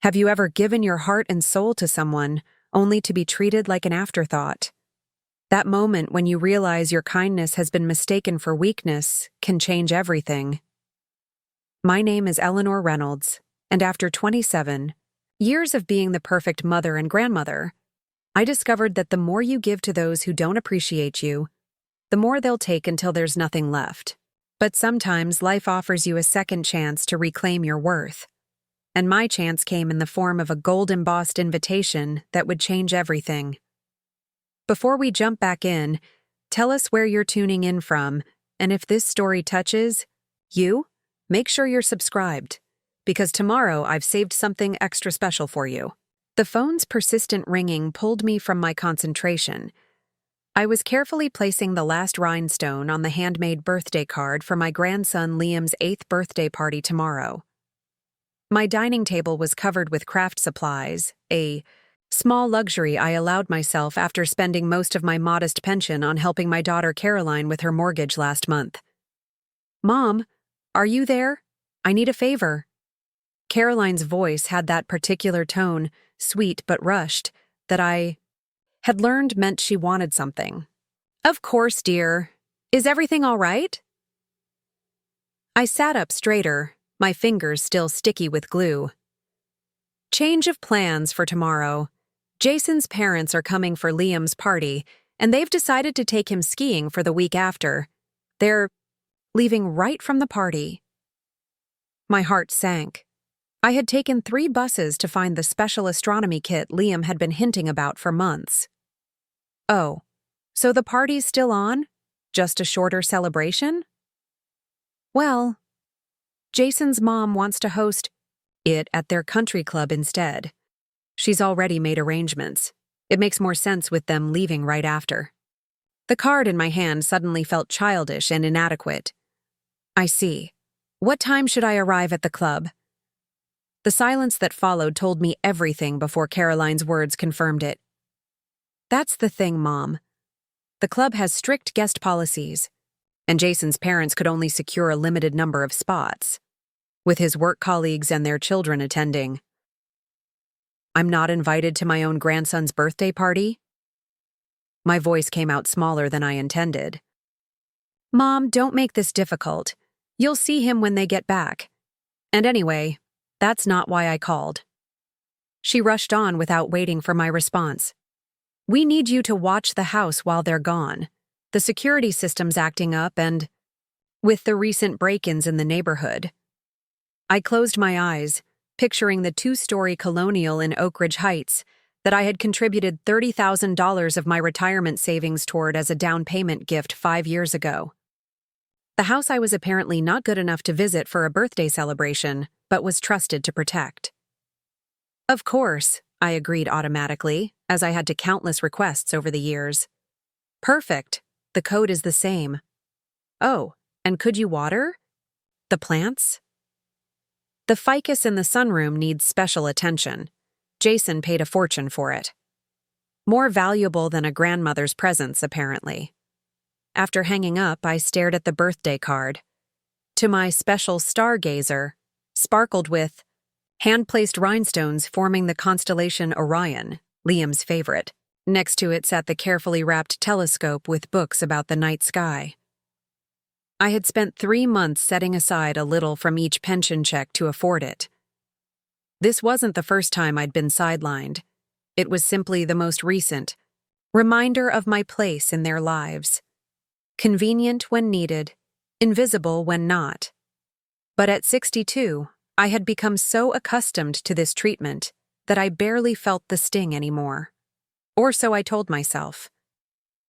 Have you ever given your heart and soul to someone only to be treated like an afterthought? That moment when you realize your kindness has been mistaken for weakness can change everything. My name is Eleanor Reynolds, and after 27 years of being the perfect mother and grandmother, I discovered that the more you give to those who don't appreciate you, the more they'll take until there's nothing left. But sometimes life offers you a second chance to reclaim your worth. And my chance came in the form of a gold-embossed invitation that would change everything. Before we jump back in, tell us where you're tuning in from, and if this story touches you, make sure you're subscribed, because tomorrow I've saved something extra special for you. The phone's persistent ringing pulled me from my concentration. I was carefully placing the last rhinestone on the handmade birthday card for my grandson Liam's 8th birthday party tomorrow. My dining table was covered with craft supplies, a small luxury I allowed myself after spending most of my modest pension on helping my daughter Caroline with her mortgage last month. "Mom, are you there? I need a favor." Caroline's voice had that particular tone, sweet but rushed, that I had learned meant she wanted something. "Of course, dear. Is everything all right?" I sat up straighter, my fingers still sticky with glue. Change of plans for tomorrow. Jason's parents are coming for Liam's party, and they've decided to take him skiing for the week after. They're leaving right from the party. My heart sank. I had taken 3 buses to find the special astronomy kit Liam had been hinting about for months. Oh, so the party's still on? Just a shorter celebration? Well, Jason's mom wants to host it at their country club instead. She's already made arrangements. It makes more sense with them leaving right after. The card in my hand suddenly felt childish and inadequate. I see. What time should I arrive at the club? The silence that followed told me everything before Caroline's words confirmed it. That's the thing, Mom. The club has strict guest policies, and Jason's parents could only secure a limited number of spots, with his work colleagues and their children attending. I'm not invited to my own grandson's birthday party? My voice came out smaller than I intended. Mom, don't make this difficult. You'll see him when they get back. And anyway, that's not why I called. She rushed on without waiting for my response. We need you to watch the house while they're gone. The security system's acting up and with the recent break-ins in the neighborhood. I closed my eyes, picturing the 2-story colonial in Oak Ridge Heights that I had contributed $30,000 of my retirement savings toward as a down payment gift 5 years ago. The house I was apparently not good enough to visit for a birthday celebration, but was trusted to protect. Of course, I agreed automatically, as I had to countless requests over the years. Perfect. The code is the same. Oh, and could you water the plants? The ficus in the sunroom needs special attention. Jason paid a fortune for it. More valuable than a grandmother's presents, apparently. After hanging up, I stared at the birthday card. To my special stargazer, sparkled with hand-placed rhinestones forming the constellation Orion, Liam's favorite. Next to it sat the carefully wrapped telescope with books about the night sky. I had spent 3 months setting aside a little from each pension check to afford it. This wasn't the first time I'd been sidelined. It was simply the most recent reminder of my place in their lives. Convenient when needed, invisible when not. But at 62, I had become so accustomed to this treatment that I barely felt the sting anymore. Or so I told myself.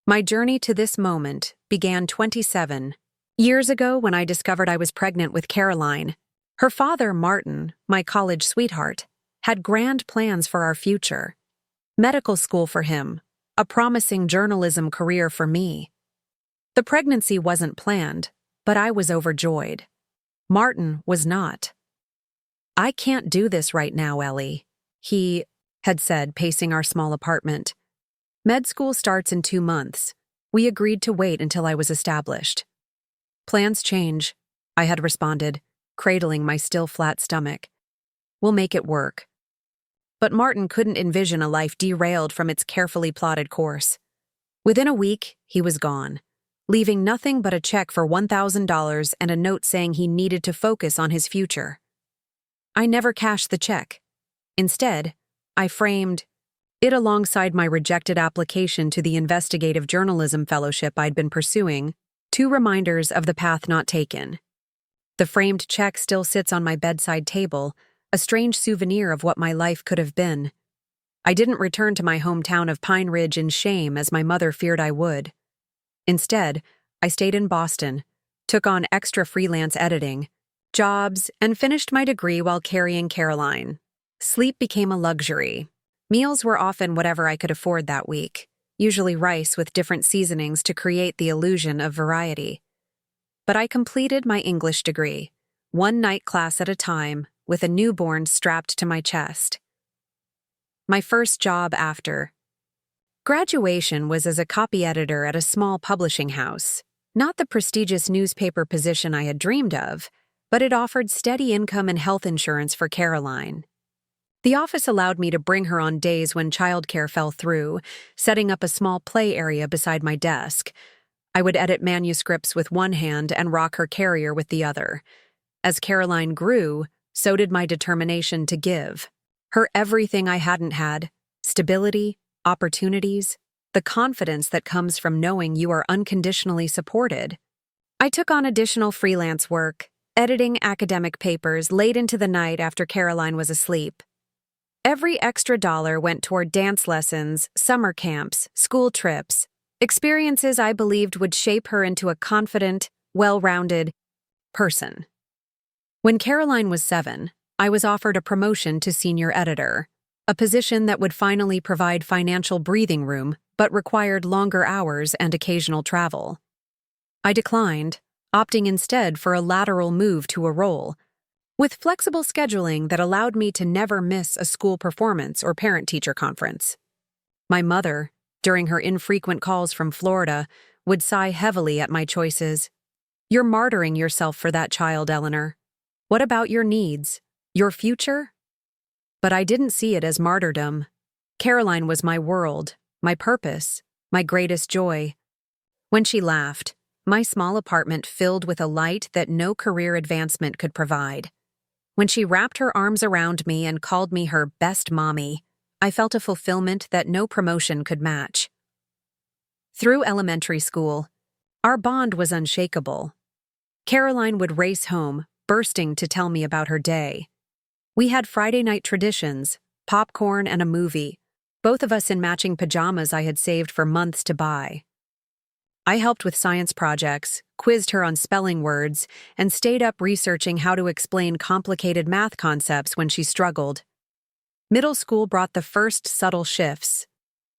My journey to this moment began 27 years ago when I discovered I was pregnant with Caroline. Her father, Martin, my college sweetheart, had grand plans for our future. Medical school for him, a promising journalism career for me. The pregnancy wasn't planned, but I was overjoyed. Martin was not. I can't do this right now, Ellie, he had said, pacing our small apartment. Med school starts in 2 months. We agreed to wait until I was established. Plans change, I had responded, cradling my still flat stomach. We'll make it work. but Martin couldn't envision a life derailed from its carefully plotted course. Within a week, he was gone, leaving nothing but a check for $1,000 and a note saying he needed to focus on his future. I never cashed the check. Instead, I framed it alongside my rejected application to the investigative journalism fellowship I'd been pursuing, 2 reminders of the path not taken. The framed check still sits on my bedside table, a strange souvenir of what my life could have been. I didn't return to my hometown of Pine Ridge in shame as my mother feared I would. Instead, I stayed in Boston, took on extra freelance editing, jobs, and finished my degree while carrying Caroline. Sleep became a luxury. Meals were often whatever I could afford that week, usually rice with different seasonings to create the illusion of variety. But I completed my English degree, one night class at a time, with a newborn strapped to my chest. My first job after graduation was as a copy editor at a small publishing house. Not the prestigious newspaper position I had dreamed of, but it offered steady income and health insurance for Caroline. The office allowed me to bring her on days when childcare fell through, setting up a small play area beside my desk. I would edit manuscripts with one hand and rock her carrier with the other. As Caroline grew, so did my determination to give her everything I hadn't had: stability, opportunities, the confidence that comes from knowing you are unconditionally supported. I took on additional freelance work, editing academic papers late into the night after Caroline was asleep. Every extra dollar went toward dance lessons, summer camps, school trips, experiences I believed would shape her into a confident, well-rounded person. When Caroline was 7, I was offered a promotion to senior editor, a position that would finally provide financial breathing room but required longer hours and occasional travel. I declined, opting instead for a lateral move to a role with flexible scheduling that allowed me to never miss a school performance or parent-teacher conference. My mother, during her infrequent calls from Florida, would sigh heavily at my choices. "You're martyring yourself for that child, Eleanor. What about your needs? Your future?" But I didn't see it as martyrdom. Caroline was my world, my purpose, my greatest joy. When she laughed, my small apartment filled with a light that no career advancement could provide. When she wrapped her arms around me and called me her best mommy, I felt a fulfillment that no promotion could match. Through elementary school, our bond was unshakable. Caroline would race home, bursting to tell me about her day. We had Friday night traditions, popcorn and a movie, both of us in matching pajamas I had saved for months to buy. I helped with science projects, quizzed her on spelling words, and stayed up researching how to explain complicated math concepts when she struggled. Middle school brought the first subtle shifts.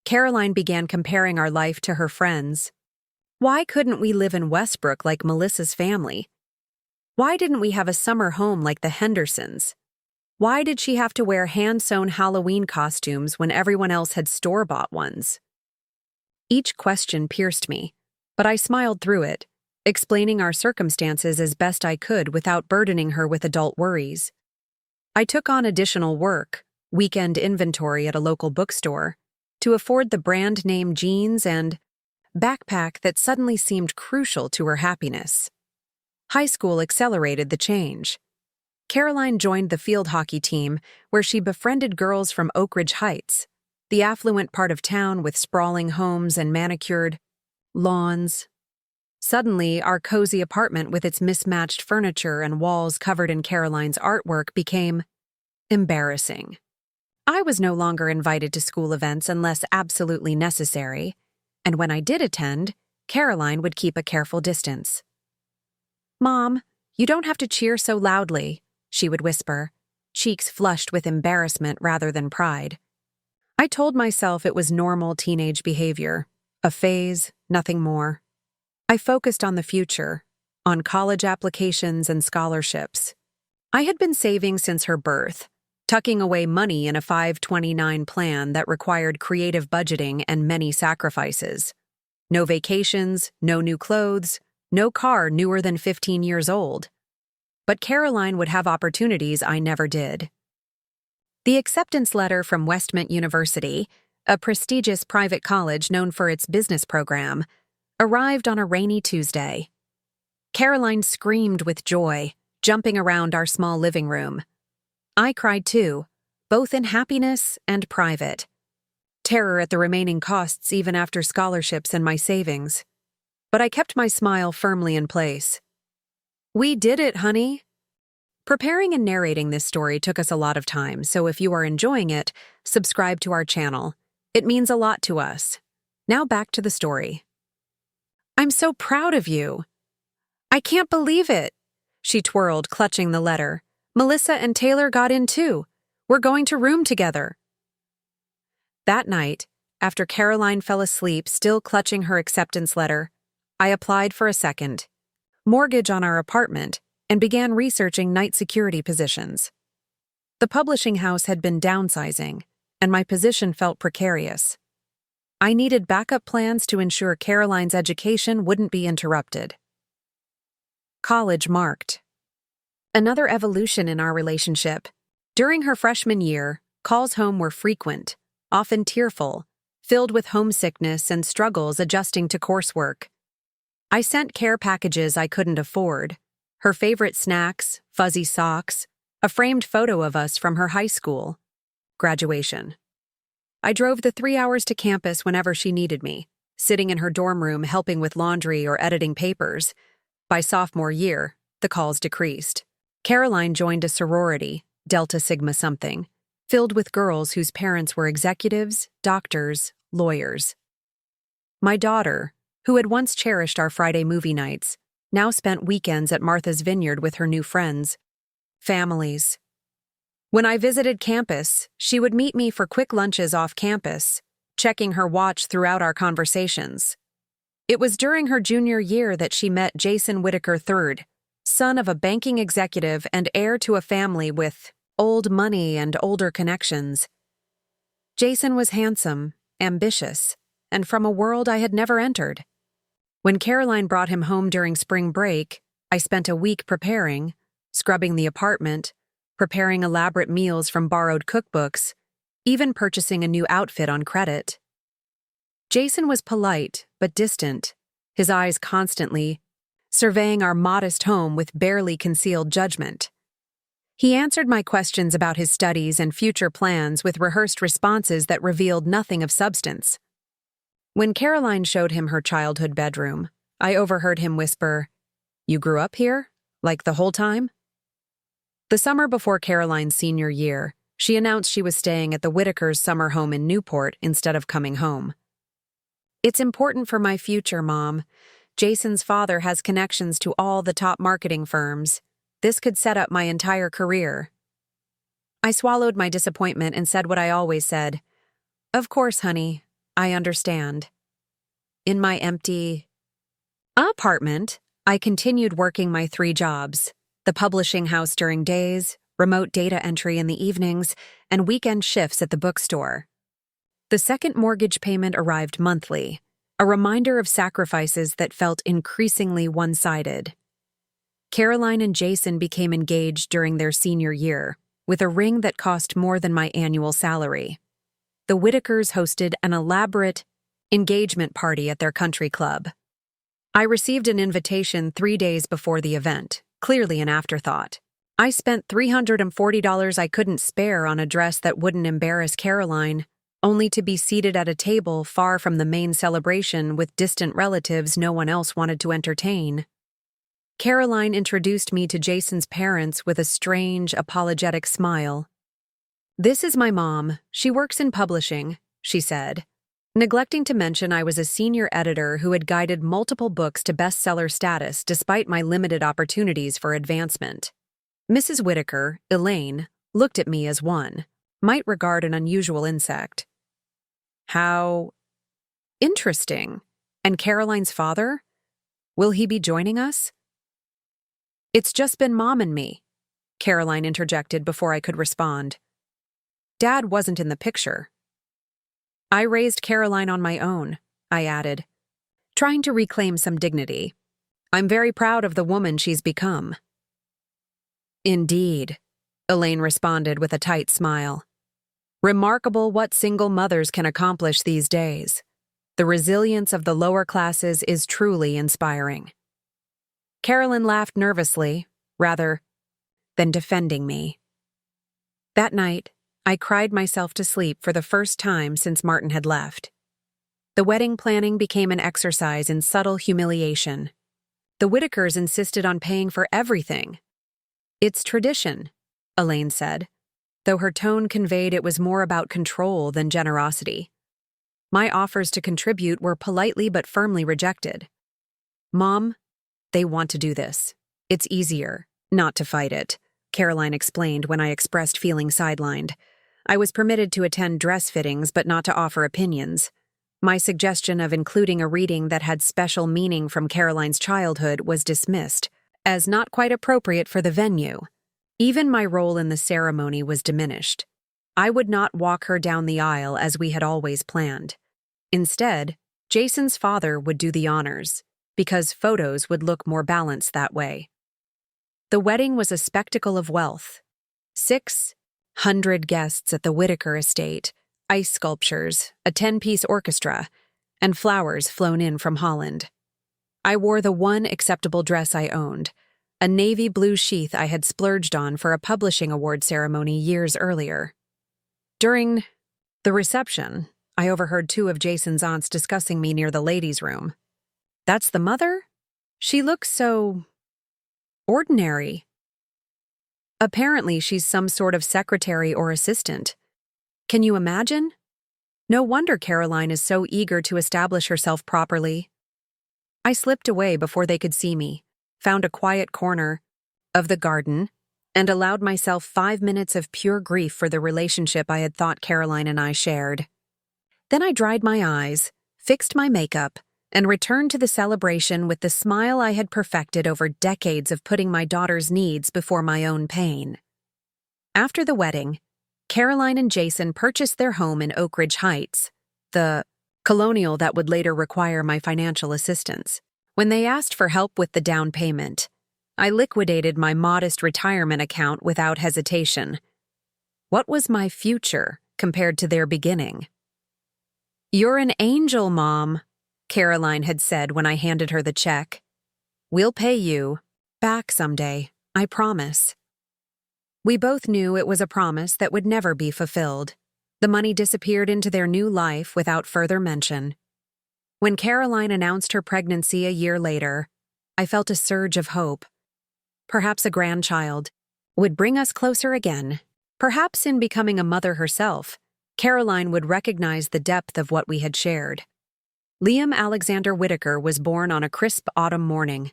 Caroline began comparing our life to her friends. Why couldn't we live in Westbrook like Melissa's family? Why didn't we have a summer home like the Hendersons? Why did she have to wear hand-sewn Halloween costumes when everyone else had store-bought ones? Each question pierced me, but I smiled through it, explaining our circumstances as best I could without burdening her with adult worries. I took on additional work, weekend inventory at a local bookstore, to afford the brand name jeans and backpack that suddenly seemed crucial to her happiness. High school accelerated the change. Caroline joined the field hockey team, where she befriended girls from Oak Ridge Heights, the affluent part of town with sprawling homes and manicured lawns. Suddenly, our cozy apartment with its mismatched furniture and walls covered in Caroline's artwork became embarrassing. I was no longer invited to school events unless absolutely necessary, and when I did attend, Caroline would keep a careful distance. "Mom, you don't have to cheer so loudly," she would whisper, cheeks flushed with embarrassment rather than pride. I told myself it was normal teenage behavior, a phase, nothing more. I focused on the future, on college applications and scholarships. I had been saving since her birth, tucking away money in a 529 plan that required creative budgeting and many sacrifices. No vacations, no new clothes, no car newer than 15 years old. But Caroline would have opportunities I never did. The acceptance letter from Westmont University, a prestigious private college known for its business program, arrived on a rainy Tuesday. Caroline screamed with joy, jumping around our small living room. I cried too, both in happiness and private. Terror at the remaining costs even after scholarships and my savings. But I kept my smile firmly in place. "We did it, honey." Preparing and narrating this story took us a lot of time, so if you are enjoying it, subscribe to our channel. It means a lot to us. Now back to the story. "I'm so proud of you." "I can't believe it." She twirled, clutching the letter. "Melissa and Taylor got in too. We're going to room together." That night, after Caroline fell asleep still clutching her acceptance letter, I applied for a second mortgage on our apartment and began researching night security positions. The publishing house had been downsizing, and my position felt precarious. I needed backup plans to ensure Caroline's education wouldn't be interrupted. College marked another evolution in our relationship. During her freshman year, calls home were frequent, often tearful, filled with homesickness and struggles adjusting to coursework. I sent care packages I couldn't afford, her favorite snacks, fuzzy socks, a framed photo of us from her high school graduation. I drove the 3 hours to campus whenever she needed me, sitting in her dorm room helping with laundry or editing papers. By sophomore year, the calls decreased. Caroline joined a sorority, Delta Sigma something, filled with girls whose parents were executives, doctors, lawyers. My daughter, who had once cherished our Friday movie nights, now spent weekends at Martha's Vineyard with her new friends. Families. When I visited campus, she would meet me for quick lunches off campus, checking her watch throughout our conversations. It was during her junior year that she met Jason Whitaker III, son of a banking executive and heir to a family with old money and older connections. Jason was handsome, ambitious, and from a world I had never entered. When Caroline brought him home during spring break, I spent a week preparing, scrubbing the apartment, preparing elaborate meals from borrowed cookbooks, even purchasing a new outfit on credit. Jason was polite but distant, his eyes constantly surveying our modest home with barely concealed judgment. He answered my questions about his studies and future plans with rehearsed responses that revealed nothing of substance. When Caroline showed him her childhood bedroom, I overheard him whisper, "You grew up here? Like the whole time?" The summer before Caroline's senior year, she announced she was staying at the Whitakers' summer home in Newport instead of coming home. "It's important for my future, Mom. Jason's father has connections to all the top marketing firms. This could set up my entire career." I swallowed my disappointment and said what I always said. "Of course, honey. I understand." In my empty apartment, I continued working my 3 jobs: the publishing house during days, remote data entry in the evenings, and weekend shifts at the bookstore. The second mortgage payment arrived monthly, a reminder of sacrifices that felt increasingly one-sided. Caroline and Jason became engaged during their senior year, with a ring that cost more than my annual salary. The Whitakers hosted an elaborate engagement party at their country club. I received an invitation 3 days before the event, clearly an afterthought. I spent $340 I couldn't spare on a dress that wouldn't embarrass Caroline, only to be seated at a table far from the main celebration with distant relatives no one else wanted to entertain. Caroline introduced me to Jason's parents with a strange, apologetic smile. "This is my mom. She works in publishing," she said, neglecting to mention I was a senior editor who had guided multiple books to bestseller status despite my limited opportunities for advancement. Mrs. Whitaker, Elaine, looked at me as one might regard an unusual insect. "How interesting. And Caroline's father? Will he be joining us?" "It's just been Mom and me," Caroline interjected before I could respond. Dad wasn't in the picture. "I raised Caroline on my own," I added, trying to reclaim some dignity. "I'm very proud of the woman she's become." "Indeed," Elaine responded with a tight smile. Remarkable what single mothers can accomplish these days. The resilience of the lower classes is truly inspiring. Carolyn laughed nervously, rather than defending me. That night, I cried myself to sleep for the first time since Martin had left. The wedding planning became an exercise in subtle humiliation. The Whitakers insisted on paying for everything. "It's tradition," Elaine said, though her tone conveyed it was more about control than generosity. My offers to contribute were politely but firmly rejected. "Mom, they want to do this. It's easier not to fight it," Caroline explained when I expressed feeling sidelined. I was permitted to attend dress fittings but not to offer opinions. My suggestion of including a reading that had special meaning from Caroline's childhood was dismissed as not quite appropriate for the venue. Even my role in the ceremony was diminished. I would not walk her down the aisle as we had always planned. Instead, Jason's father would do the honors, because photos would look more balanced that way. The wedding was a spectacle of wealth. 600 guests at the Whitaker estate, ice sculptures, a 10-piece orchestra, and flowers flown in from Holland. I wore the one acceptable dress I owned, a navy blue sheath I had splurged on for a publishing award ceremony years earlier. During the reception, I overheard two of Jason's aunts discussing me near the ladies' room. "That's the mother? She looks so ordinary. Apparently she's some sort of secretary or assistant. Can you imagine? No wonder Caroline is so eager to establish herself properly." I slipped away before they could see me, found a quiet corner of the garden, and allowed myself 5 minutes of pure grief for the relationship I had thought Caroline and I shared. Then I dried my eyes, fixed my makeup, and returned to the celebration with the smile I had perfected over decades of putting my daughter's needs before my own pain. After the wedding, Caroline and Jason purchased their home in Oak Ridge Heights, the colonial that would later require my financial assistance. When they asked for help with the down payment, I liquidated my modest retirement account without hesitation. What was my future compared to their beginning? "You're an angel, Mom," Caroline had said when I handed her the check. "We'll pay you back someday, I promise." We both knew it was a promise that would never be fulfilled. The money disappeared into their new life without further mention. When Caroline announced her pregnancy a year later, I felt a surge of hope. Perhaps a grandchild would bring us closer again. Perhaps in becoming a mother herself, Caroline would recognize the depth of what we had shared. Liam Alexander Whitaker was born on a crisp autumn morning.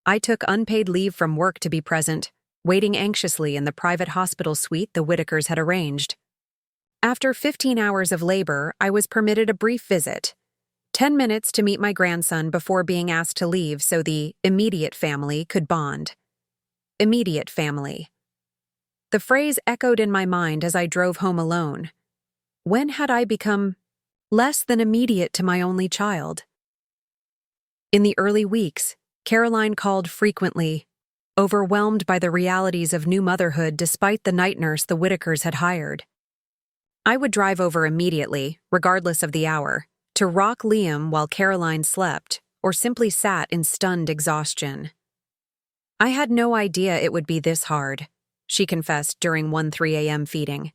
I took unpaid leave from work to be present, waiting anxiously in the private hospital suite the Whitakers had arranged. After 15 hours of labor, I was permitted a brief visit. 10 minutes to meet my grandson before being asked to leave so the immediate family could bond. Immediate family. The phrase echoed in my mind as I drove home alone. When had I become less than immediate to my only child? In the early weeks, Caroline called frequently, overwhelmed by the realities of new motherhood despite the night nurse the Whitakers had hired. I would drive over immediately, regardless of the hour, to rock Liam while Caroline slept or simply sat in stunned exhaustion. "I had no idea it would be this hard," she confessed during one 3 a.m. feeding.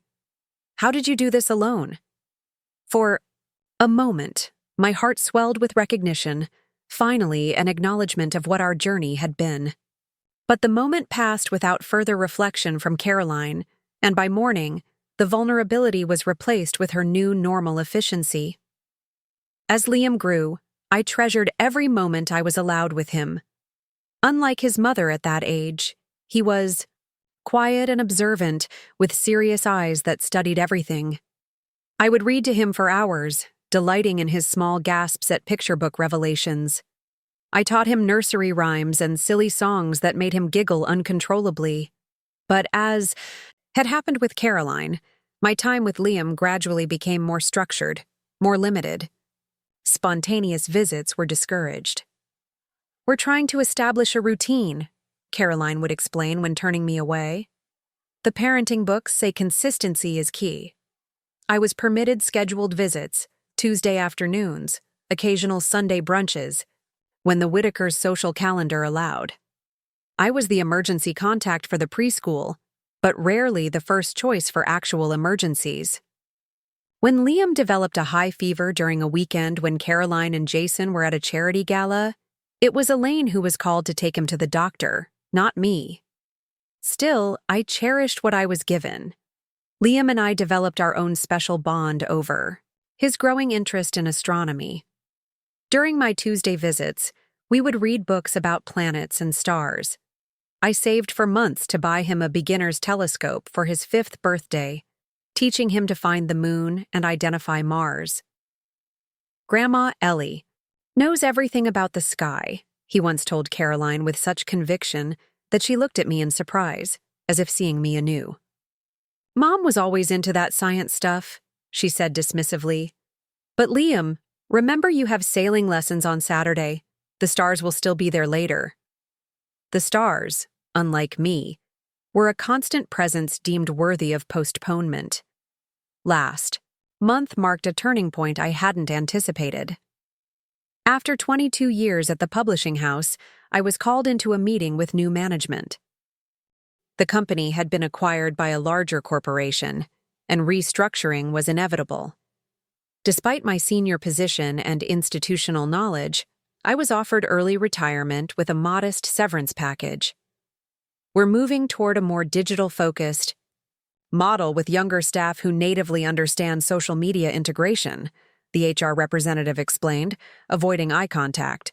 "How did you do this alone?" For a moment, my heart swelled with recognition, finally an acknowledgement of what our journey had been. But the moment passed without further reflection from Caroline, and by morning, the vulnerability was replaced with her new normal efficiency. As Liam grew, I treasured every moment I was allowed with him. Unlike his mother at that age, he was quiet and observant, with serious eyes that studied everything. I would read to him for hours, delighting in his small gasps at picture book revelations. I taught him nursery rhymes and silly songs that made him giggle uncontrollably. But as had happened with Caroline, my time with Liam gradually became more structured, more limited. Spontaneous visits were discouraged. "We're trying to establish a routine," Caroline would explain when turning me away. "The parenting books say consistency is key. I was permitted scheduled visits, Tuesday afternoons, occasional Sunday brunches, when the Whitakers' social calendar allowed. I was the emergency contact for the preschool, but rarely the first choice for actual emergencies. When Liam developed a high fever during a weekend when Caroline and Jason were at a charity gala, it was Elaine who was called to take him to the doctor, not me. Still, I cherished what I was given. Liam and I developed our own special bond over his growing interest in astronomy. During my Tuesday visits, we would read books about planets and stars. I saved for months to buy him a beginner's telescope for his 5th birthday, teaching him to find the moon and identify Mars. Grandma Ellie knows everything about the sky, he once told Caroline with such conviction that she looked at me in surprise, as if seeing me anew. Mom was always into that science stuff, she said dismissively. But Liam, remember you have sailing lessons on Saturday. The stars will still be there later. The stars, unlike me, were a constant presence deemed worthy of postponement. Last month marked a turning point I hadn't anticipated. After 22 years at the publishing house, I was called into a meeting with new management. The company had been acquired by a larger corporation, and restructuring was inevitable. Despite my senior position and institutional knowledge, I was offered early retirement with a modest severance package. We're moving toward a more digital-focused model with younger staff who natively understand social media integration, the HR representative explained, avoiding eye contact.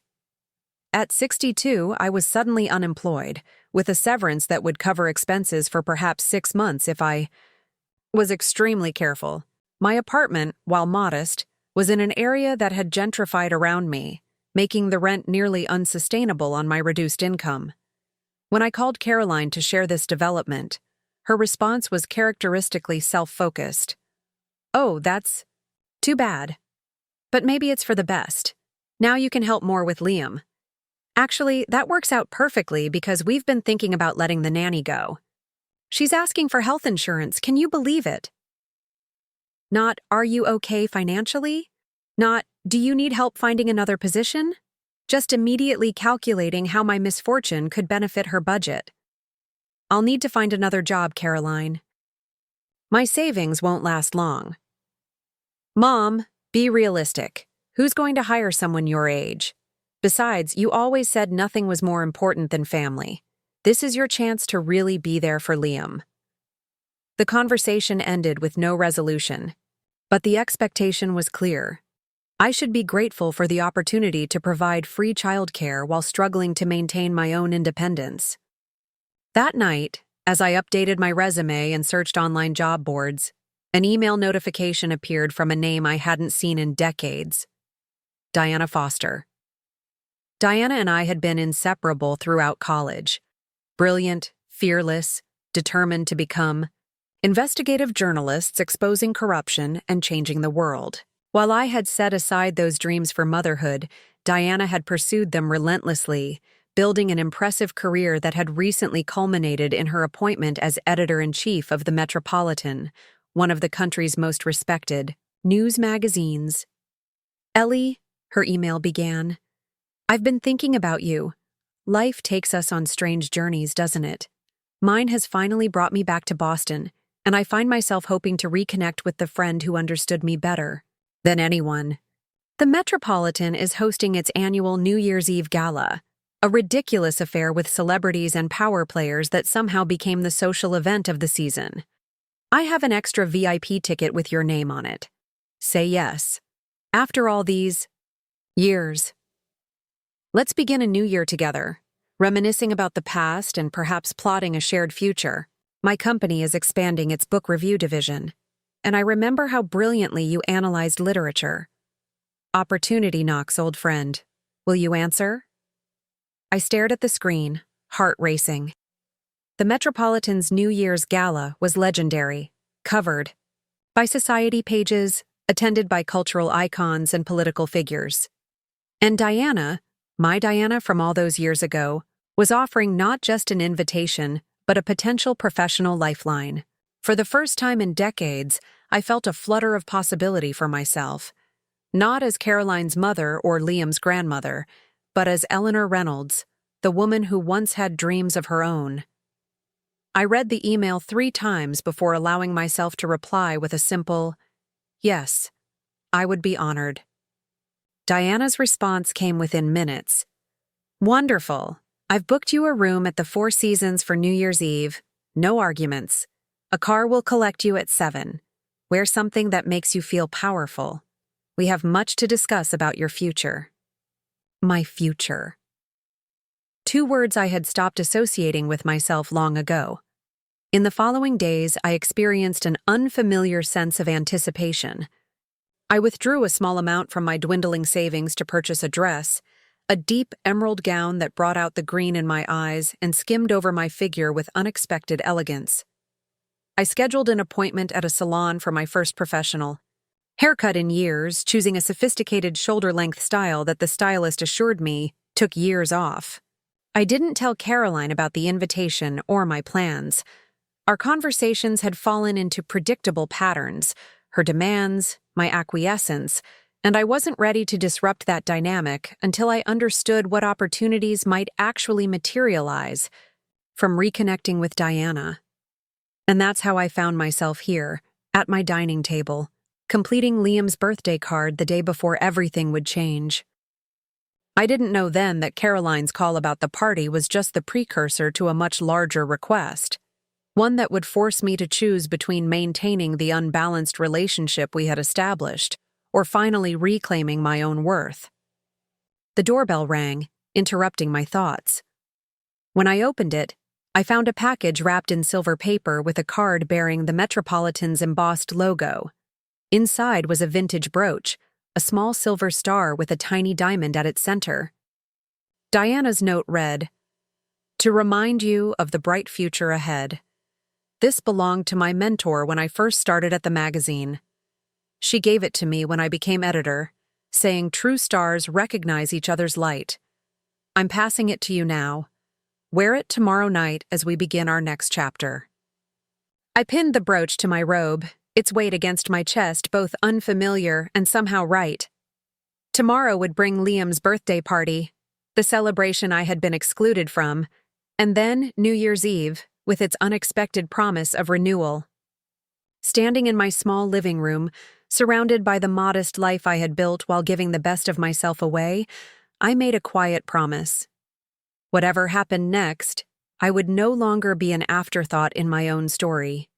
At 62, I was suddenly unemployed, with a severance that would cover expenses for perhaps 6 months if I was extremely careful. My apartment, while modest, was in an area that had gentrified around me, making the rent nearly unsustainable on my reduced income. When I called Caroline to share this development, her response was characteristically self-focused. "Oh, that's too bad. But maybe it's for the best. Now you can help more with Liam. Actually, that works out perfectly because we've been thinking about letting the nanny go. She's asking for health insurance, can you believe it? Not, are you okay financially? Not, do you need help finding another position? Just immediately calculating how my misfortune could benefit her budget. I'll need to find another job, Caroline. My savings won't last long. Mom, be realistic. Who's going to hire someone your age? Besides, you always said nothing was more important than family. This is your chance to really be there for Liam." The conversation ended with no resolution, but the expectation was clear. I should be grateful for the opportunity to provide free childcare while struggling to maintain my own independence. That night, as I updated my resume and searched online job boards, an email notification appeared from a name I hadn't seen in decades: Diana Foster. Diana and I had been inseparable throughout college. Brilliant, fearless, determined to become investigative journalists exposing corruption and changing the world. While I had set aside those dreams for motherhood, Diana had pursued them relentlessly, building an impressive career that had recently culminated in her appointment as editor-in-chief of the Metropolitan, one of the country's most respected news magazines. "Ellie," her email began, "I've been thinking about you. Life takes us on strange journeys, doesn't it? Mine has finally brought me back to Boston, and I find myself hoping to reconnect with the friend who understood me better than anyone. The Metropolitan is hosting its annual New Year's Eve gala, a ridiculous affair with celebrities and power players that somehow became the social event of the season. I have an extra VIP ticket with your name on it. Say yes. After all these years. Let's begin a new year together, reminiscing about the past and perhaps plotting a shared future. My company is expanding its book review division, and I remember how brilliantly you analyzed literature. Opportunity knocks, old friend. Will you answer?" I stared at the screen, heart racing. The Metropolitan's New Year's Gala was legendary, covered by society pages, attended by cultural icons and political figures. And Diana, my Diana from all those years ago, was offering not just an invitation, but a potential professional lifeline. For the first time in decades, I felt a flutter of possibility for myself. Not as Caroline's mother or Liam's grandmother, but as Eleanor Reynolds, the woman who once had dreams of her own. I read the email 3 times before allowing myself to reply with a simple, "Yes, I would be honored." Diana's response came within minutes. "Wonderful. I've booked you a room at the Four Seasons for New Year's Eve. No arguments. A car will collect you at 7. Wear something that makes you feel powerful. We have much to discuss about your future." My future. 2 words I had stopped associating with myself long ago. In the following days, I experienced an unfamiliar sense of anticipation. I withdrew a small amount from my dwindling savings to purchase a dress, a deep emerald gown that brought out the green in my eyes and skimmed over my figure with unexpected elegance. I scheduled an appointment at a salon for my first professional haircut in years, choosing a sophisticated shoulder-length style that the stylist assured me took years off. I didn't tell Caroline about the invitation or my plans. Our conversations had fallen into predictable patterns, her demands, my acquiescence, and I wasn't ready to disrupt that dynamic until I understood what opportunities might actually materialize from reconnecting with Diana. And that's how I found myself here, at my dining table, completing Liam's birthday card the day before everything would change. I didn't know then that Caroline's call about the party was just the precursor to a much larger request, one that would force me to choose between maintaining the unbalanced relationship we had established or finally reclaiming my own worth. The doorbell rang, interrupting my thoughts. When I opened it, I found a package wrapped in silver paper with a card bearing the Metropolitan's embossed logo. Inside was a vintage brooch, a small silver star with a tiny diamond at its center. Diana's note read, "To remind you of the bright future ahead." This belonged to my mentor when I first started at the magazine. She gave it to me when I became editor, saying true stars recognize each other's light. I'm passing it to you now. Wear it tomorrow night as we begin our next chapter. I pinned the brooch to my robe, its weight against my chest both unfamiliar and somehow right. Tomorrow would bring Liam's birthday party, the celebration I had been excluded from, and then New Year's Eve, with its unexpected promise of renewal. Standing in my small living room, surrounded by the modest life I had built while giving the best of myself away, I made a quiet promise. Whatever happened next, I would no longer be an afterthought in my own story.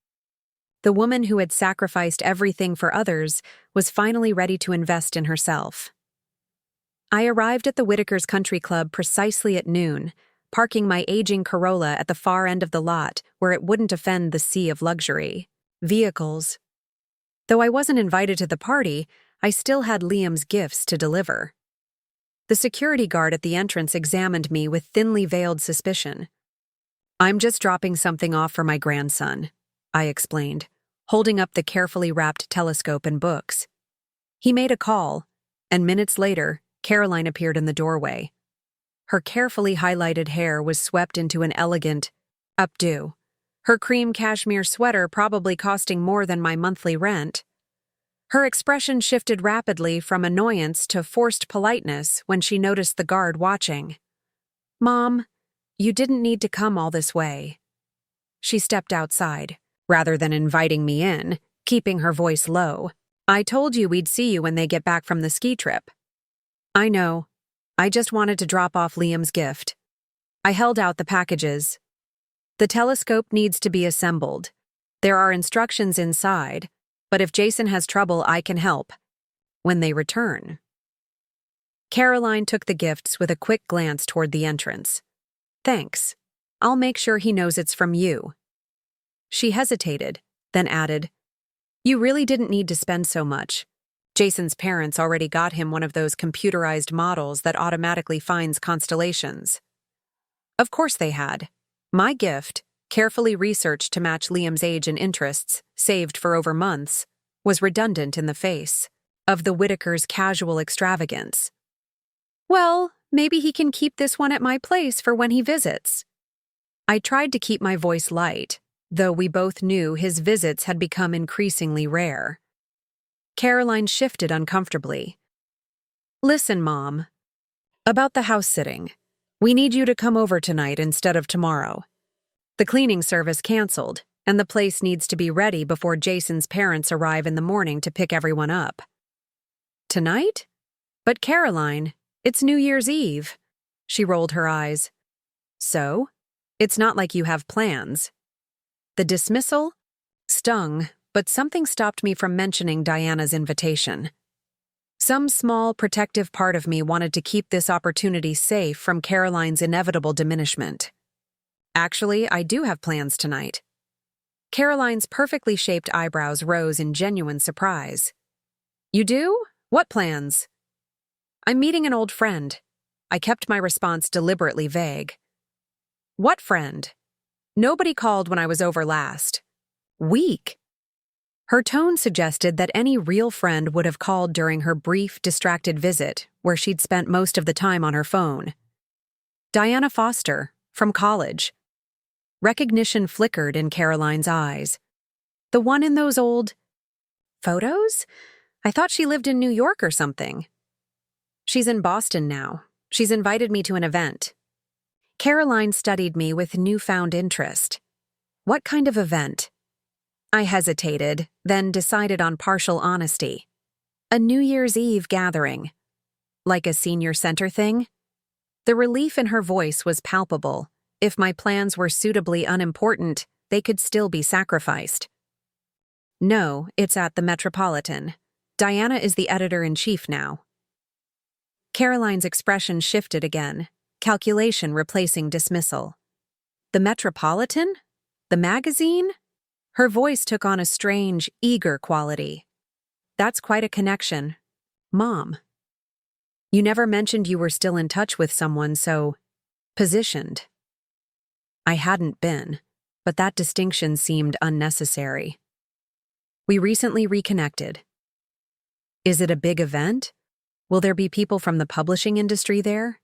The woman who had sacrificed everything for others was finally ready to invest in herself. I arrived at the Whitakers Country Club precisely at noon, parking my aging Corolla at the far end of the lot where it wouldn't offend the sea of luxury vehicles. Though I wasn't invited to the party, I still had Liam's gifts to deliver. The security guard at the entrance examined me with thinly veiled suspicion. "I'm just dropping something off for my grandson," I explained, holding up the carefully wrapped telescope and books. He made a call, and minutes later, Caroline appeared in the doorway. Her carefully highlighted hair was swept into an elegant updo, her cream cashmere sweater probably costing more than my monthly rent. Her expression shifted rapidly from annoyance to forced politeness when she noticed the guard watching. "Mom, you didn't need to come all this way." She stepped outside, rather than inviting me in, keeping her voice low. "I told you we'd see you when they get back from the ski trip." "I know. I just wanted to drop off Liam's gift." I held out the packages. "The telescope needs to be assembled. There are instructions inside, but if Jason has trouble, I can help. When they return." Caroline took the gifts with a quick glance toward the entrance. "Thanks. I'll make sure he knows it's from you." She hesitated, then added, "You really didn't need to spend so much. Jason's parents already got him one of those computerized models that automatically finds constellations." Of course they had. My gift, carefully researched to match Liam's age and interests, saved for over months, was redundant in the face of the Whitakers' casual extravagance. "Well, maybe he can keep this one at my place for when he visits." I tried to keep my voice light, though we both knew his visits had become increasingly rare. Caroline shifted uncomfortably. "Listen, Mom. About the house sitting. We need you to come over tonight instead of tomorrow. The cleaning service canceled, and the place needs to be ready before Jason's parents arrive in the morning to pick everyone up." "Tonight? But Caroline, it's New Year's Eve." She rolled her eyes. "So? It's not like you have plans." The dismissal stung, but something stopped me from mentioning Diana's invitation. Some small, protective part of me wanted to keep this opportunity safe from Caroline's inevitable diminishment. "Actually, I do have plans tonight." Caroline's perfectly shaped eyebrows rose in genuine surprise. "You do? What plans?" "I'm meeting an old friend." I kept my response deliberately vague. "What friend?" "Nobody called when I was over last." "Weak." Her tone suggested that any real friend would have called during her brief, distracted visit, where she'd spent most of the time on her phone. "Diana Foster, from college." Recognition flickered in Caroline's eyes. "The one in those old photos? I thought she lived in New York or something." "She's in Boston now. She's invited me to an event." Caroline studied me with newfound interest. "What kind of event?" I hesitated, then decided on partial honesty. "A New Year's Eve gathering." "Like a senior center thing?" The relief in her voice was palpable. If my plans were suitably unimportant, they could still be sacrificed. "No, it's at the Metropolitan. Diana is the editor-in-chief now." Caroline's expression shifted again, calculation replacing dismissal. "The Metropolitan? The magazine?" Her voice took on a strange, eager quality. "That's quite a connection. Mom. You never mentioned you were still in touch with someone so positioned." I hadn't been, but that distinction seemed unnecessary. "We recently reconnected." "Is it a big event? Will there be people from the publishing industry there?"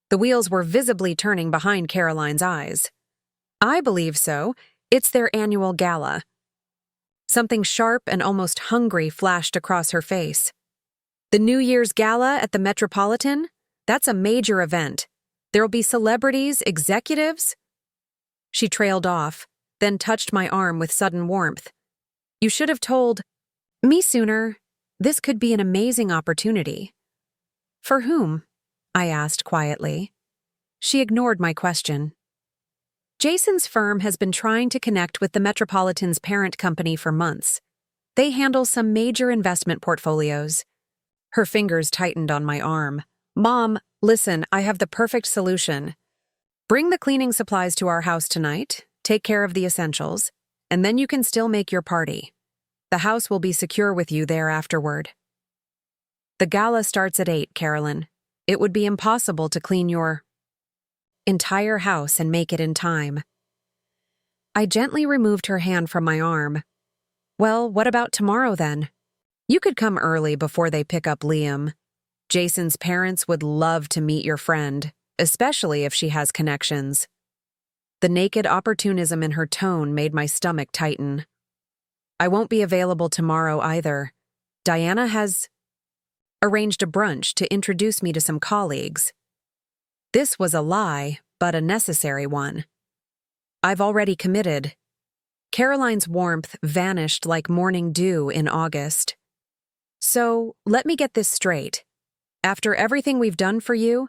The wheels were visibly turning behind Caroline's eyes. "I believe so. It's their annual gala." Something sharp and almost hungry flashed across her face. "The New Year's gala at the Metropolitan? That's a major event. There'll be celebrities, executives." She trailed off, then touched my arm with sudden warmth. "You should have told me sooner. This could be an amazing opportunity." "For whom?" I asked quietly. She ignored my question. "Jason's firm has been trying to connect with the Metropolitan's parent company for months. They handle some major investment portfolios." Her fingers tightened on my arm. "Mom, listen, I have the perfect solution. Bring the cleaning supplies to our house tonight, take care of the essentials, and then you can still make your party. The house will be secure with you there afterward." "The gala starts at 8, Carolyn. It would be impossible to clean your entire house and make it in time." I gently removed her hand from my arm. "Well, what about tomorrow then? You could come early before they pick up Liam. Jason's parents would love to meet your friend, especially if she has connections." The naked opportunism in her tone made my stomach tighten. "I won't be available tomorrow either. Diana has arranged a brunch to introduce me to some colleagues." This was a lie, but a necessary one. "I've already committed." Caroline's warmth vanished like morning dew in August. "So, let me get this straight. After everything we've done for you,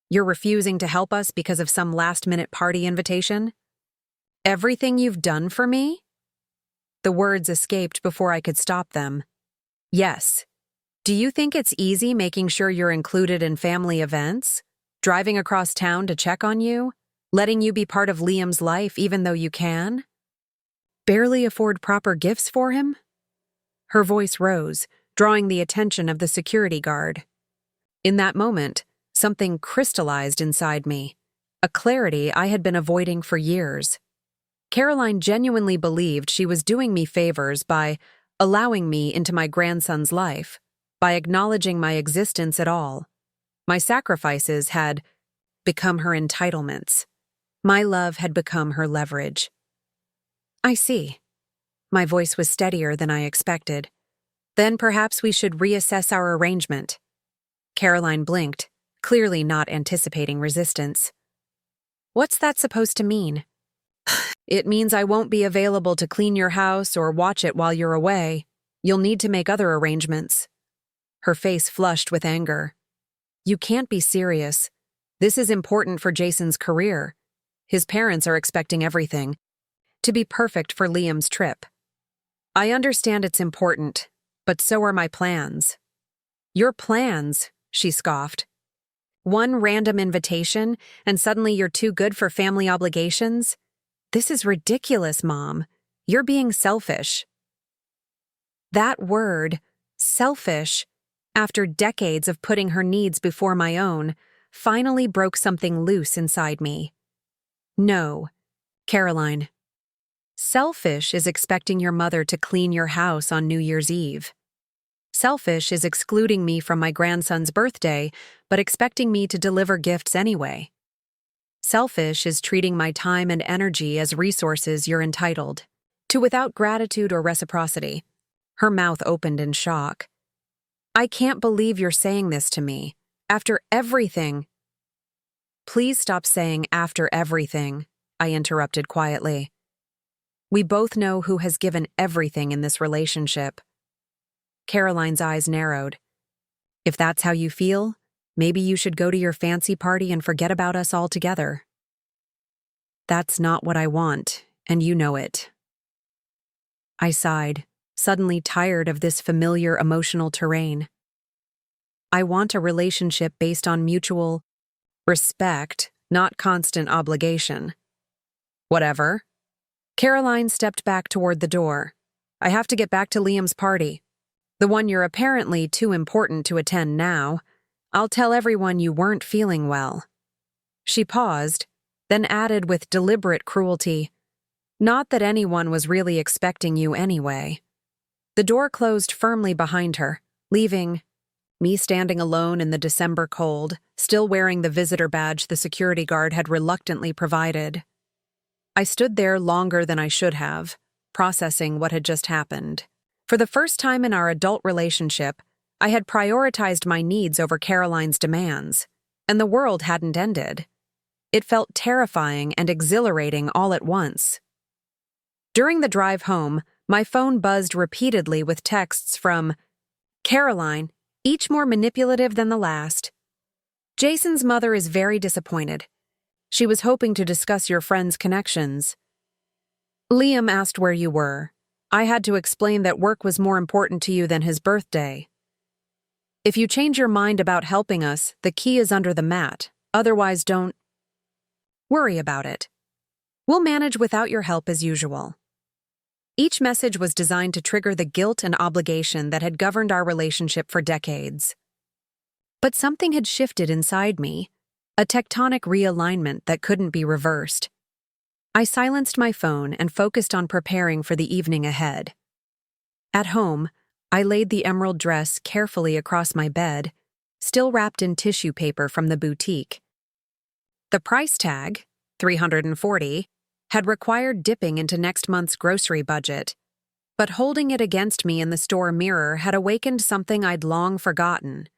you're refusing to help us because of some last-minute party invitation?" "Everything you've done for me?" The words escaped before I could stop them. "Yes. Do you think it's easy making sure you're included in family events? Driving across town to check on you? Letting you be part of Liam's life even though you can? Barely afford proper gifts for him?" Her voice rose, drawing the attention of the security guard. In that moment, something crystallized inside me, a clarity I had been avoiding for years. Caroline genuinely believed she was doing me favors by allowing me into my grandson's life, by acknowledging my existence at all. My sacrifices had become her entitlements. My love had become her leverage. I see. My voice was steadier than I expected. Then perhaps we should reassess our arrangement. Caroline blinked, clearly not anticipating resistance. What's that supposed to mean? It means I won't be available to clean your house or watch it while you're away. You'll need to make other arrangements. Her face flushed with anger. You can't be serious. This is important for Jason's career. His parents are expecting everything to be perfect for Liam's trip. I understand it's important, but so are my plans. Your plans, she scoffed. One random invitation, and suddenly you're too good for family obligations? This is ridiculous, Mom. You're being selfish. That word, selfish, after decades of putting her needs before my own, finally broke something loose inside me. No, Caroline. Selfish is expecting your mother to clean your house on New Year's Eve. Selfish is excluding me from my grandson's birthday, but expecting me to deliver gifts anyway. Selfish is treating my time and energy as resources you're entitled to without gratitude or reciprocity. Her mouth opened in shock. I can't believe you're saying this to me. After everything. Please stop saying after everything, I interrupted quietly. We both know who has given everything in this relationship. Caroline's eyes narrowed. If that's how you feel, maybe you should go to your fancy party and forget about us altogether. That's not what I want, and you know it. I sighed, suddenly tired of this familiar emotional terrain. I want a relationship based on mutual respect, not constant obligation. Whatever. Caroline stepped back toward the door. I have to get back to Liam's party. The one you're apparently too important to attend now. I'll tell everyone you weren't feeling well. She paused, then added with deliberate cruelty, not that anyone was really expecting you anyway. The door closed firmly behind her, leaving me standing alone in the December cold, still wearing the visitor badge the security guard had reluctantly provided. I stood there longer than I should have, processing what had just happened. For the first time in our adult relationship, I had prioritized my needs over Caroline's demands, and the world hadn't ended. It felt terrifying and exhilarating all at once. During the drive home, my phone buzzed repeatedly with texts from Caroline, each more manipulative than the last. Jason's mother is very disappointed. She was hoping to discuss your friend's connections. Liam asked where you were. I had to explain that work was more important to you than his birthday. If you change your mind about helping us, the key is under the mat. Otherwise, don't worry about it. We'll manage without your help as usual. Each message was designed to trigger the guilt and obligation that had governed our relationship for decades. But something had shifted inside me, a tectonic realignment that couldn't be reversed. I silenced my phone and focused on preparing for the evening ahead. At home, I laid the emerald dress carefully across my bed, still wrapped in tissue paper from the boutique. The price tag, $340, had required dipping into next month's grocery budget, but holding it against me in the store mirror had awakened something I'd long forgotten,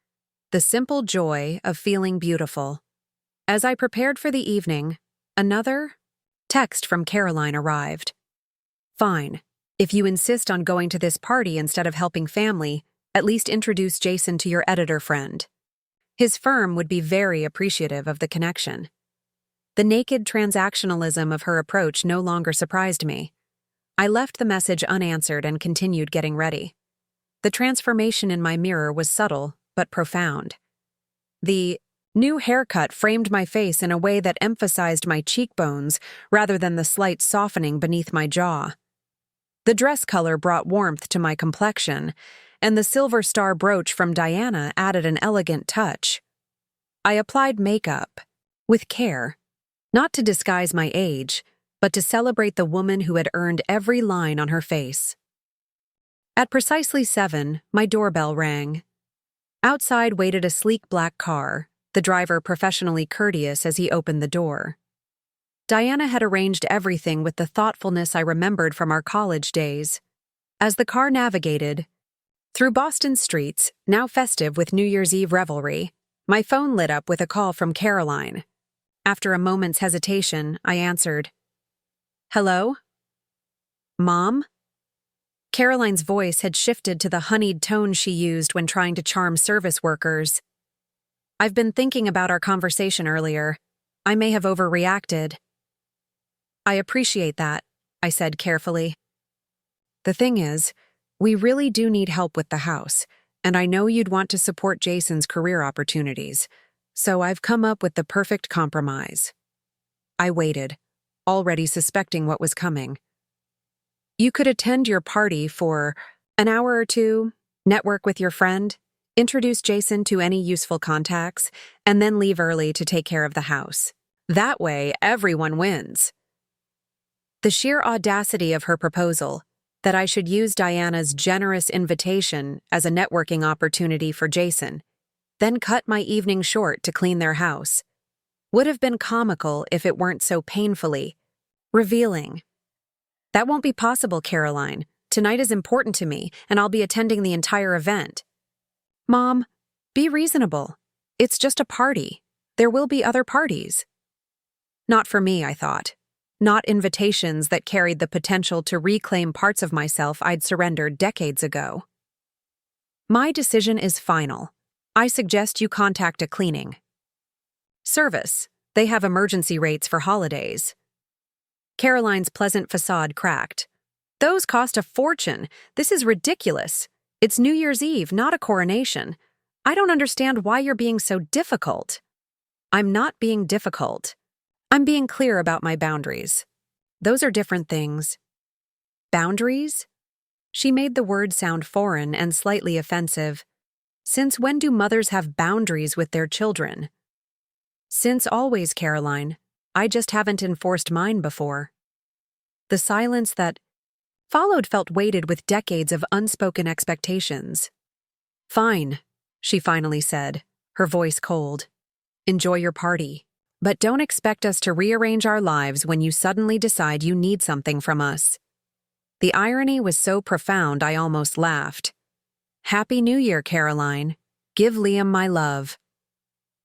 the simple joy of feeling beautiful. As I prepared for the evening, another text from Caroline arrived. Fine. If you insist on going to this party instead of helping family, at least introduce Jason to your editor friend. His firm would be very appreciative of the connection. The naked transactionalism of her approach no longer surprised me. I left the message unanswered and continued getting ready. The transformation in my mirror was subtle, but profound. The new haircut framed my face in a way that emphasized my cheekbones rather than the slight softening beneath my jaw. The dress color brought warmth to my complexion, and the silver star brooch from Diana added an elegant touch. I applied makeup, with care, not to disguise my age, but to celebrate the woman who had earned every line on her face. At precisely 7, my doorbell rang. Outside waited a sleek black car, the driver professionally courteous as he opened the door. Diana had arranged everything with the thoughtfulness I remembered from our college days. As the car navigated through Boston streets, now festive with New Year's Eve revelry, my phone lit up with a call from Caroline. After a moment's hesitation, I answered. "Hello? Mom?" Caroline's voice had shifted to the honeyed tone she used when trying to charm service workers. "I've been thinking about our conversation earlier. I may have overreacted." "I appreciate that," I said carefully. "The thing is, we really do need help with the house, and I know you'd want to support Jason's career opportunities, so I've come up with the perfect compromise." I waited, already suspecting what was coming. "You could attend your party for an hour or two, network with your friend, introduce Jason to any useful contacts, and then leave early to take care of the house. That way, everyone wins." The sheer audacity of her proposal, that I should use Diana's generous invitation as a networking opportunity for Jason, then cut my evening short to clean their house, would have been comical if it weren't so painfully revealing. "That won't be possible, Caroline. Tonight is important to me, and I'll be attending the entire event." "Mom, be reasonable. It's just a party. There will be other parties." Not for me, I thought. Not invitations that carried the potential to reclaim parts of myself I'd surrendered decades ago. "My decision is final. I suggest you contact a cleaning service. They have emergency rates for holidays." Caroline's pleasant facade cracked. "Those cost a fortune. This is ridiculous. It's New Year's Eve, not a coronation. I don't understand why you're being so difficult." "I'm not being difficult. I'm being clear about my boundaries. Those are different things." "Boundaries?" She made the word sound foreign and slightly offensive. "Since when do mothers have boundaries with their children?" "Since always, Caroline. I just haven't enforced mine before." The silence that followed felt weighted with decades of unspoken expectations. "Fine," she finally said, her voice cold. "Enjoy your party. But don't expect us to rearrange our lives when you suddenly decide you need something from us." The irony was so profound I almost laughed. "Happy New Year, Caroline. Give Liam my love."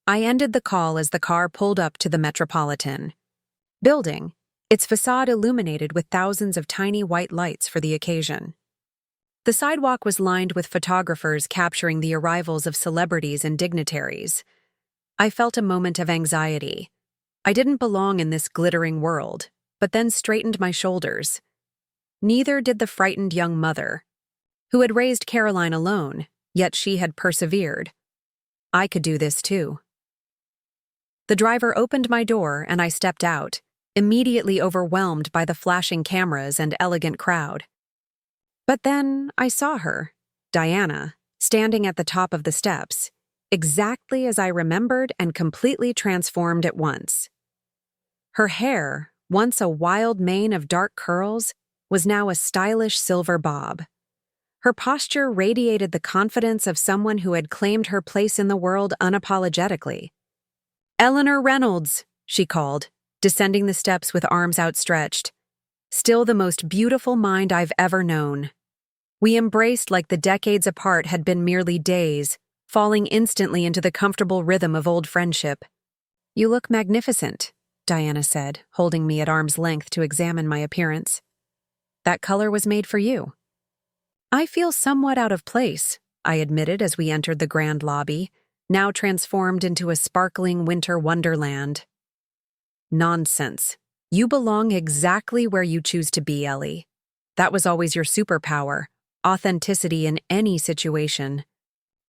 I ended the call as the car pulled up to the Metropolitan building, its facade illuminated with thousands of tiny white lights for the occasion. The sidewalk was lined with photographers capturing the arrivals of celebrities and dignitaries. I felt a moment of anxiety. I didn't belong in this glittering world, but then straightened my shoulders. Neither did the frightened young mother, who had raised Caroline alone, yet she had persevered. I could do this too. The driver opened my door and I stepped out, immediately overwhelmed by the flashing cameras and elegant crowd. But then I saw her, Diana, standing at the top of the steps, exactly as I remembered and completely transformed at once. Her hair, once a wild mane of dark curls, was now a stylish silver bob. Her posture radiated the confidence of someone who had claimed her place in the world unapologetically. "Eleanor Reynolds," she called, descending the steps with arms outstretched. Still the most beautiful mind I've ever known. We embraced like the decades apart had been merely days, falling instantly into the comfortable rhythm of old friendship. "You look magnificent," Diana said, holding me at arm's length to examine my appearance. "That color was made for you." "I feel somewhat out of place," I admitted as we entered the grand lobby, now transformed into a sparkling winter wonderland. "Nonsense. You belong exactly where you choose to be, Ellie. That was always your superpower, authenticity in any situation."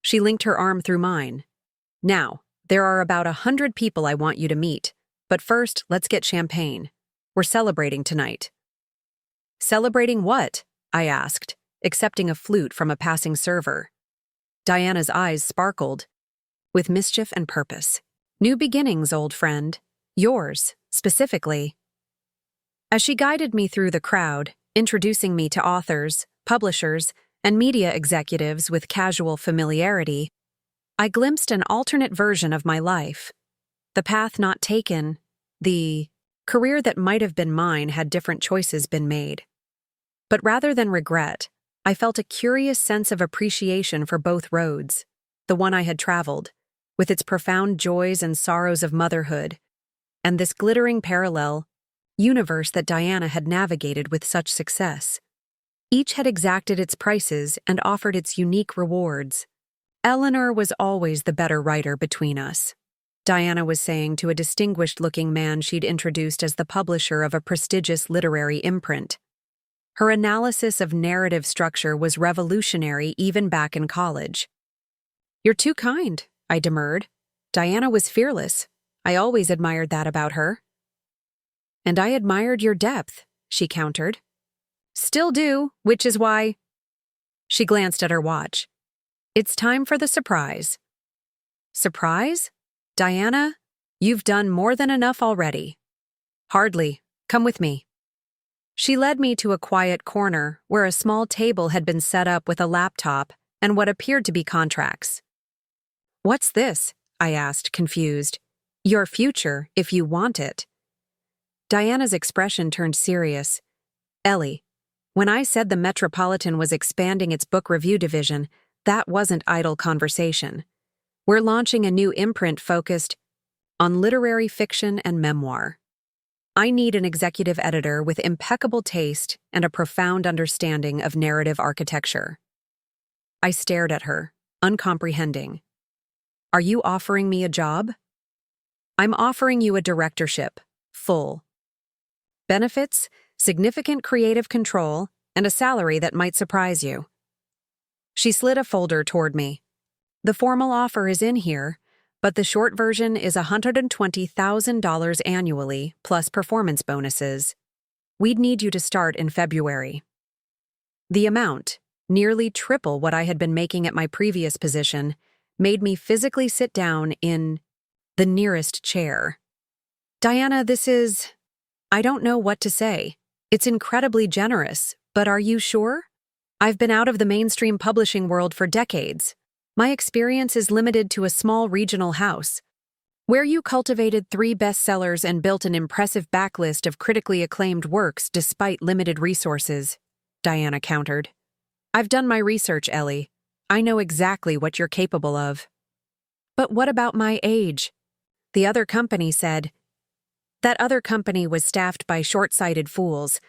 She linked her arm through mine. "Now, there are about 100 people I want you to meet, but first, let's get champagne. We're celebrating tonight." "Celebrating what?" I asked, accepting a flute from a passing server. Diana's eyes sparkled with mischief and purpose. "New beginnings, old friend. Yours, specifically." As she guided me through the crowd, introducing me to authors, publishers, and media executives with casual familiarity, I glimpsed an alternate version of my life. The path not taken, the Career that might have been mine had different choices been made. But rather than regret, I felt a curious sense of appreciation for both roads, the one I had traveled, with its profound joys and sorrows of motherhood, and this glittering parallel universe that Diana had navigated with such success. Each had exacted its prices and offered its unique rewards. Eleanor was always the better writer between us, Diana was saying to a distinguished-looking man she'd introduced as the publisher of a prestigious literary imprint. Her analysis of narrative structure was revolutionary even back in college. "You're too kind," I demurred. "Diana was fearless. I always admired that about her." "And I admired your depth," she countered. "Still do, which is why—" She glanced at her watch. "It's time for the surprise." "Surprise? Diana, you've done more than enough already." "Hardly. Come with me." She led me to a quiet corner where a small table had been set up with a laptop and what appeared to be contracts. "What's this?" I asked, confused. "Your future, if you want it." Diana's expression turned serious. "Ellie, when I said the Metropolitan was expanding its book review division, that wasn't idle conversation. We're launching a new imprint focused on literary fiction and memoir. I need an executive editor with impeccable taste and a profound understanding of narrative architecture." I stared at her, uncomprehending. "Are you offering me a job?" "I'm offering you a directorship, full. Benefits, significant creative control, and a salary that might surprise you." She slid a folder toward me. "The formal offer is in here, but the short version is $120,000 annually plus performance bonuses. We'd need you to start in February." The amount, nearly triple what I had been making at my previous position, made me physically sit down in the nearest chair. "Diana, I don't know what to say. It's incredibly generous, but are you sure? I've been out of the mainstream publishing world for decades. My experience is limited to a small regional house. Where you cultivated 3 bestsellers and built an impressive backlist of critically acclaimed works despite limited resources," Diana countered. "I've done my research, Ellie. I know exactly what you're capable of." "But what about my age?" The other company said. That other company was staffed by short-sighted fools.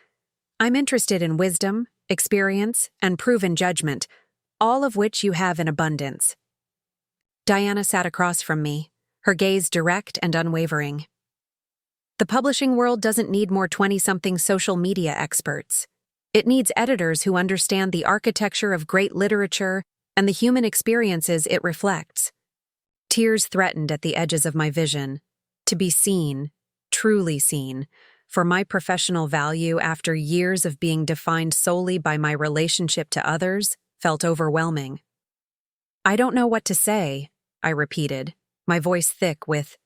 I'm interested in wisdom, experience, and proven judgment, all of which you have in abundance. Diana sat across from me, her gaze direct and unwavering. "The publishing world doesn't need more 20-something social media experts. It needs editors who understand the architecture of great literature and the human experiences it reflects." Tears threatened at the edges of my vision. To be seen, truly seen, for my professional value after years of being defined solely by my relationship to others felt overwhelming. "I don't know what to say," I repeated, my voice thick with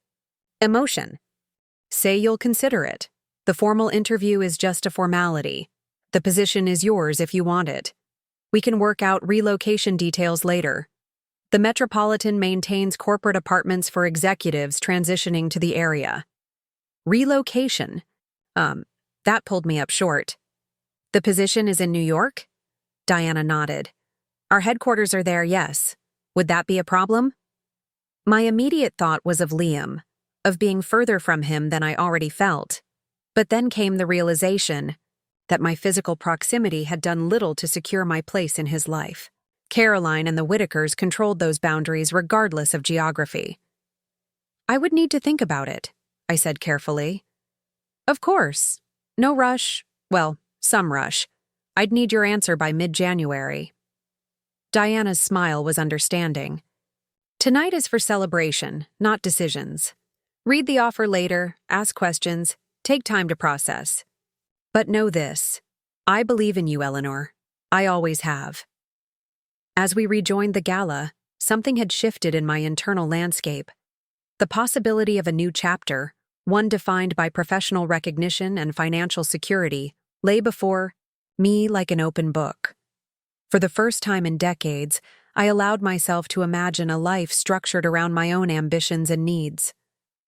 emotion. "Say you'll consider it. The formal interview is just a formality. The position is yours if you want it. We can work out relocation details later. The Metropolitan maintains corporate apartments for executives transitioning to the area." Relocation? That pulled me up short. "The position is in New York?" Diana nodded. "Our headquarters are there, yes. Would that be a problem?" My immediate thought was of Liam, of being further from him than I already felt. But then came the realization that my physical proximity had done little to secure my place in his life. Caroline and the Whitakers controlled those boundaries regardless of geography. "I would need to think about it," I said carefully. "Of course. No rush. Well, some rush. I'd need your answer by mid-January." Diana's smile was understanding. "Tonight is for celebration, not decisions. Read the offer later, ask questions, take time to process. But know this. I believe in you, Eleanor. I always have." As we rejoined the gala, something had shifted in my internal landscape. The possibility of a new chapter, one defined by professional recognition and financial security, lay before me like an open book. For the first time in decades, I allowed myself to imagine a life structured around my own ambitions and needs,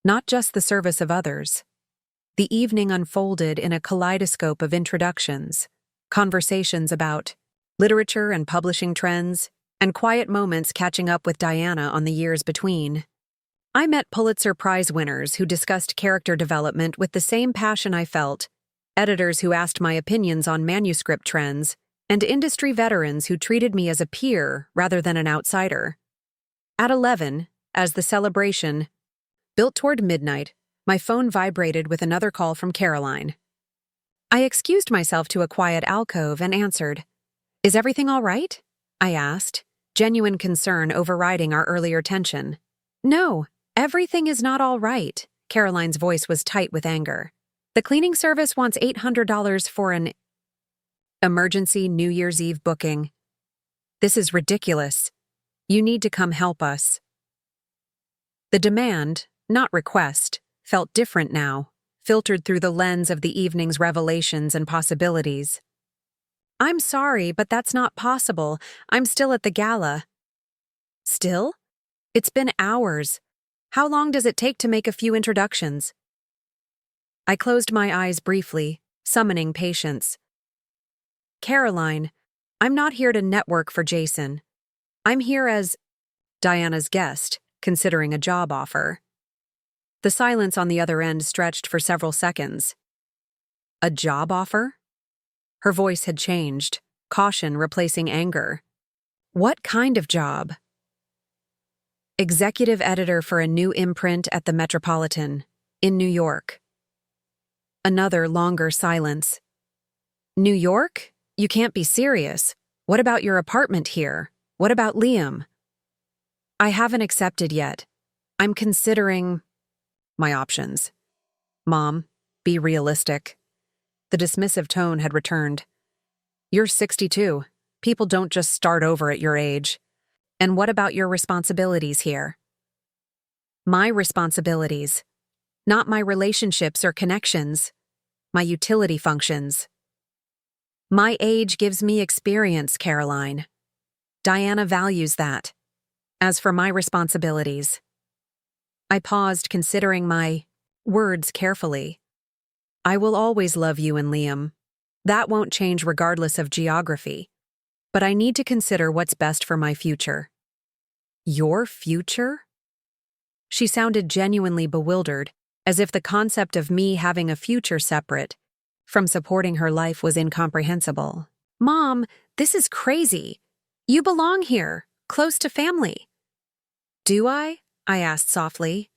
not just the service of others. The evening unfolded in a kaleidoscope of introductions, conversations about literature and publishing trends, and quiet moments catching up with Diana on the years between. I met Pulitzer Prize winners who discussed character development with the same passion I felt, editors who asked my opinions on manuscript trends, and industry veterans who treated me as a peer rather than an outsider. At 11, as the celebration built toward midnight, my phone vibrated with another call from Caroline. I excused myself to a quiet alcove and answered. "Is everything all right?" I asked, genuine concern overriding our earlier tension. "No, everything is not all right," Caroline's voice was tight with anger. "The cleaning service wants $800 for an emergency New Year's Eve booking. This is ridiculous. You need to come help us." The demand, not request, felt different now, filtered through the lens of the evening's revelations and possibilities. "I'm sorry, but that's not possible. I'm still at the gala." "Still? It's been hours. How long does it take to make a few introductions?" I closed my eyes briefly, summoning patience. "Caroline, I'm not here to network for Jason. I'm here as Diana's guest, considering a job offer." The silence on the other end stretched for several seconds. "A job offer?" Her voice had changed, caution replacing anger. "What kind of job?" "Executive editor for a new imprint at the Metropolitan, in New York." Another longer silence. "New York? You can't be serious. What about your apartment here? What about Liam?" "I haven't accepted yet. I'm considering my options." "Mom, be realistic." The dismissive tone had returned. "You're 62. People don't just start over at your age. And what about your responsibilities here?" "My responsibilities. Not my relationships or connections. My utility functions. My age gives me experience, Caroline. Diana values that. As for my responsibilities..." I paused, considering my words carefully. "I will always love you and Liam. That won't change regardless of geography. But I need to consider what's best for my future." "Your future?" She sounded genuinely bewildered, as if the concept of me having a future separate from supporting her life was incomprehensible. "Mom, this is crazy. You belong here, close to family." "Do I?" I asked softly.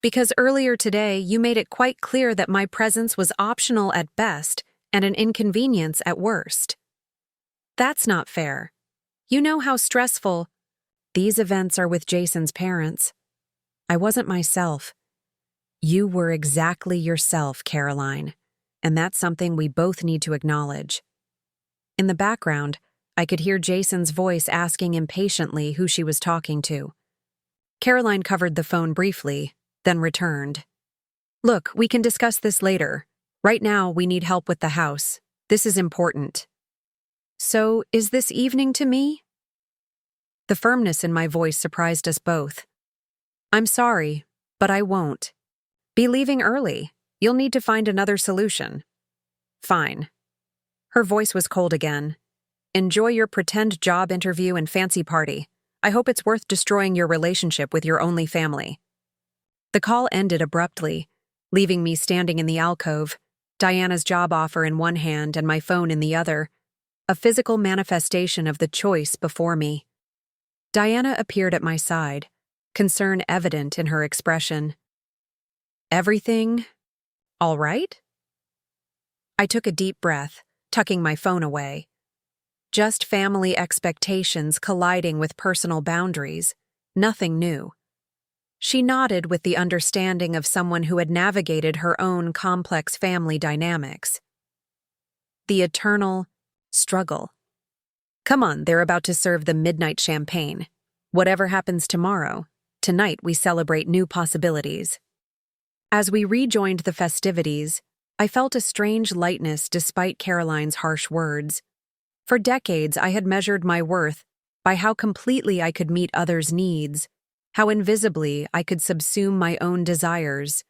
"Because earlier today you made it quite clear that my presence was optional at best and an inconvenience at worst." "That's not fair. You know how stressful..." "These events are with Jason's parents. I wasn't myself. You were exactly yourself, Caroline, and that's something we both need to acknowledge." In the background, I could hear Jason's voice asking impatiently who she was talking to. Caroline covered the phone briefly, then returned. "Look, we can discuss this later. Right now, we need help with the house. This is important." "So, is this evening to me?" The firmness in my voice surprised us both. "I'm sorry, but I won't. Be leaving early. You'll need to find another solution." "Fine." Her voice was cold again. "Enjoy your pretend job interview and fancy party. I hope it's worth destroying your relationship with your only family." The call ended abruptly, leaving me standing in the alcove, Diana's job offer in one hand and my phone in the other, a physical manifestation of the choice before me. Diana appeared at my side, concern evident in her expression. "Everything all right?" I took a deep breath, tucking my phone away. Just family expectations colliding with personal boundaries, nothing new. She nodded with the understanding of someone who had navigated her own complex family dynamics. The eternal struggle. "Come on, they're about to serve the midnight champagne. Whatever happens tomorrow, tonight we celebrate new possibilities." As we rejoined the festivities, I felt a strange lightness despite Caroline's harsh words. For decades, I had measured my worth by how completely I could meet others' needs, how invisibly I could subsume my own desires.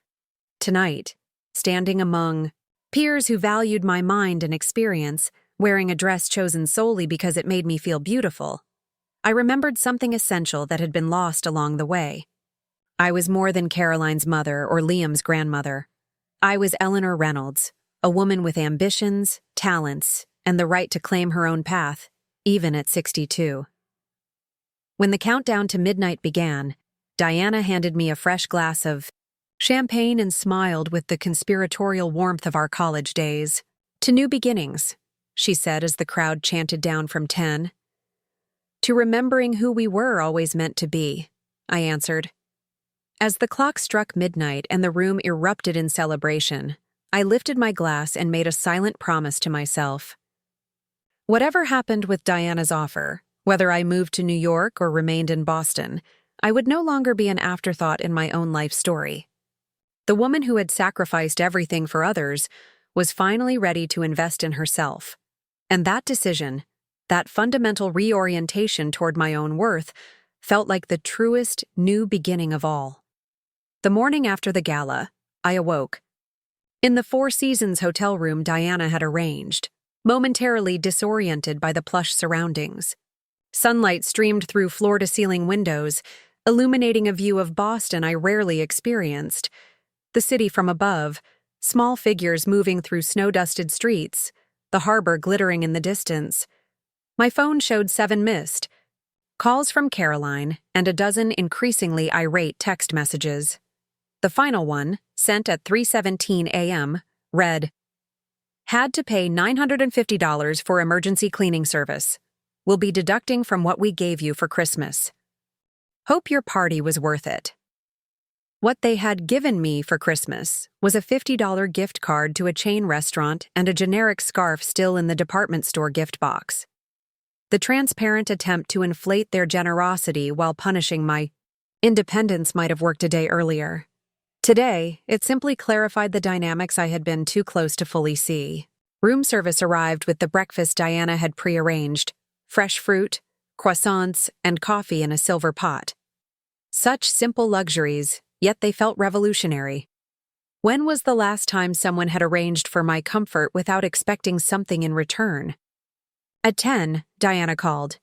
Tonight, standing among peers who valued my mind and experience, wearing a dress chosen solely because it made me feel beautiful. I remembered something essential that had been lost along the way. I was more than Caroline's mother or Liam's grandmother. I was Eleanor Reynolds, a woman with ambitions, talents, and the right to claim her own path, even at 62. When the countdown to midnight began, Diana handed me a fresh glass of champagne and smiled with the conspiratorial warmth of our college days. "To new beginnings," she said as the crowd chanted down from 10. "To remembering who we were always meant to be," I answered. As the clock struck midnight and the room erupted in celebration, I lifted my glass and made a silent promise to myself. Whatever happened with Diana's offer, whether I moved to New York or remained in Boston, I would no longer be an afterthought in my own life story. The woman who had sacrificed everything for others was finally ready to invest in herself. And that decision, that fundamental reorientation toward my own worth, felt like the truest new beginning of all. The morning after the gala, I awoke. In the Four Seasons hotel room Diana had arranged, momentarily disoriented by the plush surroundings. Sunlight streamed through floor-to-ceiling windows, illuminating a view of Boston I rarely experienced. The city from above, small figures moving through snow-dusted streets, the harbor glittering in the distance. My phone showed 7 missed, calls from Caroline, and a dozen increasingly irate text messages. The final one, sent at 3:17 a.m., read, "Had to pay $950 for emergency cleaning service. Will be deducting from what we gave you for Christmas. Hope your party was worth it." What they had given me for Christmas was a $50 gift card to a chain restaurant and a generic scarf still in the department store gift box. The transparent attempt to inflate their generosity while punishing my independence might have worked a day earlier. Today, it simply clarified the dynamics I had been too close to fully see. Room service arrived with the breakfast Diana had prearranged: fresh fruit, croissants, and coffee in a silver pot. Such simple luxuries, yet they felt revolutionary. When was the last time someone had arranged for my comfort without expecting something in return? At 10, Diana called.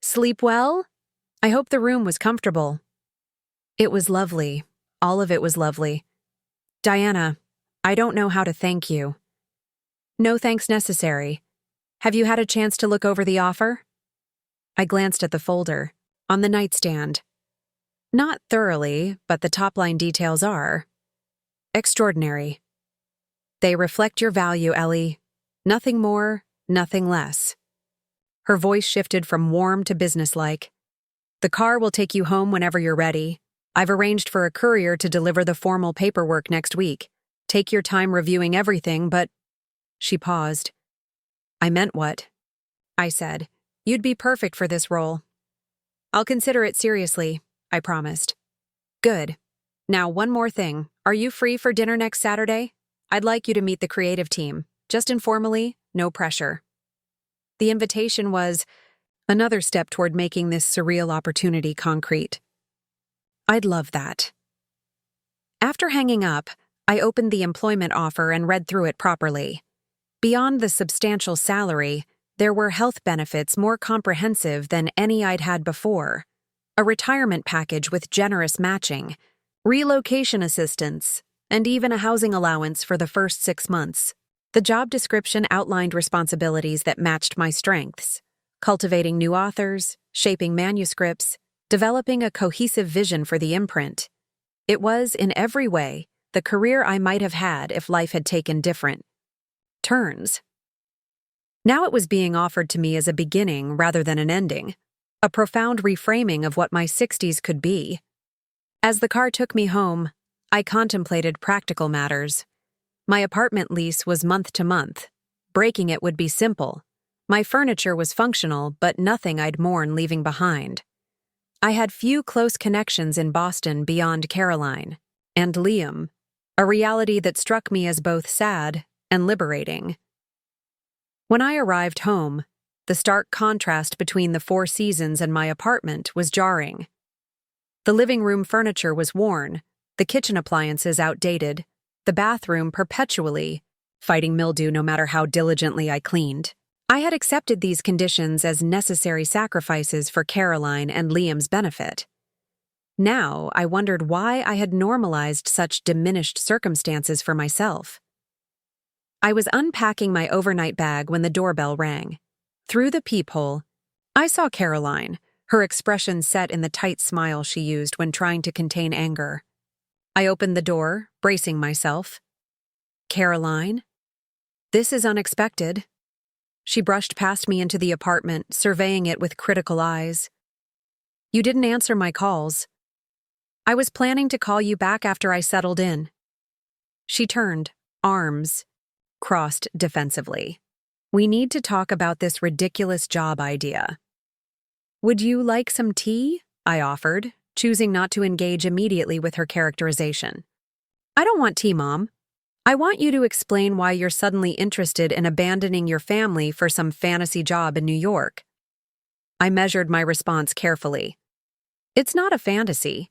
"Sleep well? I hope the room was comfortable." It was lovely. All of it was lovely. "Diana, I don't know how to thank you." "No thanks necessary. Have you had a chance to look over the offer?" I glanced at the folder, on the nightstand. "Not thoroughly, but the top-line details are extraordinary. They reflect your value, Ellie. Nothing more, nothing less." Her voice shifted from warm to businesslike. "The car will take you home whenever you're ready. I've arranged for a courier to deliver the formal paperwork next week. Take your time reviewing everything, but—" She paused. "I meant what?" I said. "You'd be perfect for this role." "I'll consider it seriously," I promised. "Good. Now, one more thing. Are you free for dinner next Saturday? I'd like you to meet the creative team. Just informally, no pressure." The invitation was another step toward making this surreal opportunity concrete. I'd love that. After hanging up, I opened the employment offer and read through it properly. Beyond the substantial salary, there were health benefits more comprehensive than any I'd had before. A retirement package with generous matching, relocation assistance, and even a housing allowance for the first 6 months. The job description outlined responsibilities that matched my strengths: cultivating new authors, shaping manuscripts, developing a cohesive vision for the imprint. It was, in every way, the career I might have had if life had taken different turns. Now it was being offered to me as a beginning rather than an ending, a profound reframing of what my 60s could be. As the car took me home, I contemplated practical matters. My apartment lease was month to month. Breaking it would be simple. My furniture was functional, but nothing I'd mourn leaving behind. I had few close connections in Boston beyond Caroline and Liam, a reality that struck me as both sad and liberating. When I arrived home, the stark contrast between the Four Seasons and my apartment was jarring. The living room furniture was worn, the kitchen appliances outdated, the bathroom perpetually, fighting mildew no matter how diligently I cleaned. I had accepted these conditions as necessary sacrifices for Caroline and Liam's benefit. Now, I wondered why I had normalized such diminished circumstances for myself. I was unpacking my overnight bag when the doorbell rang. Through the peephole, I saw Caroline, her expression set in the tight smile she used when trying to contain anger. I opened the door, bracing myself. "Caroline? This is unexpected." She brushed past me into the apartment, surveying it with critical eyes. "You didn't answer my calls. I was planning to call you back after I settled in." She turned, arms crossed defensively. "We need to talk about this ridiculous job idea." "Would you like some tea?" I offered, choosing not to engage immediately with her characterization. "I don't want tea, Mom. I want you to explain why you're suddenly interested in abandoning your family for some fantasy job in New York." I measured my response carefully. It's not a fantasy.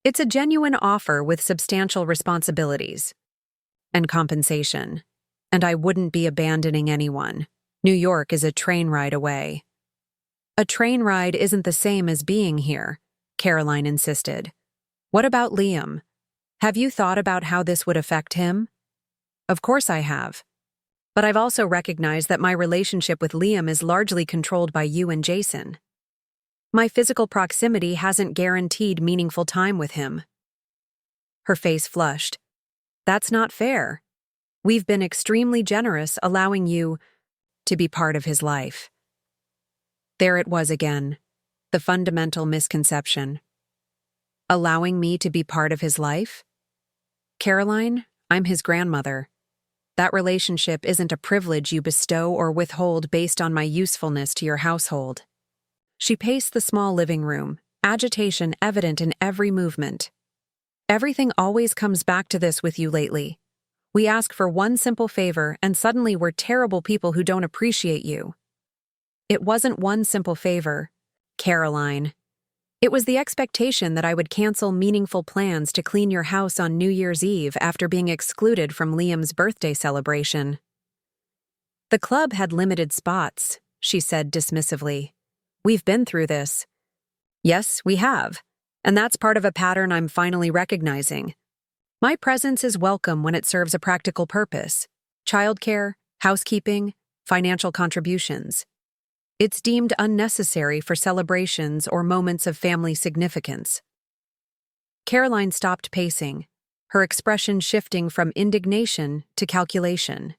It's a genuine offer with substantial responsibilities and compensation. And I wouldn't be abandoning anyone. New York is a train ride away. "A train ride isn't the same as being here," Caroline insisted. "What about Liam? Have you thought about how this would affect him?" "Of course I have. But I've also recognized that my relationship with Liam is largely controlled by you and Jason. My physical proximity hasn't guaranteed meaningful time with him." Her face flushed. "That's not fair. We've been extremely generous allowing you to be part of his life." There it was again, the fundamental misconception. Allowing me to be part of his life? "Caroline, I'm his grandmother. That relationship isn't a privilege you bestow or withhold based on my usefulness to your household." She paced the small living room, agitation evident in every movement. "Everything always comes back to this with you lately. We ask for one simple favor, and suddenly we're terrible people who don't appreciate you." It wasn't one simple favor, Caroline. It was the expectation that I would cancel meaningful plans to clean your house on New Year's Eve after being excluded from Liam's birthday celebration. "The club had limited spots," she said dismissively. "We've been through this." "Yes, we have. And that's part of a pattern I'm finally recognizing. My presence is welcome when it serves a practical purpose: childcare, housekeeping, financial contributions. It's deemed unnecessary for celebrations or moments of family significance." Caroline stopped pacing, her expression shifting from indignation to calculation.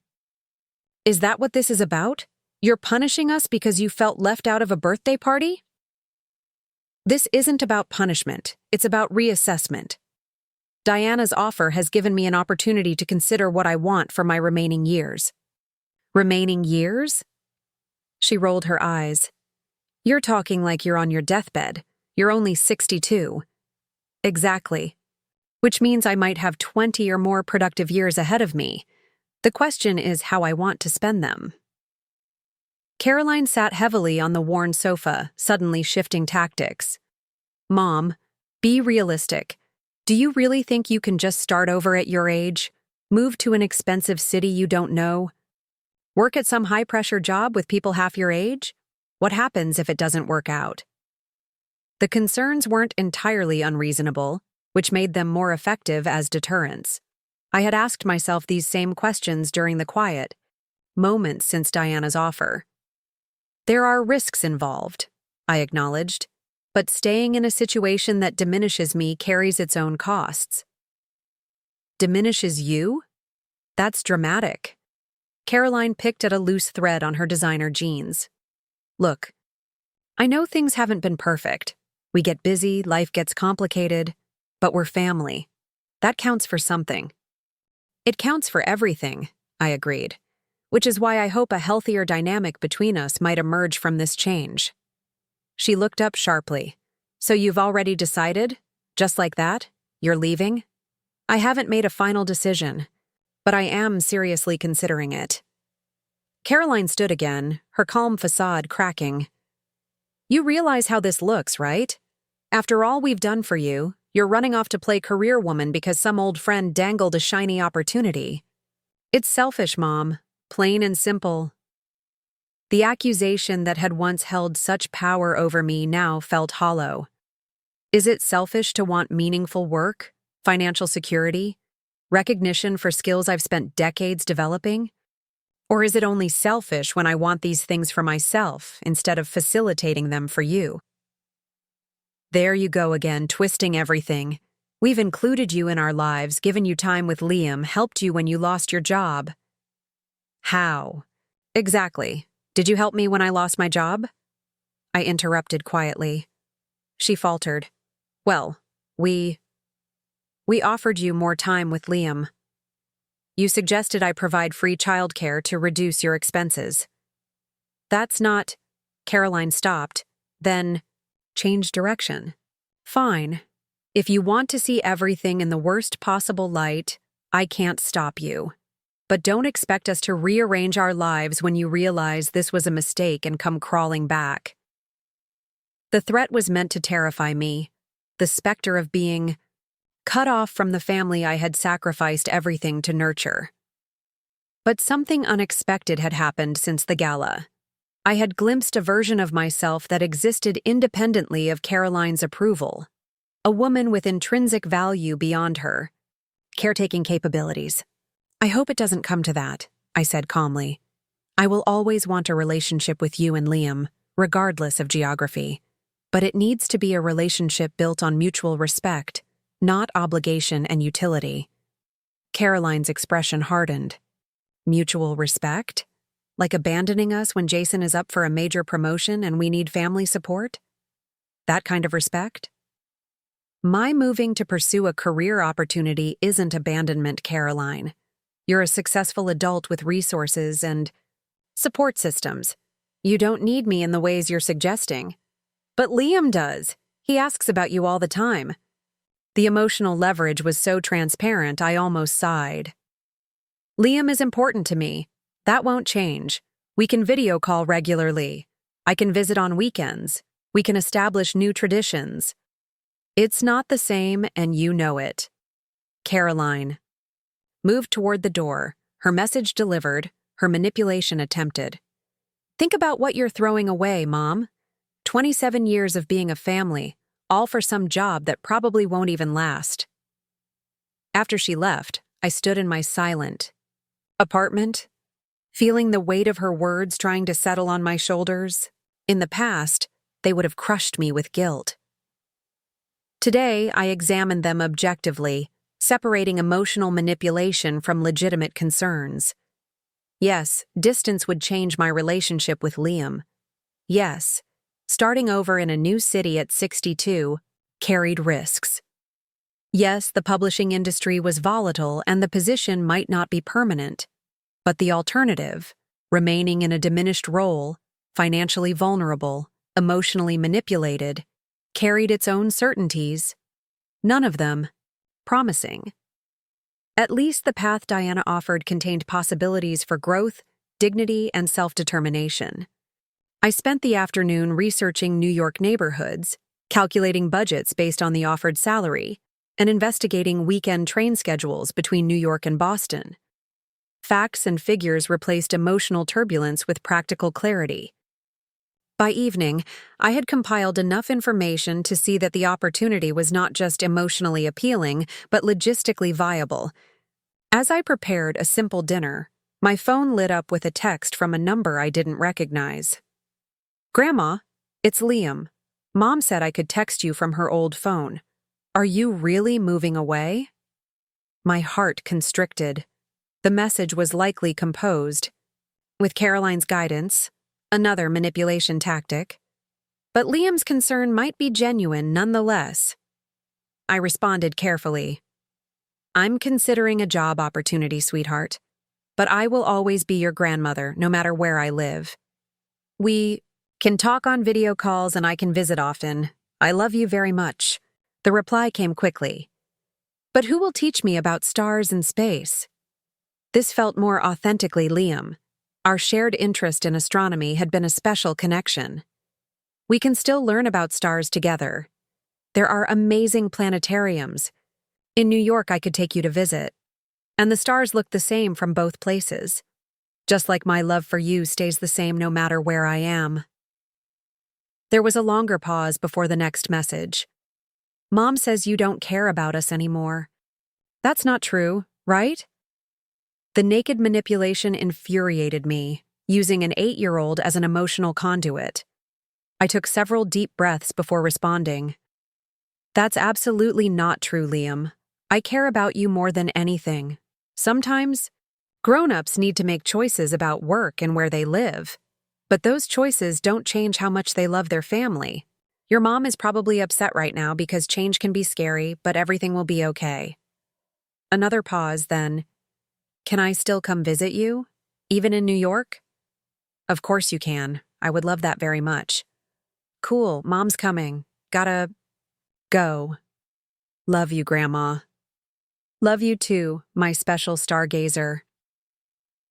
"Is that what this is about? You're punishing us because you felt left out of a birthday party?" "This isn't about punishment, it's about reassessment. Diana's offer has given me an opportunity to consider what I want for my remaining years." "Remaining years?" She rolled her eyes. "You're talking like you're on your deathbed. You're only 62. "Exactly. Which means I might have 20 or more productive years ahead of me. The question is how I want to spend them." Caroline sat heavily on the worn sofa, suddenly shifting tactics. "Mom, be realistic. Do you really think you can just start over at your age? Move to an expensive city you don't know? Work at some high-pressure job with people half your age? What happens if it doesn't work out?" The concerns weren't entirely unreasonable, which made them more effective as deterrents. I had asked myself these same questions during the quiet moments since Diana's offer. "There are risks involved," I acknowledged, "but staying in a situation that diminishes me carries its own costs." "Diminishes you? That's dramatic." Caroline picked at a loose thread on her designer jeans. "Look, I know things haven't been perfect. We get busy, life gets complicated, but we're family. That counts for something." "It counts for everything," I agreed, "which is why I hope a healthier dynamic between us might emerge from this change." She looked up sharply. "So you've already decided? Just like that? You're leaving?" "I haven't made a final decision, but I am seriously considering it." Caroline stood again, her calm facade cracking. "You realize how this looks, right? After all we've done for you, You're running off to play career woman because some old friend dangled a shiny opportunity. It's selfish, Mom. Plain and simple. The accusation that had once held such power over me now felt hollow. Is it selfish to want meaningful work, financial security, recognition for skills I've spent decades developing? Or is it only selfish when I want these things for myself instead of facilitating them for you? There you go again, twisting everything. We've included you in our lives, given you time with Liam, helped you when you lost your job. How? Exactly. Did you help me when I lost my job? I interrupted quietly. She faltered. Well, we offered you more time with Liam. You suggested I provide free childcare to reduce your expenses. That's not... Caroline stopped, then changed direction. Fine. If you want to see everything in the worst possible light, I can't stop you. But don't expect us to rearrange our lives when you realize this was a mistake and come crawling back. The threat was meant to terrify me, the specter of being cut off from the family I had sacrificed everything to nurture. But something unexpected had happened since the gala. I had glimpsed a version of myself that existed independently of Caroline's approval, a woman with intrinsic value beyond her, caretaking capabilities. I hope it doesn't come to that, I said calmly. I will always want a relationship with you and Liam, regardless of geography. But it needs to be a relationship built on mutual respect, not obligation and utility. Caroline's expression hardened. Mutual respect? Like abandoning us when Jason is up for a major promotion and we need family support? That kind of respect? My moving to pursue a career opportunity isn't abandonment, Caroline. You're a successful adult with resources and support systems. You don't need me in the ways you're suggesting. But Liam does. He asks about you all the time. The emotional leverage was so transparent I almost sighed. Liam is important to me. That won't change. We can video call regularly. I can visit on weekends. We can establish new traditions. It's not the same, and you know it. Caroline moved toward the door, her message delivered, her manipulation attempted. Think about what you're throwing away, Mom. 27 years of being a family, all for some job that probably won't even last. After she left, I stood in my silent apartment, feeling the weight of her words trying to settle on my shoulders. In the past, they would have crushed me with guilt. Today, I examined them objectively, separating emotional manipulation from legitimate concerns. Yes, distance would change my relationship with Liam. Yes, starting over in a new city at 62 carried risks. Yes, the publishing industry was volatile and the position might not be permanent. But the alternative, remaining in a diminished role, financially vulnerable, emotionally manipulated, carried its own certainties, none of them promising. At least the path Diana offered contained possibilities for growth, dignity, and self-determination. I spent the afternoon researching New York neighborhoods, calculating budgets based on the offered salary, and investigating weekend train schedules between New York and Boston. Facts and figures replaced emotional turbulence with practical clarity. By evening, I had compiled enough information to see that the opportunity was not just emotionally appealing, but logistically viable. As I prepared a simple dinner, my phone lit up with a text from a number I didn't recognize. Grandma, it's Liam. Mom said I could text you from her old phone. Are you really moving away? My heart constricted. The message was likely composed. With Caroline's guidance, another manipulation tactic. But Liam's concern might be genuine nonetheless. I responded carefully. I'm considering a job opportunity, sweetheart. But I will always be your grandmother, no matter where I live. We can talk on video calls and I can visit often. I love you very much. The reply came quickly. But who will teach me about stars and space? This felt more authentically Liam. Our shared interest in astronomy had been a special connection. We can still learn about stars together. There are amazing planetariums. In New York, I could take you to visit. And the stars look the same from both places. Just like my love for you stays the same no matter where I am. There was a longer pause before the next message. Mom says you don't care about us anymore. That's not true, right? The naked manipulation infuriated me, using an 8-year-old as an emotional conduit. I took several deep breaths before responding. That's absolutely not true, Liam. I care about you more than anything. Sometimes, grown-ups need to make choices about work and where they live. But those choices don't change how much they love their family. Your mom is probably upset right now because change can be scary, but everything will be okay. Another pause, then. Can I still come visit you? Even in New York? Of course you can. I would love that very much. Cool, Mom's coming. Gotta go. Love you, Grandma. Love you too, my special stargazer.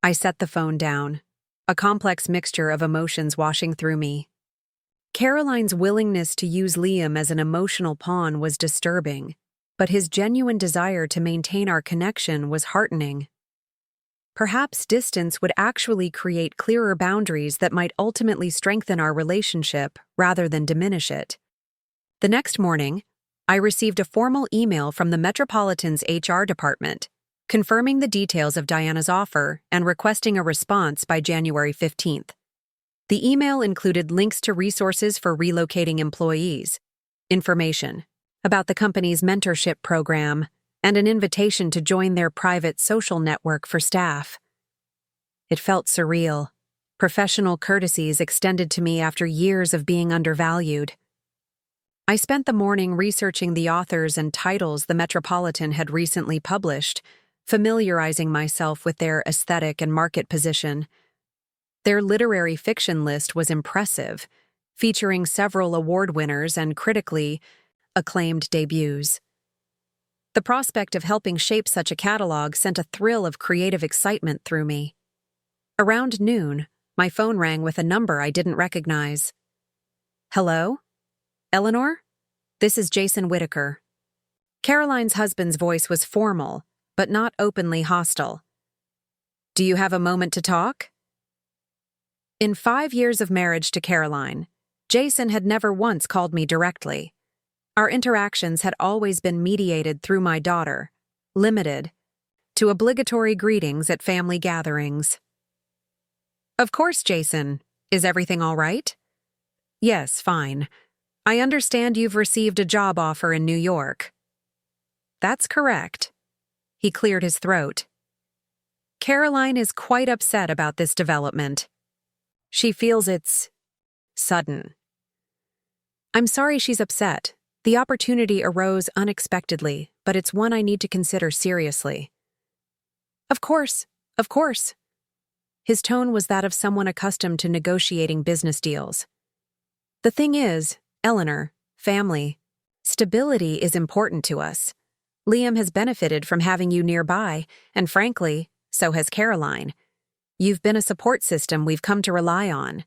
I set the phone down, a complex mixture of emotions washing through me. Caroline's willingness to use Liam as an emotional pawn was disturbing, but his genuine desire to maintain our connection was heartening. Perhaps distance would actually create clearer boundaries that might ultimately strengthen our relationship rather than diminish it. The next morning, I received a formal email from the Metropolitan's HR department, confirming the details of Diana's offer and requesting a response by January 15th. The email included links to resources for relocating employees, information about the company's mentorship program, and an invitation to join their private social network for staff. It felt surreal, professional courtesies extended to me after years of being undervalued. I spent the morning researching the authors and titles the Metropolitan had recently published, familiarizing myself with their aesthetic and market position. Their literary fiction list was impressive, featuring several award winners and critically acclaimed debuts. The prospect of helping shape such a catalog sent a thrill of creative excitement through me. Around noon, my phone rang with a number I didn't recognize. Hello? Eleanor? This is Jason Whitaker. Caroline's husband's voice was formal, but not openly hostile. Do you have a moment to talk? In 5 years of marriage to Caroline, Jason had never once called me directly. Our interactions had always been mediated through my daughter, limited to obligatory greetings at family gatherings. Of course, Jason. Is everything all right? Yes, fine. I understand you've received a job offer in New York. That's correct. He cleared his throat. Caroline is quite upset about this development. She feels it's sudden. I'm sorry she's upset. The opportunity arose unexpectedly, but it's one I need to consider seriously. Of course, of course. His tone was that of someone accustomed to negotiating business deals. The thing is, Eleanor, family, stability is important to us. Liam has benefited from having you nearby, and frankly, so has Caroline. You've been a support system we've come to rely on.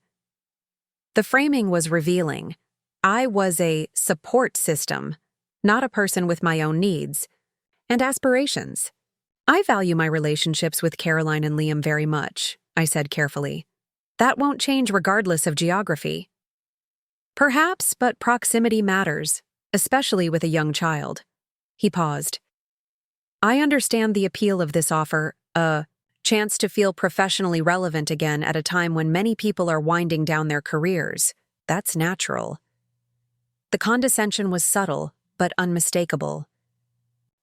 The framing was revealing. I was a support system, not a person with my own needs and aspirations. I value my relationships with Caroline and Liam very much, I said carefully. That won't change regardless of geography. Perhaps, but proximity matters, especially with a young child. He paused. I understand the appeal of this offer, a chance to feel professionally relevant again at a time when many people are winding down their careers. That's natural. The condescension was subtle, but unmistakable.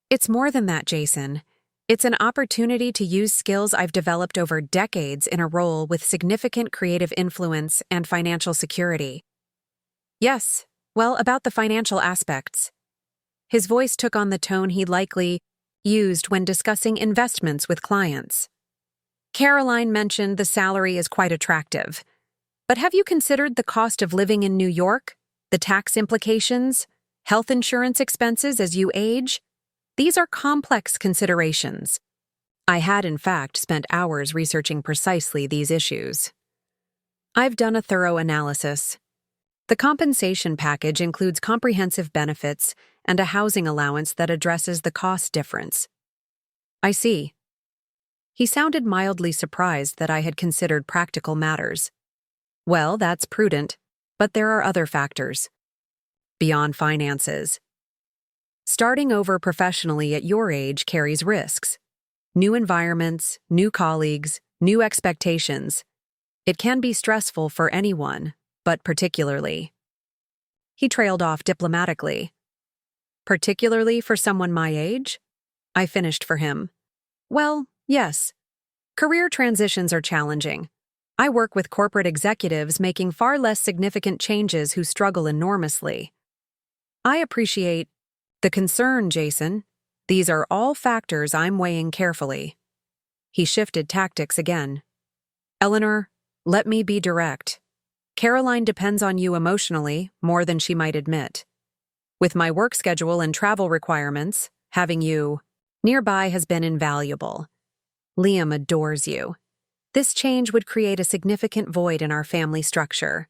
It's more than that, Jason. It's an opportunity to use skills I've developed over decades in a role with significant creative influence and financial security. Yes, well, about the financial aspects. His voice took on the tone he likely used when discussing investments with clients. Caroline mentioned the salary is quite attractive. But have you considered the cost of living in New York? The tax implications? Health insurance expenses as you age? These are complex considerations. I had, in fact, spent hours researching precisely these issues. I've done a thorough analysis. The compensation package includes comprehensive benefits and a housing allowance that addresses the cost difference. I see. He sounded mildly surprised that I had considered practical matters. Well, that's prudent, but there are other factors. Beyond finances. Starting over professionally at your age carries risks. New environments, new colleagues, new expectations. It can be stressful for anyone, but particularly. He trailed off diplomatically. Particularly for someone my age? I finished for him. Well, yes. Career transitions are challenging. I work with corporate executives making far less significant changes who struggle enormously. I appreciate the concern, Jason. These are all factors I'm weighing carefully. He shifted tactics again. Eleanor, let me be direct. Caroline depends on you emotionally more than she might admit. With my work schedule and travel requirements, having you nearby has been invaluable. Liam adores you. This change would create a significant void in our family structure.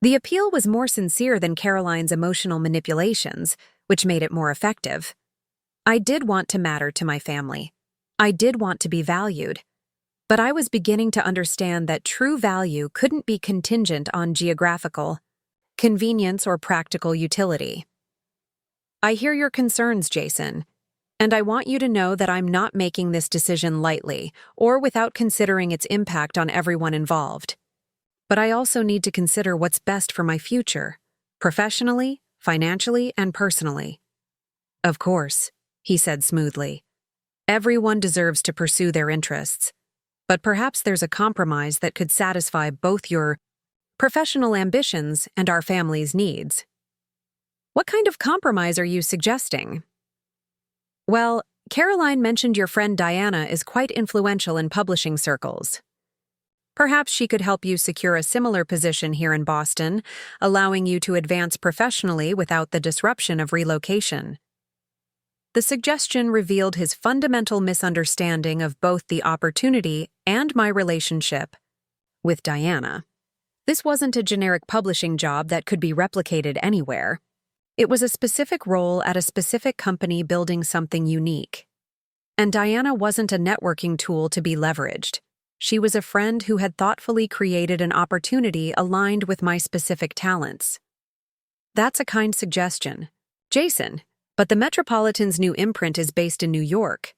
The appeal was more sincere than Caroline's emotional manipulations, which made it more effective. I did want to matter to my family. I did want to be valued. But I was beginning to understand that true value couldn't be contingent on geographical convenience or practical utility. I hear your concerns, Jason, and I want you to know that I'm not making this decision lightly or without considering its impact on everyone involved. But I also need to consider what's best for my future, professionally, financially, and personally. Of course, he said smoothly. Everyone deserves to pursue their interests. But perhaps there's a compromise that could satisfy both your professional ambitions and our family's needs. What kind of compromise are you suggesting? Well, Caroline mentioned your friend Diana is quite influential in publishing circles. Perhaps she could help you secure a similar position here in Boston, allowing you to advance professionally without the disruption of relocation. The suggestion revealed his fundamental misunderstanding of both the opportunity and my relationship with Diana. This wasn't a generic publishing job that could be replicated anywhere. It was a specific role at a specific company building something unique. And Diana wasn't a networking tool to be leveraged. She was a friend who had thoughtfully created an opportunity aligned with my specific talents. That's a kind suggestion. Jason, but the Metropolitan's new imprint is based in New York.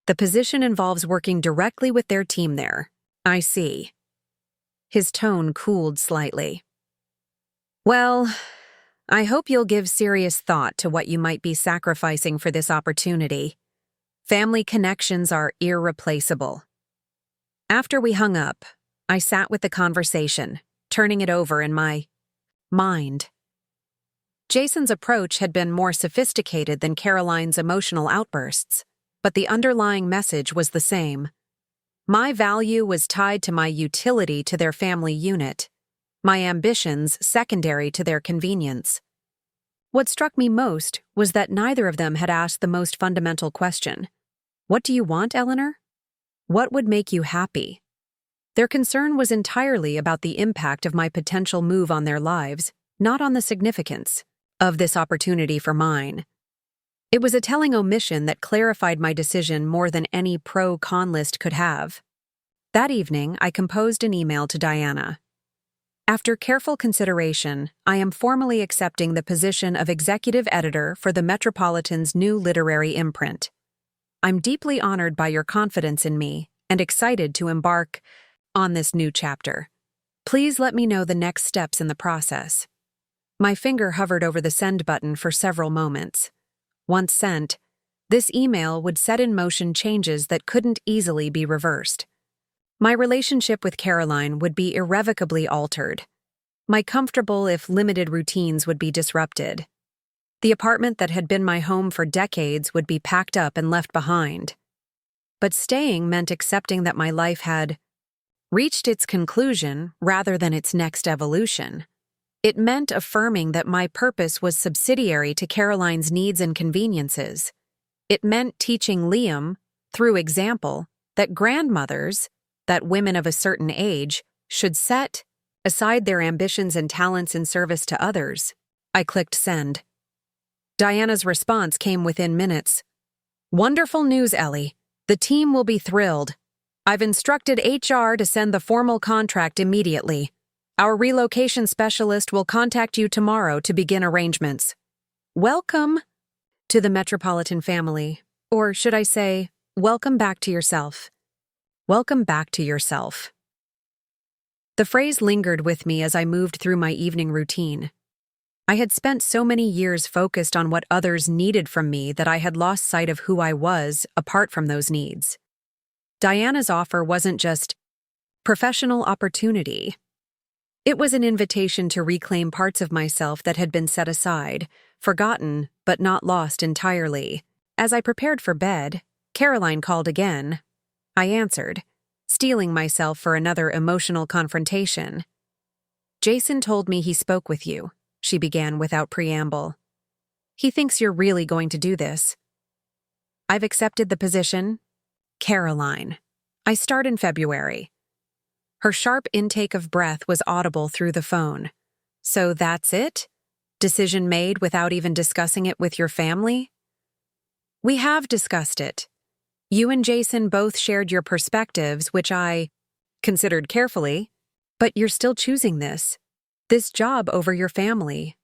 The position involves working directly with their team there. I see. His tone cooled slightly. Well, I hope you'll give serious thought to what you might be sacrificing for this opportunity. Family connections are irreplaceable. After we hung up, I sat with the conversation, turning it over in my mind. Jason's approach had been more sophisticated than Caroline's emotional outbursts, but the underlying message was the same. My value was tied to my utility to their family unit, my ambitions secondary to their convenience. What struck me most was that neither of them had asked the most fundamental question. What do you want, Eleanor? What would make you happy? Their concern was entirely about the impact of my potential move on their lives, not on the significance of this opportunity for mine. It was a telling omission that clarified my decision more than any pro-con list could have. That evening, I composed an email to Diana. After careful consideration, I am formally accepting the position of executive editor for the Metropolitan's new literary imprint. I'm deeply honored by your confidence in me and excited to embark on this new chapter. Please let me know the next steps in the process. My finger hovered over the send button for several moments. Once sent, this email would set in motion changes that couldn't easily be reversed. My relationship with Caroline would be irrevocably altered. My comfortable, if limited, routines would be disrupted. The apartment that had been my home for decades would be packed up and left behind. But staying meant accepting that my life had reached its conclusion rather than its next evolution. It meant affirming that my purpose was subsidiary to Caroline's needs and conveniences. It meant teaching Liam, through example, that grandmothers, that women of a certain age, should set aside their ambitions and talents in service to others. I clicked send. Diana's response came within minutes. Wonderful news, Ellie. The team will be thrilled. I've instructed HR to send the formal contract immediately. Our relocation specialist will contact you tomorrow to begin arrangements. Welcome to the Metropolitan family. Or should I say, welcome back to yourself. Welcome back to yourself. The phrase lingered with me as I moved through my evening routine. I had spent so many years focused on what others needed from me that I had lost sight of who I was apart from those needs. Diana's offer wasn't just professional opportunity. It was an invitation to reclaim parts of myself that had been set aside, forgotten, but not lost entirely. As I prepared for bed, Caroline called again. I answered, steeling myself for another emotional confrontation. Jason told me he spoke with you, she began without preamble. He thinks you're really going to do this. I've accepted the position. Caroline. I start in February. Her sharp intake of breath was audible through the phone. So that's it? Decision made without even discussing it with your family? We have discussed it. You and Jason both shared your perspectives, which I considered carefully, but you're still choosing this job over your family.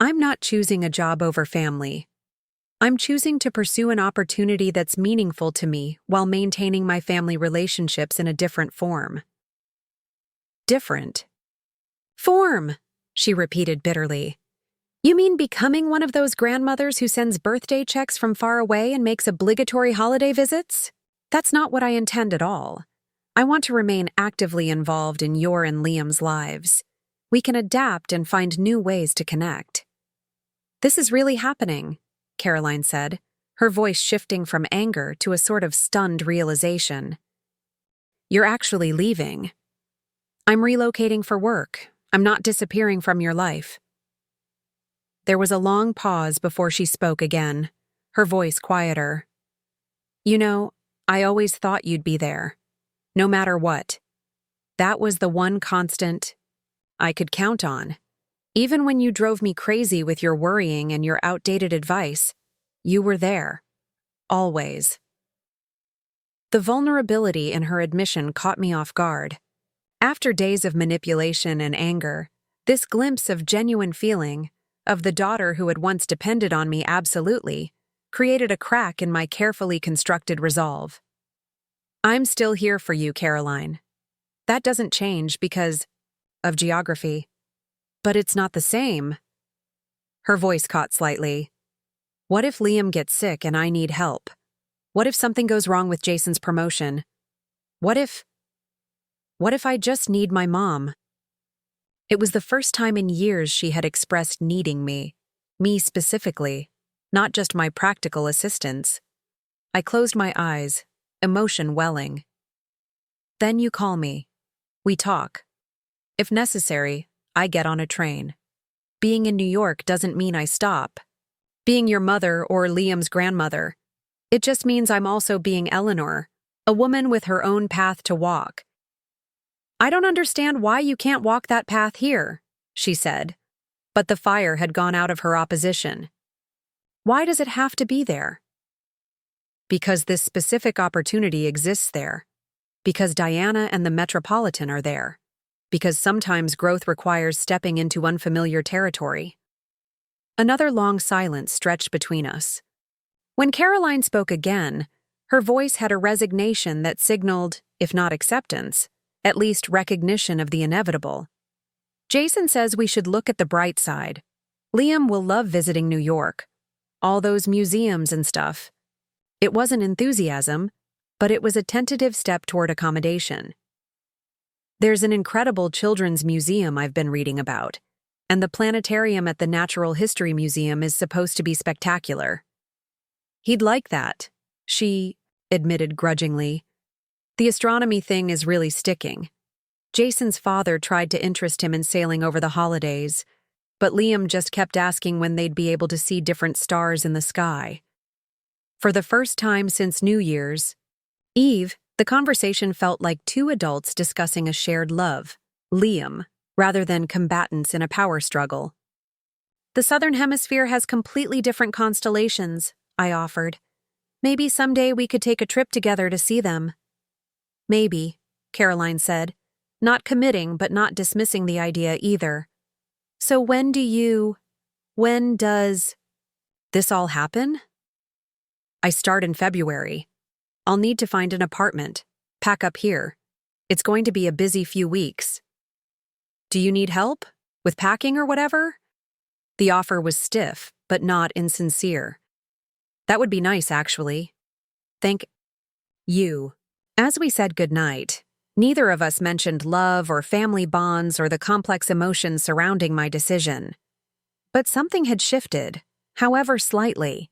I'm not choosing a job over family. I'm choosing to pursue an opportunity that's meaningful to me while maintaining my family relationships in a different form. Different form, she repeated bitterly. You mean becoming one of those grandmothers who sends birthday checks from far away and makes obligatory holiday visits? That's not what I intend at all. I want to remain actively involved in your and Liam's lives. We can adapt and find new ways to connect. This is really happening, Caroline said, her voice shifting from anger to a sort of stunned realization. You're actually leaving. I'm relocating for work. I'm not disappearing from your life. There was a long pause before she spoke again, her voice quieter. You know, I always thought you'd be there, no matter what. That was the one constant I could count on. Even when you drove me crazy with your worrying and your outdated advice, you were there. Always. The vulnerability in her admission caught me off guard. After days of manipulation and anger, this glimpse of genuine feeling, of the daughter who had once depended on me absolutely, created a crack in my carefully constructed resolve. I'm still here for you, Caroline. That doesn't change because of geography. But it's not the same. Her voice caught slightly. What if Liam gets sick and I need help? What if something goes wrong with Jason's promotion? What if I just need my mom? It was the first time in years she had expressed needing me specifically, not just my practical assistance. I closed my eyes, emotion welling. Then you call me. We talk. If necessary, I get on a train. Being in New York doesn't mean I stop. Being your mother or Liam's grandmother, it just means I'm also being Eleanor, a woman with her own path to walk. I don't understand why you can't walk that path here, she said, but the fire had gone out of her opposition. Why does it have to be there? Because this specific opportunity exists there. Because Diana and the Metropolitan are there. Because sometimes growth requires stepping into unfamiliar territory. Another long silence stretched between us. When Caroline spoke again, her voice had a resignation that signaled, if not acceptance, at least recognition of the inevitable. Jason says we should look at the bright side. Liam will love visiting New York. All those museums and stuff. It wasn't enthusiasm, but it was a tentative step toward accommodation. There's an incredible children's museum I've been reading about, and the planetarium at the Natural History Museum is supposed to be spectacular. He'd like that, she admitted grudgingly. The astronomy thing is really sticking. Jason's father tried to interest him in sailing over the holidays, but Liam just kept asking when they'd be able to see different stars in the sky. For the first time since New Year's Eve, the conversation felt like two adults discussing a shared love. Liam, rather than combatants in a power struggle. The Southern Hemisphere has completely different constellations, I offered. Maybe someday we could take a trip together to see them. Maybe, Caroline said, not committing but not dismissing the idea either. So when does this all happen? I start in February. I'll need to find an apartment, pack up here. It's going to be a busy few weeks. Do you need help? With packing or whatever? The offer was stiff, but not insincere. That would be nice, actually. Thank you. As we said goodnight, neither of us mentioned love or family bonds or the complex emotions surrounding my decision. But something had shifted, however slightly.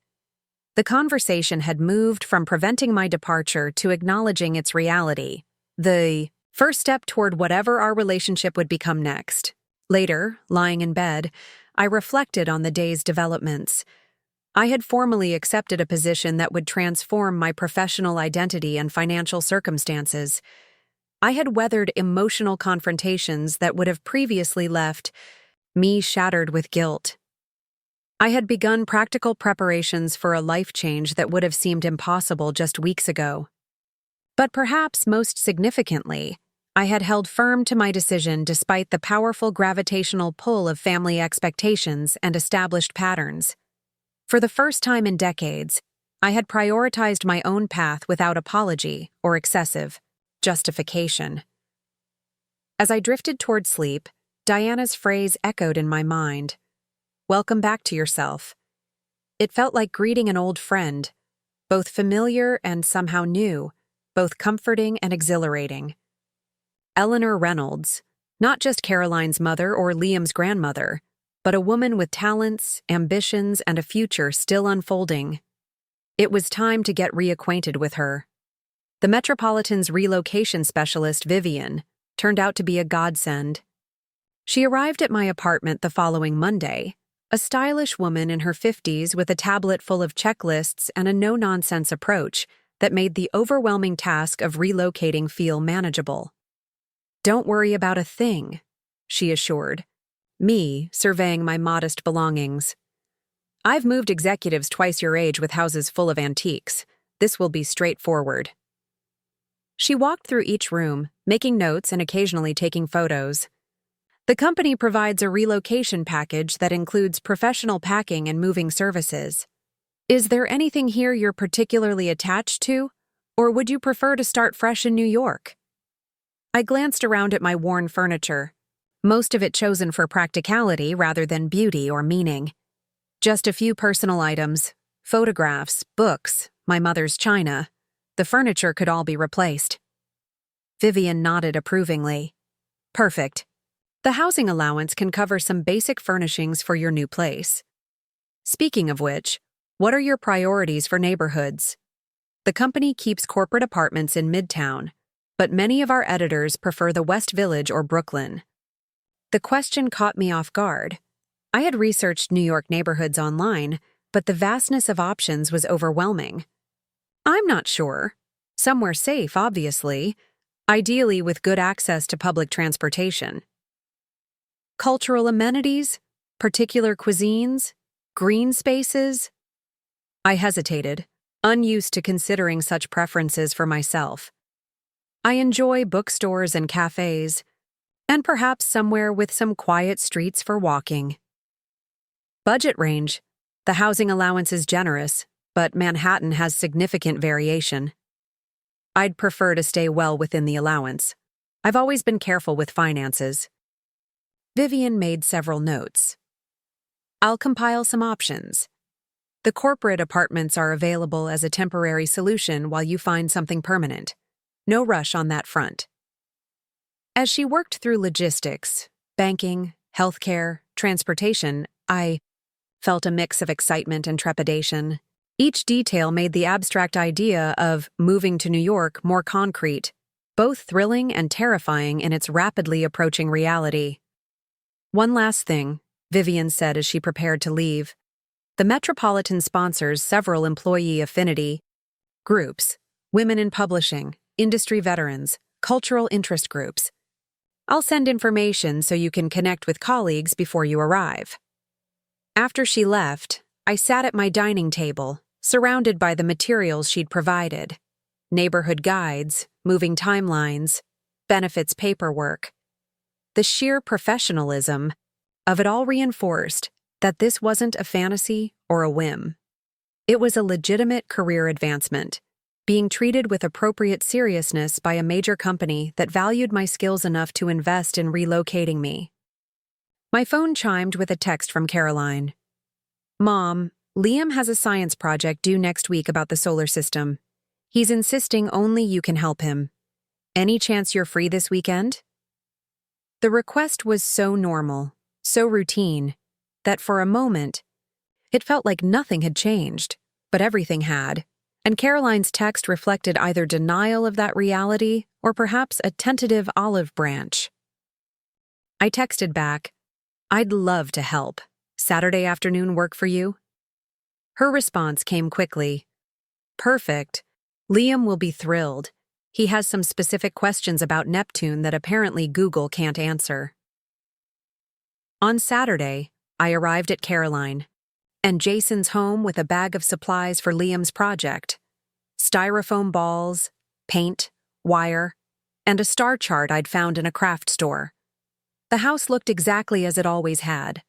The conversation had moved from preventing my departure to acknowledging its reality, the first step toward whatever our relationship would become next. Later, lying in bed, I reflected on the day's developments. I had formally accepted a position that would transform my professional identity and financial circumstances. I had weathered emotional confrontations that would have previously left me shattered with guilt. I had begun practical preparations for a life change that would have seemed impossible just weeks ago. But perhaps most significantly, I had held firm to my decision despite the powerful gravitational pull of family expectations and established patterns. For the first time in decades, I had prioritized my own path without apology or excessive justification. As I drifted toward sleep, Diana's phrase echoed in my mind. Welcome back to yourself. It felt like greeting an old friend, both familiar and somehow new, both comforting and exhilarating. Eleanor Reynolds, not just Caroline's mother or Liam's grandmother, but a woman with talents, ambitions, and a future still unfolding. It was time to get reacquainted with her. The Metropolitan's relocation specialist, Vivian, turned out to be a godsend. She arrived at my apartment the following Monday, a stylish woman in her 50s with a tablet full of checklists and a no-nonsense approach that made the overwhelming task of relocating feel manageable. Don't worry about a thing, she assured, me surveying my modest belongings. I've moved executives twice your age with houses full of antiques. This will be straightforward. She walked through each room, making notes and occasionally taking photos. The company provides a relocation package that includes professional packing and moving services. Is there anything here you're particularly attached to, or would you prefer to start fresh in New York? I glanced around at my worn furniture, most of it chosen for practicality rather than beauty or meaning. Just a few personal items, photographs, books, my mother's china. The furniture could all be replaced. Vivian nodded approvingly. Perfect. The housing allowance can cover some basic furnishings for your new place. Speaking of which, what are your priorities for neighborhoods? The company keeps corporate apartments in Midtown, but many of our editors prefer the West Village or Brooklyn. The question caught me off guard. I had researched New York neighborhoods online, but the vastness of options was overwhelming. I'm not sure. Somewhere safe, obviously, ideally with good access to public transportation. Cultural amenities, particular cuisines, green spaces. I hesitated, unused to considering such preferences for myself. I enjoy bookstores and cafes, and perhaps somewhere with some quiet streets for walking. Budget range. The housing allowance is generous, but Manhattan has significant variation. I'd prefer to stay well within the allowance. I've always been careful with finances. Vivian made several notes. I'll compile some options. The corporate apartments are available as a temporary solution while you find something permanent. No rush on that front. As she worked through logistics, banking, healthcare, transportation, I felt a mix of excitement and trepidation. Each detail made the abstract idea of moving to New York more concrete, both thrilling and terrifying in its rapidly approaching reality. One last thing, Vivian said as she prepared to leave. The Metropolitan sponsors several employee affinity groups, women in publishing, industry veterans, cultural interest groups. I'll send information so you can connect with colleagues before you arrive." After she left, I sat at my dining table, surrounded by the materials she'd provided: neighborhood guides, moving timelines, benefits paperwork. The sheer professionalism of it all reinforced that this wasn't a fantasy or a whim. It was a legitimate career advancement, being treated with appropriate seriousness by a major company that valued my skills enough to invest in relocating me. My phone chimed with a text from Caroline. "Mom, Liam has a science project due next week about the solar system. He's insisting only you can help him. Any chance you're free this weekend?" The request was so normal, so routine, that for a moment, it felt like nothing had changed, but everything had, and Caroline's text reflected either denial of that reality or perhaps a tentative olive branch. I texted back, "I'd love to help. Saturday afternoon work for you?" Her response came quickly. "Perfect. Liam will be thrilled. He has some specific questions about Neptune that apparently Google can't answer." On Saturday, I arrived at Caroline and Jason's home with a bag of supplies for Liam's project: styrofoam balls, paint, wire, and a star chart I'd found in a craft store. The house looked exactly as it always had,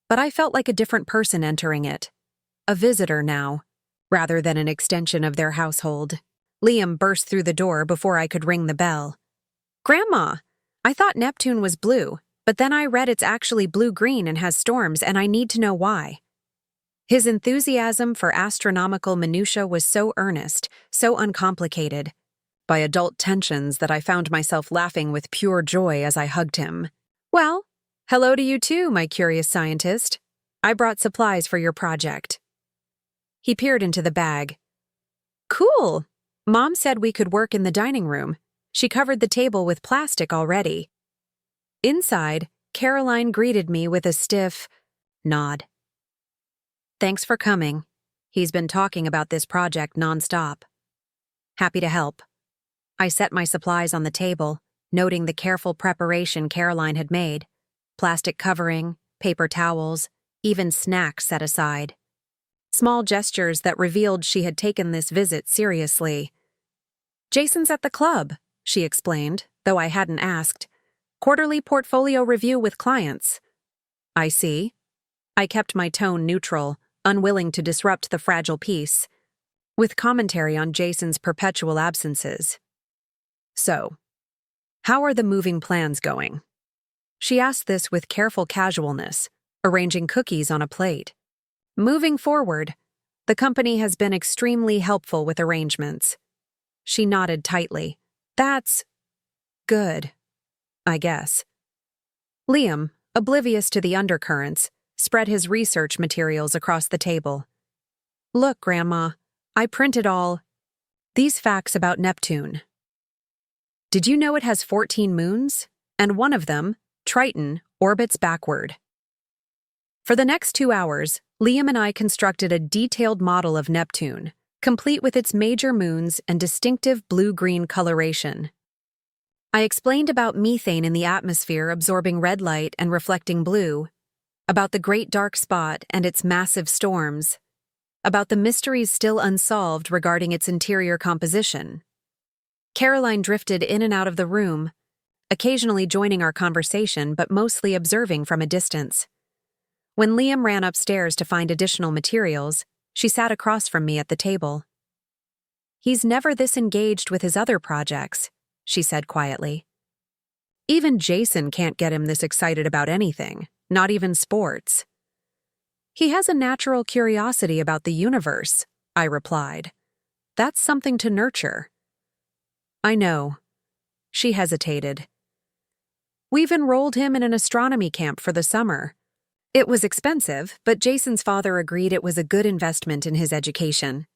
but I felt like a different person entering it. A visitor now, rather than an extension of their household. Liam burst through the door before I could ring the bell. "Grandma, I thought Neptune was blue, but then I read it's actually blue-green and has storms, and I need to know why." His enthusiasm for astronomical minutiae was so earnest, so uncomplicated, by adult tensions that I found myself laughing with pure joy as I hugged him. "Well, hello to you too, my curious scientist. I brought supplies for your project." He peered into the bag. "Cool. Mom said we could work in the dining room. She covered the table with plastic already." Inside, Caroline greeted me with a stiff nod. "Thanks for coming. He's been talking about this project nonstop." "Happy to help." I set my supplies on the table, noting the careful preparation Caroline had made: plastic covering, paper towels, even snacks set aside. Small gestures that revealed she had taken this visit seriously. "Jason's at the club," she explained, though I hadn't asked. "Quarterly portfolio review with clients." "I see." I kept my tone neutral, unwilling to disrupt the fragile peace, with commentary on Jason's perpetual absences. "So, how are the moving plans going?" She asked this with careful casualness, arranging cookies on a plate. "Moving forward, the company has been extremely helpful with arrangements." She nodded tightly. "That's good, I guess." Liam, oblivious to the undercurrents, spread his research materials across the table. "Look, Grandma, I printed all these facts about Neptune. Did you know it has 14 moons? And one of them, Triton, orbits backward." For the next 2 hours, Liam and I constructed a detailed model of Neptune, complete with its major moons and distinctive blue-green coloration. I explained about methane in the atmosphere absorbing red light and reflecting blue, about the Great Dark Spot and its massive storms, about the mysteries still unsolved regarding its interior composition. Caroline drifted in and out of the room, occasionally joining our conversation but mostly observing from a distance. When Liam ran upstairs to find additional materials, she sat across from me at the table. "He's never this engaged with his other projects," she said quietly. "Even Jason can't get him this excited about anything, not even sports." "He has a natural curiosity about the universe," I replied. "That's something to nurture." "I know." She hesitated. "We've enrolled him in an astronomy camp for the summer. It was expensive, but Jason's father agreed it was a good investment in his education."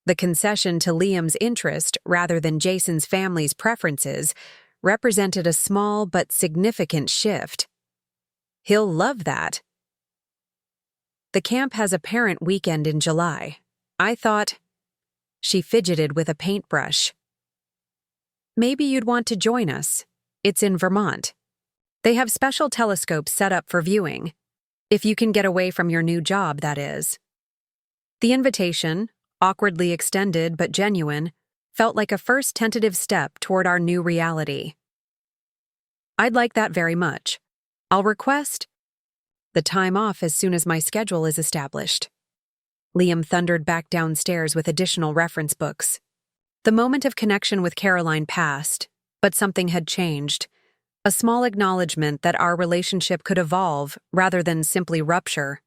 The concession to Liam's interest, rather than Jason's family's preferences, represented a small but significant shift. He'll love that. "The camp has a parent weekend in July. I thought—" She fidgeted with a paintbrush. "Maybe you'd want to join us. It's in Vermont. They have special telescopes set up for viewing. If you can get away from your new job, that is. The invitation, awkwardly extended but genuine, felt like a first tentative step toward our new reality. I'd like that very much. I'll request the time off as soon as my schedule is established. Liam thundered back downstairs with additional reference books. The moment of connection with Caroline passed, but something had changed. A small acknowledgement that our relationship could evolve rather than simply rupture.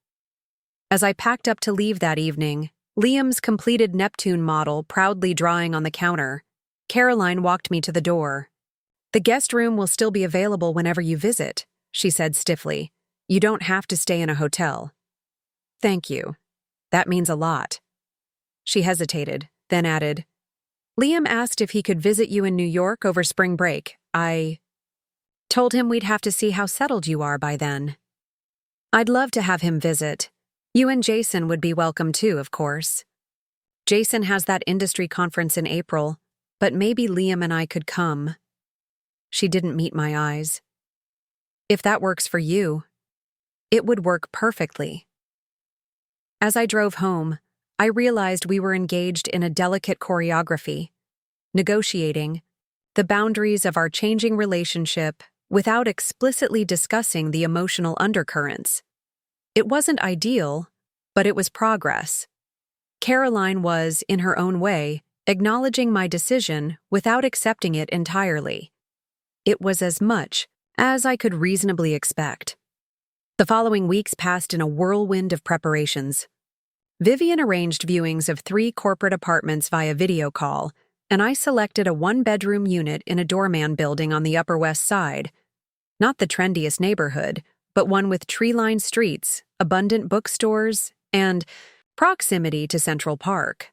As I packed up to leave that evening, Liam's completed Neptune model proudly drying on the counter, Caroline walked me to the door. "The guest room will still be available whenever you visit," she said stiffly. "You don't have to stay in a hotel." "Thank you. That means a lot." She hesitated, then added, "Liam asked if he could visit you in New York over spring break. I told him we'd have to see how settled you are by then." "I'd love to have him visit. You and Jason would be welcome too, of course. Jason has that industry conference in April, but maybe Liam and I could come." She didn't meet my eyes. "If that works for you." It would work perfectly. As I drove home, I realized we were engaged in a delicate choreography, negotiating the boundaries of our changing relationship without explicitly discussing the emotional undercurrents. It wasn't ideal, but it was progress. Caroline was, in her own way, acknowledging my decision without accepting it entirely. It was as much as I could reasonably expect. The following weeks passed in a whirlwind of preparations. Vivian arranged viewings of 3 corporate apartments via video call, and I selected a 1-bedroom unit in a doorman building on the Upper West Side. Not the trendiest neighborhood, but one with tree-lined streets, abundant bookstores, and proximity to Central Park.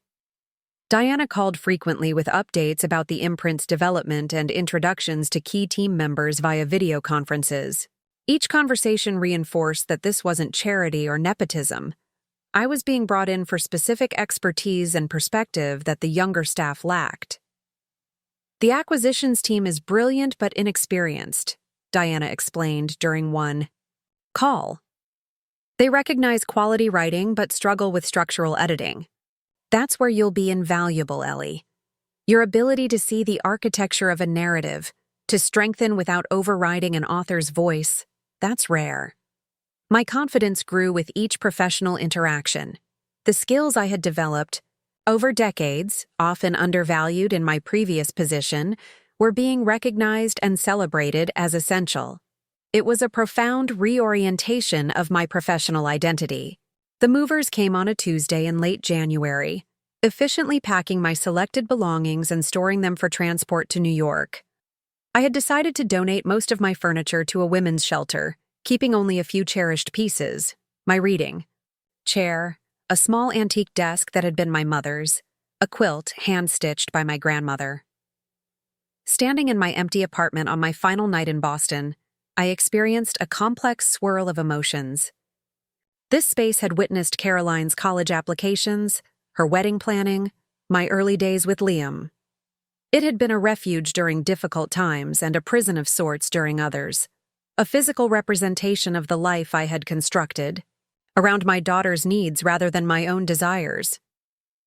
Diana called frequently with updates about the imprint's development and introductions to key team members via video conferences. Each conversation reinforced that this wasn't charity or nepotism. I was being brought in for specific expertise and perspective that the younger staff lacked. "The acquisitions team is brilliant but inexperienced," Diana explained during one call. "They recognize quality writing but struggle with structural editing. That's where you'll be invaluable, Ellie. Your ability to see the architecture of a narrative, to strengthen without overriding an author's voice, that's rare." My confidence grew with each professional interaction. The skills I had developed over decades, often undervalued in my previous position, were being recognized and celebrated as essential. It was a profound reorientation of my professional identity. The movers came on a Tuesday in late January, efficiently packing my selected belongings and storing them for transport to New York. I had decided to donate most of my furniture to a women's shelter, keeping only a few cherished pieces: my reading chair, a small antique desk that had been my mother's, a quilt hand-stitched by my grandmother. Standing in my empty apartment on my final night in Boston, I experienced a complex swirl of emotions. This space had witnessed Caroline's college applications, her wedding planning, my early days with Liam. It had been a refuge during difficult times and a prison of sorts during others. A physical representation of the life I had constructed, around my daughter's needs rather than my own desires.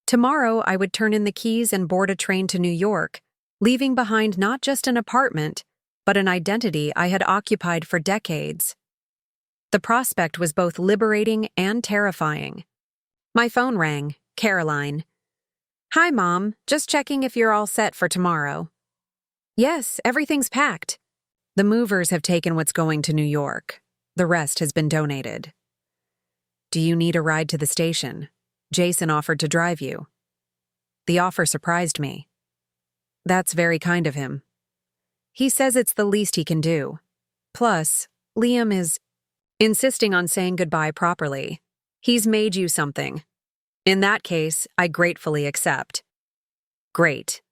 Tomorrow I would turn in the keys and board a train to New York, leaving behind not just an apartment, but an identity I had occupied for decades. The prospect was both liberating and terrifying. My phone rang. Caroline. "Hi, Mom. Just checking if you're all set for tomorrow." "Yes, everything's packed. The movers have taken what's going to New York. The rest has been donated." "Do you need a ride to the station? Jason offered to drive you." The offer surprised me. "That's very kind of him. He says it's the least he can do. Plus, Liam is insisting on saying goodbye properly. He's made you something. In that case, I gratefully accept." "Great.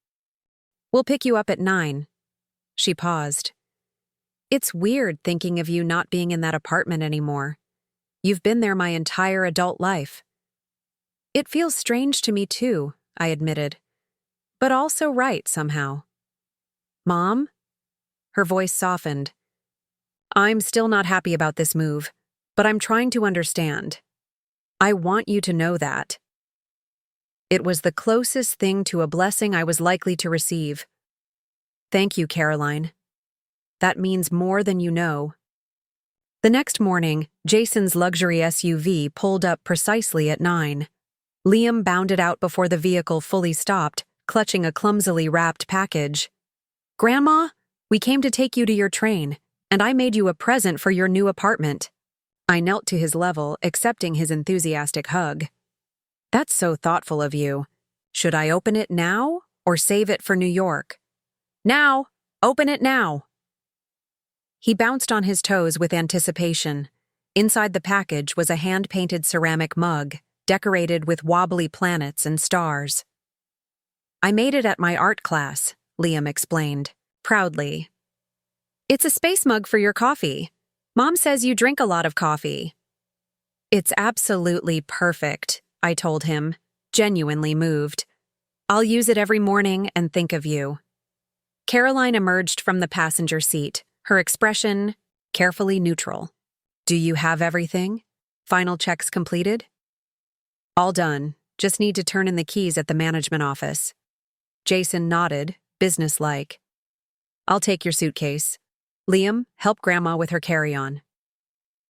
We'll pick you up at 9. She paused. "It's weird thinking of you not being in that apartment anymore. You've been there my entire adult life." "It feels strange to me too," I admitted. "But also right somehow." "Mom?" Her voice softened. I'm still not happy about this move, but I'm trying to understand. I want you to know that. It was the closest thing to a blessing I was likely to receive. Thank you, Caroline. That means more than you know. The next morning, Jason's luxury SUV pulled up precisely at 9. Liam bounded out before the vehicle fully stopped, clutching a clumsily wrapped package. Grandma, we came to take you to your train, and I made you a present for your new apartment. I knelt to his level, accepting his enthusiastic hug. That's so thoughtful of you. Should I open it now or save it for New York? Now! Open it now! He bounced on his toes with anticipation. Inside the package was a hand-painted ceramic mug, decorated with wobbly planets and stars. I made it at my art class, Liam explained, proudly. It's a space mug for your coffee. Mom says you drink a lot of coffee. It's absolutely perfect, I told him, genuinely moved. I'll use it every morning and think of you. Caroline emerged from the passenger seat, her expression carefully neutral. Do you have everything? Final checks completed? All done. Just need to turn in the keys at the management office. Jason nodded, businesslike. I'll take your suitcase. Liam, help Grandma with her carry-on.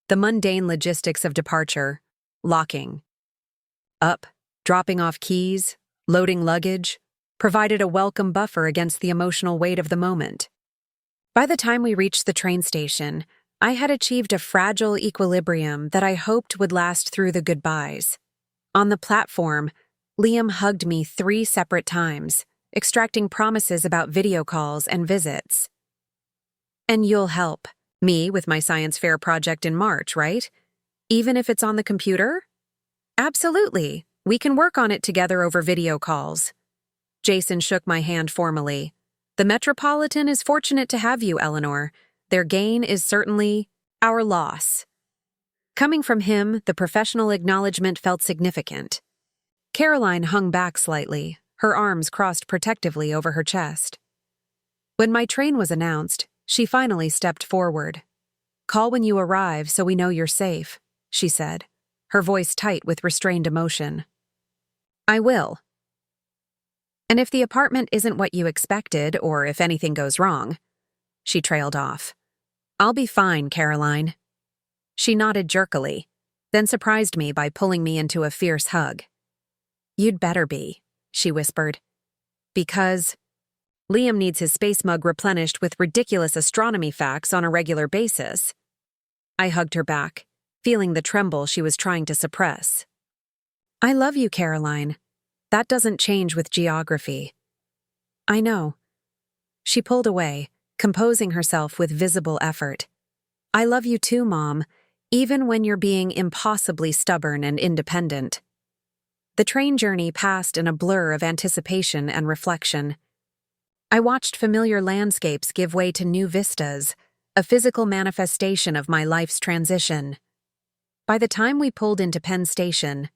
The mundane logistics of departure, locking, up, dropping off keys, loading luggage, provided a welcome buffer against the emotional weight of the moment. By the time we reached the train station, I had achieved a fragile equilibrium that I hoped would last through the goodbyes. On the platform, Liam hugged me 3 separate times, extracting promises about video calls and visits. And you'll help me with my science fair project in March, right? Even if it's on the computer? Absolutely. We can work on it together over video calls. Jason shook my hand formally. The Metropolitan is fortunate to have you, Eleanor. Their gain is certainly our loss. Coming from him, the professional acknowledgement felt significant. Caroline hung back slightly, her arms crossed protectively over her chest. When my train was announced, she finally stepped forward. Call when you arrive so we know you're safe, she said, her voice tight with restrained emotion. I will. And if the apartment isn't what you expected, or if anything goes wrong, she trailed off. I'll be fine, Caroline. She nodded jerkily, then surprised me by pulling me into a fierce hug. You'd better be, she whispered. Because Liam needs his space mug replenished with ridiculous astronomy facts on a regular basis. I hugged her back, feeling the tremble she was trying to suppress. I love you, Caroline. That doesn't change with geography. I know. She pulled away, composing herself with visible effort. I love you too, Mom, even when you're being impossibly stubborn and independent. The train journey passed in a blur of anticipation and reflection. I watched familiar landscapes give way to new vistas, a physical manifestation of my life's transition. By the time we pulled into Penn Station,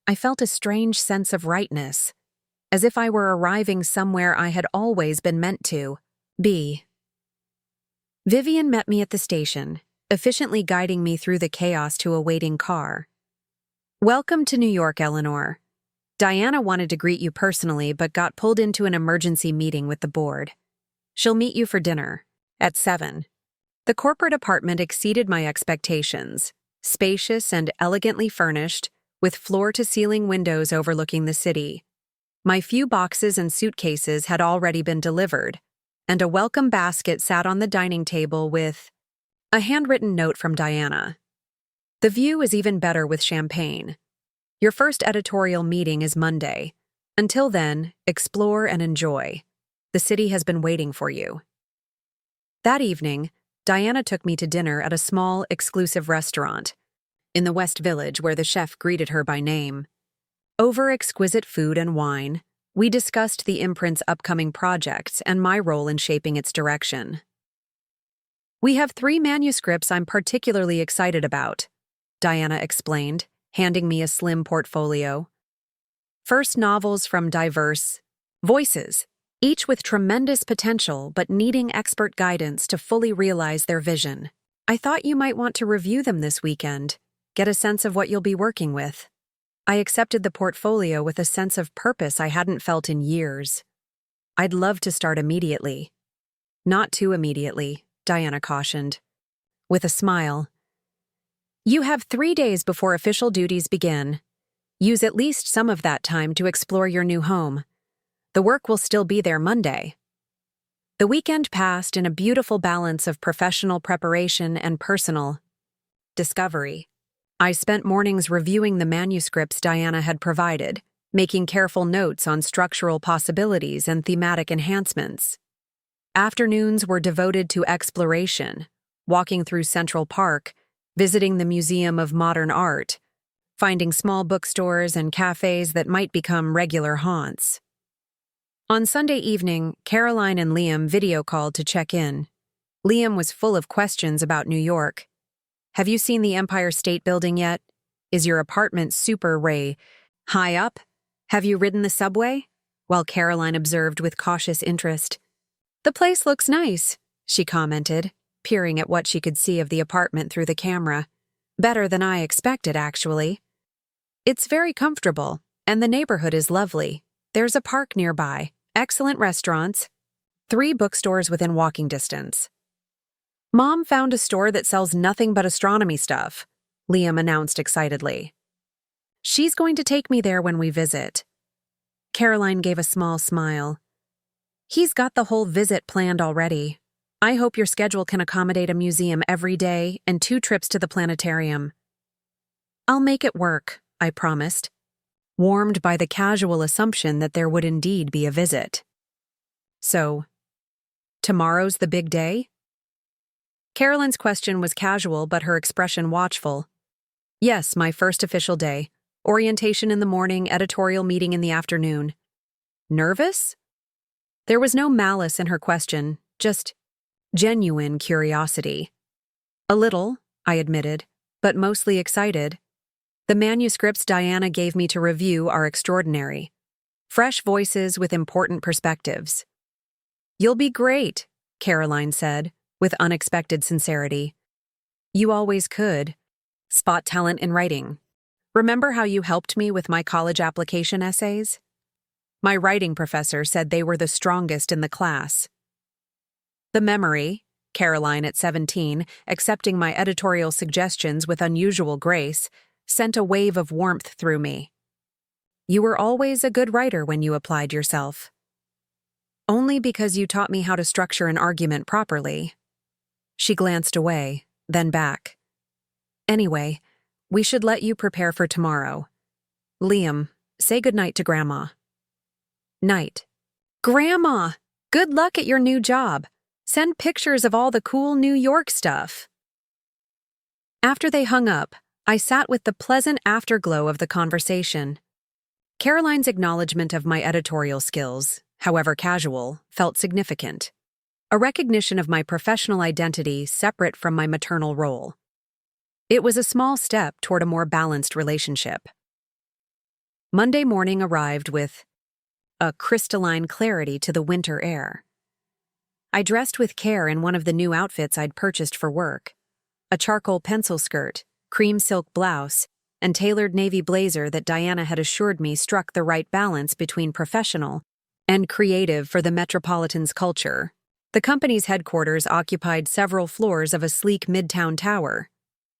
I felt a strange sense of rightness, as if I were arriving somewhere I had always been meant to be. Vivian met me at the station, efficiently guiding me through the chaos to a waiting car. Welcome to New York, Eleanor. Diana wanted to greet you personally but got pulled into an emergency meeting with the board. She'll meet you for dinner at 7. The corporate apartment exceeded my expectations, spacious and elegantly furnished, with floor-to-ceiling windows overlooking the city. My few boxes and suitcases had already been delivered, and a welcome basket sat on the dining table with a handwritten note from Diana. The view is even better with champagne. Your first editorial meeting is Monday. Until then, explore and enjoy. The city has been waiting for you. That evening, Diana took me to dinner at a small, exclusive restaurant in the West Village where the chef greeted her by name. Over exquisite food and wine, we discussed the imprint's upcoming projects and my role in shaping its direction. We have 3 manuscripts I'm particularly excited about, Diana explained, handing me a slim portfolio. First novels from diverse voices, each with tremendous potential but needing expert guidance to fully realize their vision. I thought you might want to review them this weekend, get a sense of what you'll be working with. I accepted the portfolio with a sense of purpose I hadn't felt in years. I'd love to start immediately. Not too immediately, Diana cautioned. With a smile. You have 3 days before official duties begin. Use at least some of that time to explore your new home. The work will still be there Monday. The weekend passed in a beautiful balance of professional preparation and personal discovery. I spent mornings reviewing the manuscripts Diana had provided, making careful notes on structural possibilities and thematic enhancements. Afternoons were devoted to exploration, walking through Central Park, visiting the Museum of Modern Art, finding small bookstores and cafes that might become regular haunts. On Sunday evening, Caroline and Liam video called to check in. Liam was full of questions about New York. Have you seen the Empire State Building yet? Is your apartment super high up? Have you ridden the subway? While Caroline observed with cautious interest. The place looks nice, she commented, peering at what she could see of the apartment through the camera. Better than I expected, actually. It's very comfortable, and the neighborhood is lovely. There's a park nearby. Excellent restaurants, 3 bookstores within walking distance. Mom found a store that sells nothing but astronomy stuff, Liam announced excitedly. She's going to take me there when we visit. Caroline gave a small smile. He's got the whole visit planned already. I hope your schedule can accommodate a museum every day and 2 trips to the planetarium. I'll make it work, I promised, warmed by the casual assumption that there would indeed be a visit. So, tomorrow's the big day? Caroline's question was casual, but her expression watchful. Yes, my first official day. Orientation in the morning, editorial meeting in the afternoon. Nervous? There was no malice in her question, just genuine curiosity. A little, I admitted, but mostly excited. The manuscripts Diana gave me to review are extraordinary. Fresh voices with important perspectives. You'll be great, Caroline said, with unexpected sincerity. You always could. Spot talent in writing. Remember how you helped me with my college application essays? My writing professor said they were the strongest in the class. The memory, Caroline at 17, accepting my editorial suggestions with unusual grace, sent a wave of warmth through me. You were always a good writer when you applied yourself. Only because you taught me how to structure an argument properly. She glanced away, then back. Anyway, we should let you prepare for tomorrow. Liam, say goodnight to Grandma. Night. Grandma! Good luck at your new job. Send pictures of all the cool New York stuff. After they hung up, I sat with the pleasant afterglow of the conversation. Caroline's acknowledgement of my editorial skills, however casual, felt significant. A recognition of my professional identity separate from my maternal role. It was a small step toward a more balanced relationship. Monday morning arrived with a crystalline clarity to the winter air. I dressed with care in one of the new outfits I'd purchased for work. A charcoal pencil skirt, cream silk blouse, and tailored navy blazer that Diana had assured me struck the right balance between professional and creative for the Metropolitan's culture. The company's headquarters occupied several floors of a sleek midtown tower.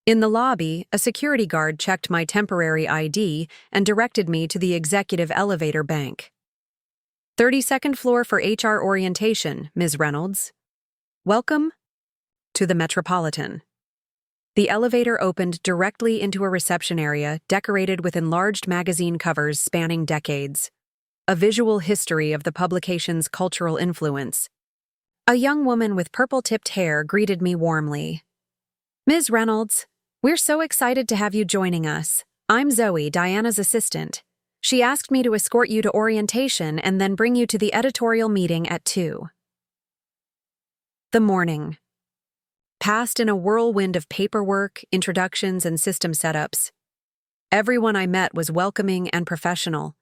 In the lobby, a security guard checked my temporary ID and directed me to the executive elevator bank. 32nd floor for HR orientation, Ms. Reynolds. Welcome to the Metropolitan. The elevator opened directly into a reception area decorated with enlarged magazine covers spanning decades. A visual history of the publication's cultural influence. A young woman with purple-tipped hair greeted me warmly. Ms. Reynolds, we're so excited to have you joining us. I'm Zoe, Diana's assistant. She asked me to escort you to orientation and then bring you to the editorial meeting at 2. The morning passed in a whirlwind of paperwork, introductions, and system setups. Everyone I met was welcoming and professional.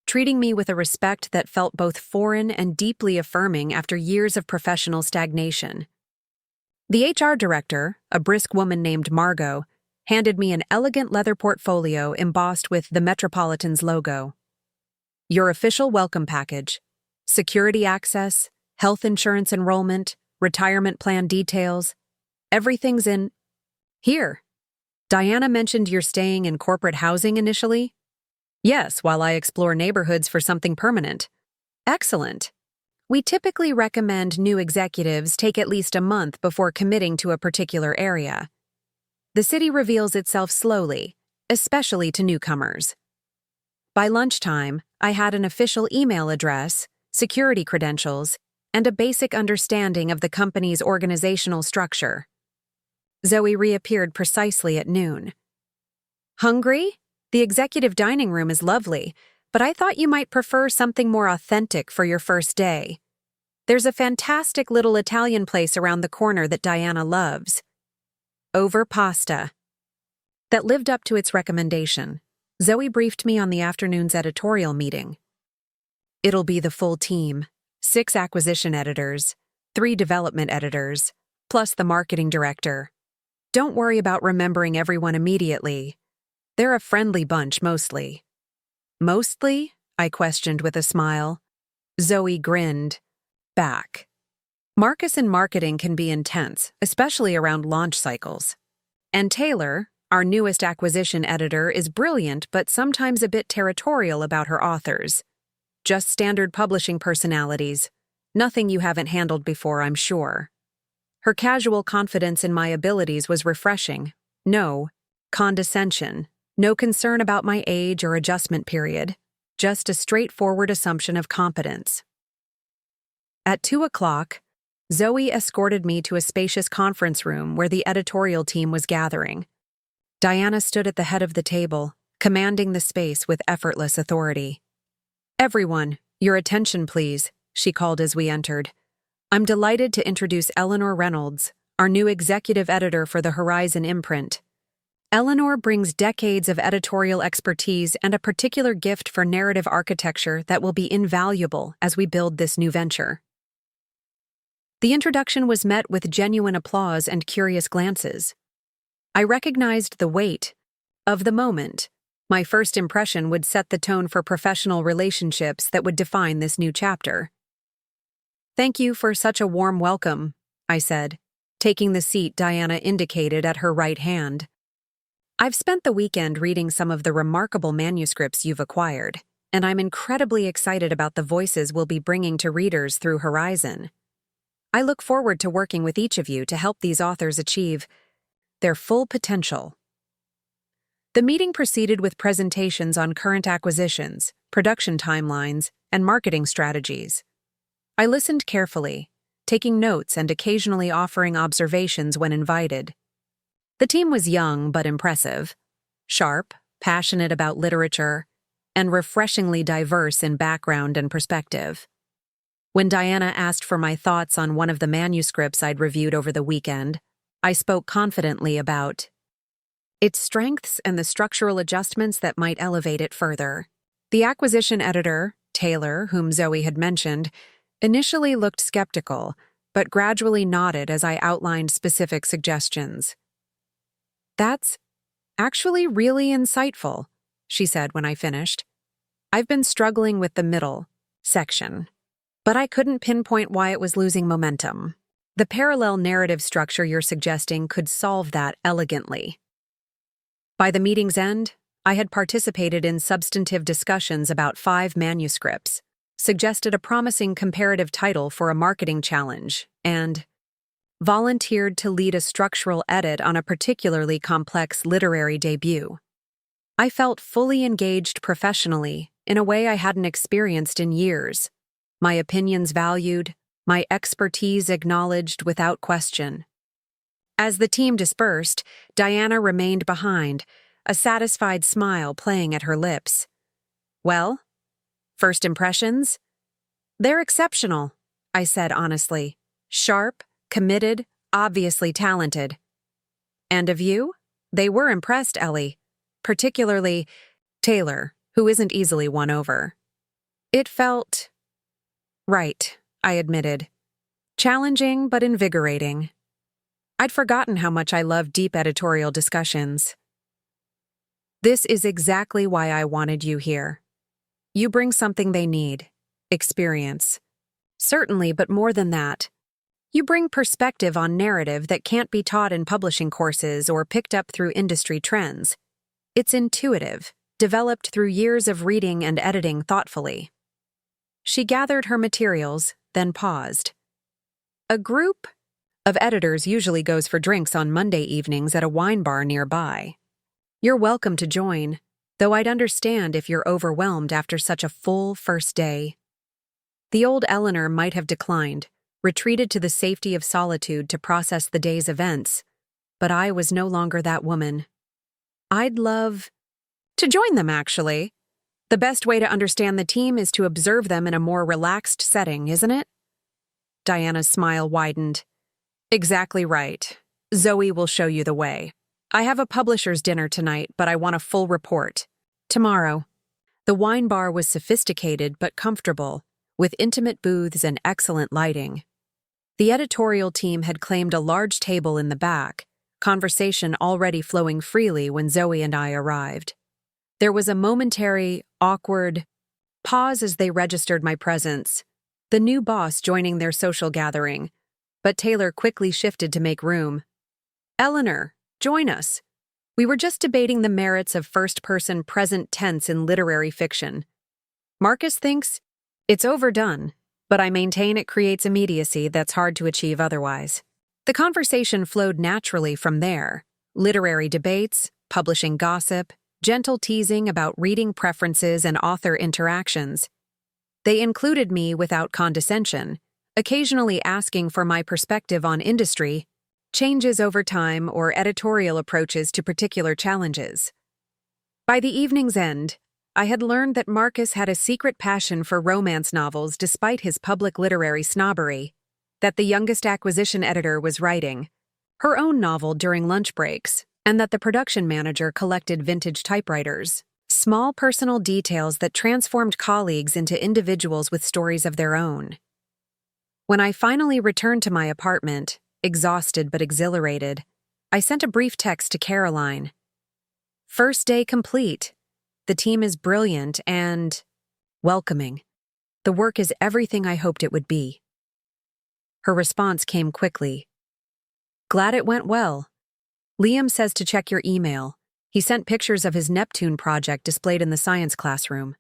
treating me with a respect that felt both foreign and deeply affirming after years of professional stagnation. The HR director, a brisk woman named Margot, handed me an elegant leather portfolio embossed with the Metropolitan's logo. Your official welcome package, security access, health insurance enrollment, retirement plan details, everything's in here. Diana mentioned you're staying in corporate housing initially? Yes, while I explore neighborhoods for something permanent. Excellent. We typically recommend new executives take at least a month before committing to a particular area. The city reveals itself slowly, especially to newcomers. By lunchtime, I had an official email address, security credentials, and a basic understanding of the company's organizational structure. Zoe reappeared precisely at noon. Hungry? The executive dining room is lovely, but I thought you might prefer something more authentic for your first day. There's a fantastic little Italian place around the corner that Diana loves. Over pasta. That lived up to its recommendation. Zoe briefed me on the afternoon's editorial meeting. It'll be the full team, 6 acquisition editors, 3 development editors, plus the marketing director. Don't worry about remembering everyone immediately. They're a friendly bunch mostly. Mostly? I questioned with a smile. Zoe grinned back. Marcus in marketing can be intense, especially around launch cycles. And Taylor, our newest acquisition editor, is brilliant but sometimes a bit territorial about her authors. Just standard publishing personalities. Nothing you haven't handled before, I'm sure. Her casual confidence in my abilities was refreshing. No condescension. No concern about my age or adjustment period, just a straightforward assumption of competence. At 2:00, Zoe escorted me to a spacious conference room where the editorial team was gathering. Diana stood at the head of the table, commanding the space with effortless authority. Everyone, your attention please, she called as we entered. I'm delighted to introduce Eleanor Reynolds, our new executive editor for the Horizon imprint. Eleanor brings decades of editorial expertise and a particular gift for narrative architecture that will be invaluable as we build this new venture. The introduction was met with genuine applause and curious glances. I recognized the weight of the moment. My first impression would set the tone for professional relationships that would define this new chapter. Thank you for such a warm welcome, I said, taking the seat Diana indicated at her right hand. I've spent the weekend reading some of the remarkable manuscripts you've acquired, and I'm incredibly excited about the voices we'll be bringing to readers through Horizon. I look forward to working with each of you to help these authors achieve their full potential. The meeting proceeded with presentations on current acquisitions, production timelines, and marketing strategies. I listened carefully, taking notes and occasionally offering observations when invited. The team was young but impressive, sharp, passionate about literature, and refreshingly diverse in background and perspective. When Diana asked for my thoughts on one of the manuscripts I'd reviewed over the weekend, I spoke confidently about its strengths and the structural adjustments that might elevate it further. The acquisition editor, Taylor, whom Zoe had mentioned, initially looked skeptical, but gradually nodded as I outlined specific suggestions. That's actually really insightful, she said when I finished. I've been struggling with the middle section, but I couldn't pinpoint why it was losing momentum. The parallel narrative structure you're suggesting could solve that elegantly. By the meeting's end, I had participated in substantive discussions about 5 manuscripts, suggested a promising comparative title for a marketing challenge, and volunteered to lead a structural edit on a particularly complex literary debut. I felt fully engaged professionally in a way I hadn't experienced in years, my opinions valued, my expertise acknowledged without question. As the team dispersed, Diana remained behind, a satisfied smile playing at her lips. Well, first impressions? They're exceptional, I said honestly. Sharp, committed, obviously talented. And of you? They were impressed, Ellie. Particularly Taylor, who isn't easily won over. It felt right, I admitted. Challenging but invigorating. I'd forgotten how much I loved deep editorial discussions. This is exactly why I wanted you here. You bring something they need. Experience. Certainly, but more than that. You bring perspective on narrative that can't be taught in publishing courses or picked up through industry trends. It's intuitive, developed through years of reading and editing thoughtfully. She gathered her materials, then paused. A group of editors usually goes for drinks on Monday evenings at a wine bar nearby. You're welcome to join, though I'd understand if you're overwhelmed after such a full first day. The old Eleanor might have declined, retreated to the safety of solitude to process the day's events, but I was no longer that woman. I'd love to join them, actually. The best way to understand the team is to observe them in a more relaxed setting, isn't it? Diana's smile widened. Exactly right. Zoe will show you the way. I have a publisher's dinner tonight, but I want a full report. Tomorrow. The wine bar was sophisticated but comfortable, with intimate booths and excellent lighting. The editorial team had claimed a large table in the back, conversation already flowing freely when Zoe and I arrived. There was a momentary, awkward pause as they registered my presence, the new boss joining their social gathering, but Taylor quickly shifted to make room. Eleanor, join us. We were just debating the merits of first-person present tense in literary fiction. Marcus thinks it's overdone, but I maintain it creates immediacy that's hard to achieve otherwise. The conversation flowed naturally from there. Literary debates, publishing gossip, gentle teasing about reading preferences and author interactions. They included me without condescension, occasionally asking for my perspective on industry, changes over time, or editorial approaches to particular challenges. By the evening's end, I had learned that Marcus had a secret passion for romance novels despite his public literary snobbery, that the youngest acquisition editor was writing her own novel during lunch breaks, and that the production manager collected vintage typewriters. Small personal details that transformed colleagues into individuals with stories of their own. When I finally returned to my apartment, exhausted but exhilarated, I sent a brief text to Caroline. First day complete. The team is brilliant and welcoming. The work is everything I hoped it would be. Her response came quickly. Glad it went well. Liam says to check your email. He sent pictures of his Neptune project displayed in the science classroom.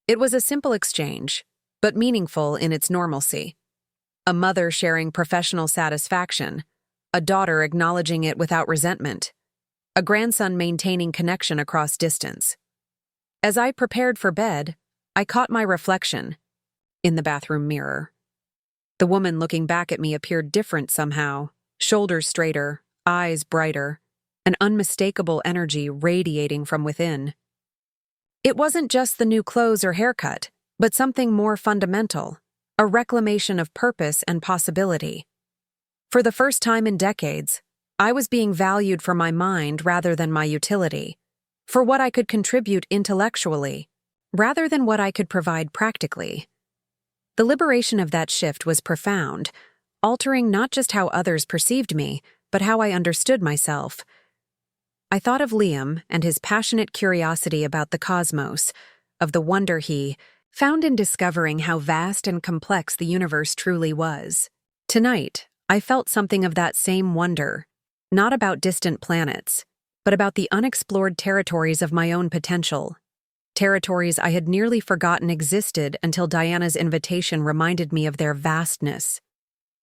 It was a simple exchange, but meaningful in its normalcy. A mother sharing professional satisfaction, a daughter acknowledging it without resentment, a grandson maintaining connection across distance. As I prepared for bed, I caught my reflection in the bathroom mirror. The woman looking back at me appeared different somehow, shoulders straighter, eyes brighter, an unmistakable energy radiating from within. It wasn't just the new clothes or haircut, but something more fundamental, a reclamation of purpose and possibility. For the first time in decades, I was being valued for my mind rather than my utility, for what I could contribute intellectually, rather than what I could provide practically. The liberation of that shift was profound, altering not just how others perceived me, but how I understood myself. I thought of Liam and his passionate curiosity about the cosmos, of the wonder he found in discovering how vast and complex the universe truly was. Tonight, I felt something of that same wonder, not about distant planets, but about the unexplored territories of my own potential, territories I had nearly forgotten existed until Diana's invitation reminded me of their vastness.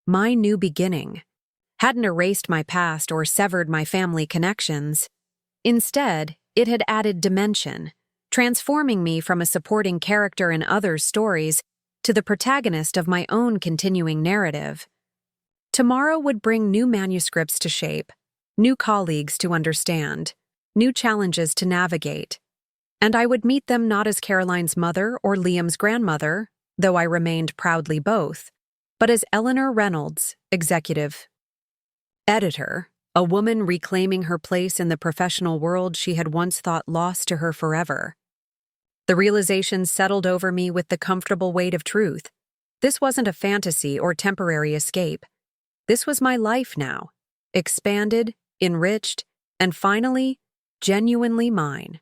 My new beginning hadn't erased my past or severed my family connections. Instead, it had added dimension, transforming me from a supporting character in others' stories to the protagonist of my own continuing narrative. Tomorrow would bring new manuscripts to shape, new colleagues to understand, new challenges to navigate, and I would meet them not as Caroline's mother or Liam's grandmother, though I remained proudly both, but as Eleanor Reynolds, executive editor, a woman reclaiming her place in the professional world she had once thought lost to her forever. The realization settled over me with the comfortable weight of truth. This wasn't a fantasy or temporary escape. This was my life now, expanded, enriched, and finally, genuinely mine.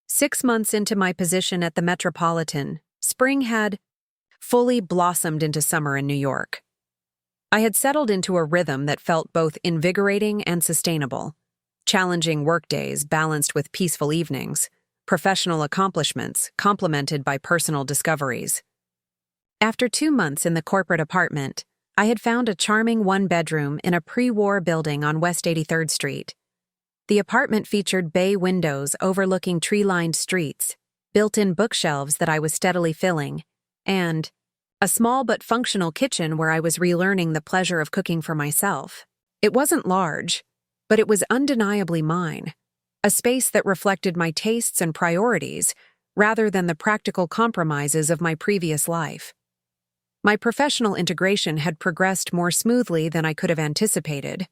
6 months into my position at the Metropolitan, spring had fully blossomed into summer in New York. I had settled into a rhythm that felt both invigorating and sustainable. Challenging workdays balanced with peaceful evenings, professional accomplishments complemented by personal discoveries. After 2 months in the corporate apartment, I had found a charming one-bedroom in a pre-war building on West 83rd Street. The apartment featured bay windows overlooking tree-lined streets, built-in bookshelves that I was steadily filling, and a small but functional kitchen where I was relearning the pleasure of cooking for myself. It wasn't large, but it was undeniably mine, a space that reflected my tastes and priorities rather than the practical compromises of my previous life. My professional integration had progressed more smoothly than I could have anticipated.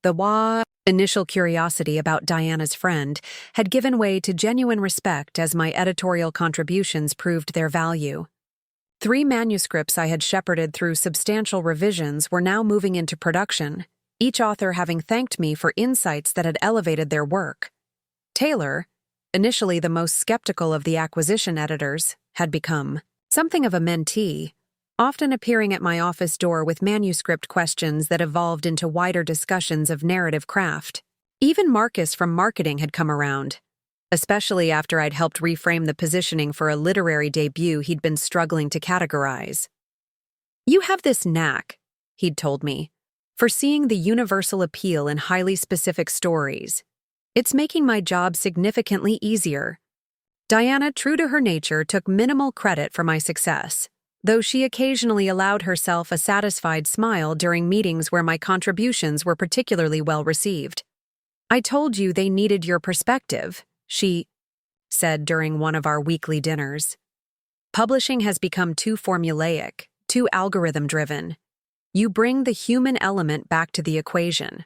The initial curiosity about Diana's friend had given way to genuine respect as my editorial contributions proved their value. 3 manuscripts I had shepherded through substantial revisions were now moving into production, each author having thanked me for insights that had elevated their work. Taylor, initially the most skeptical of the acquisition editors, had become something of a mentee, often appearing at my office door with manuscript questions that evolved into wider discussions of narrative craft. Even Marcus from marketing had come around, especially after I'd helped reframe the positioning for a literary debut he'd been struggling to categorize. "You have this knack," he'd told me, "for seeing the universal appeal in highly specific stories. It's making my job significantly easier." Diana, true to her nature, took minimal credit for my success, though she occasionally allowed herself a satisfied smile during meetings where my contributions were particularly well received. "I told you they needed your perspective," she said during one of our weekly dinners. "Publishing has become too formulaic, too algorithm-driven. You bring the human element back to the equation."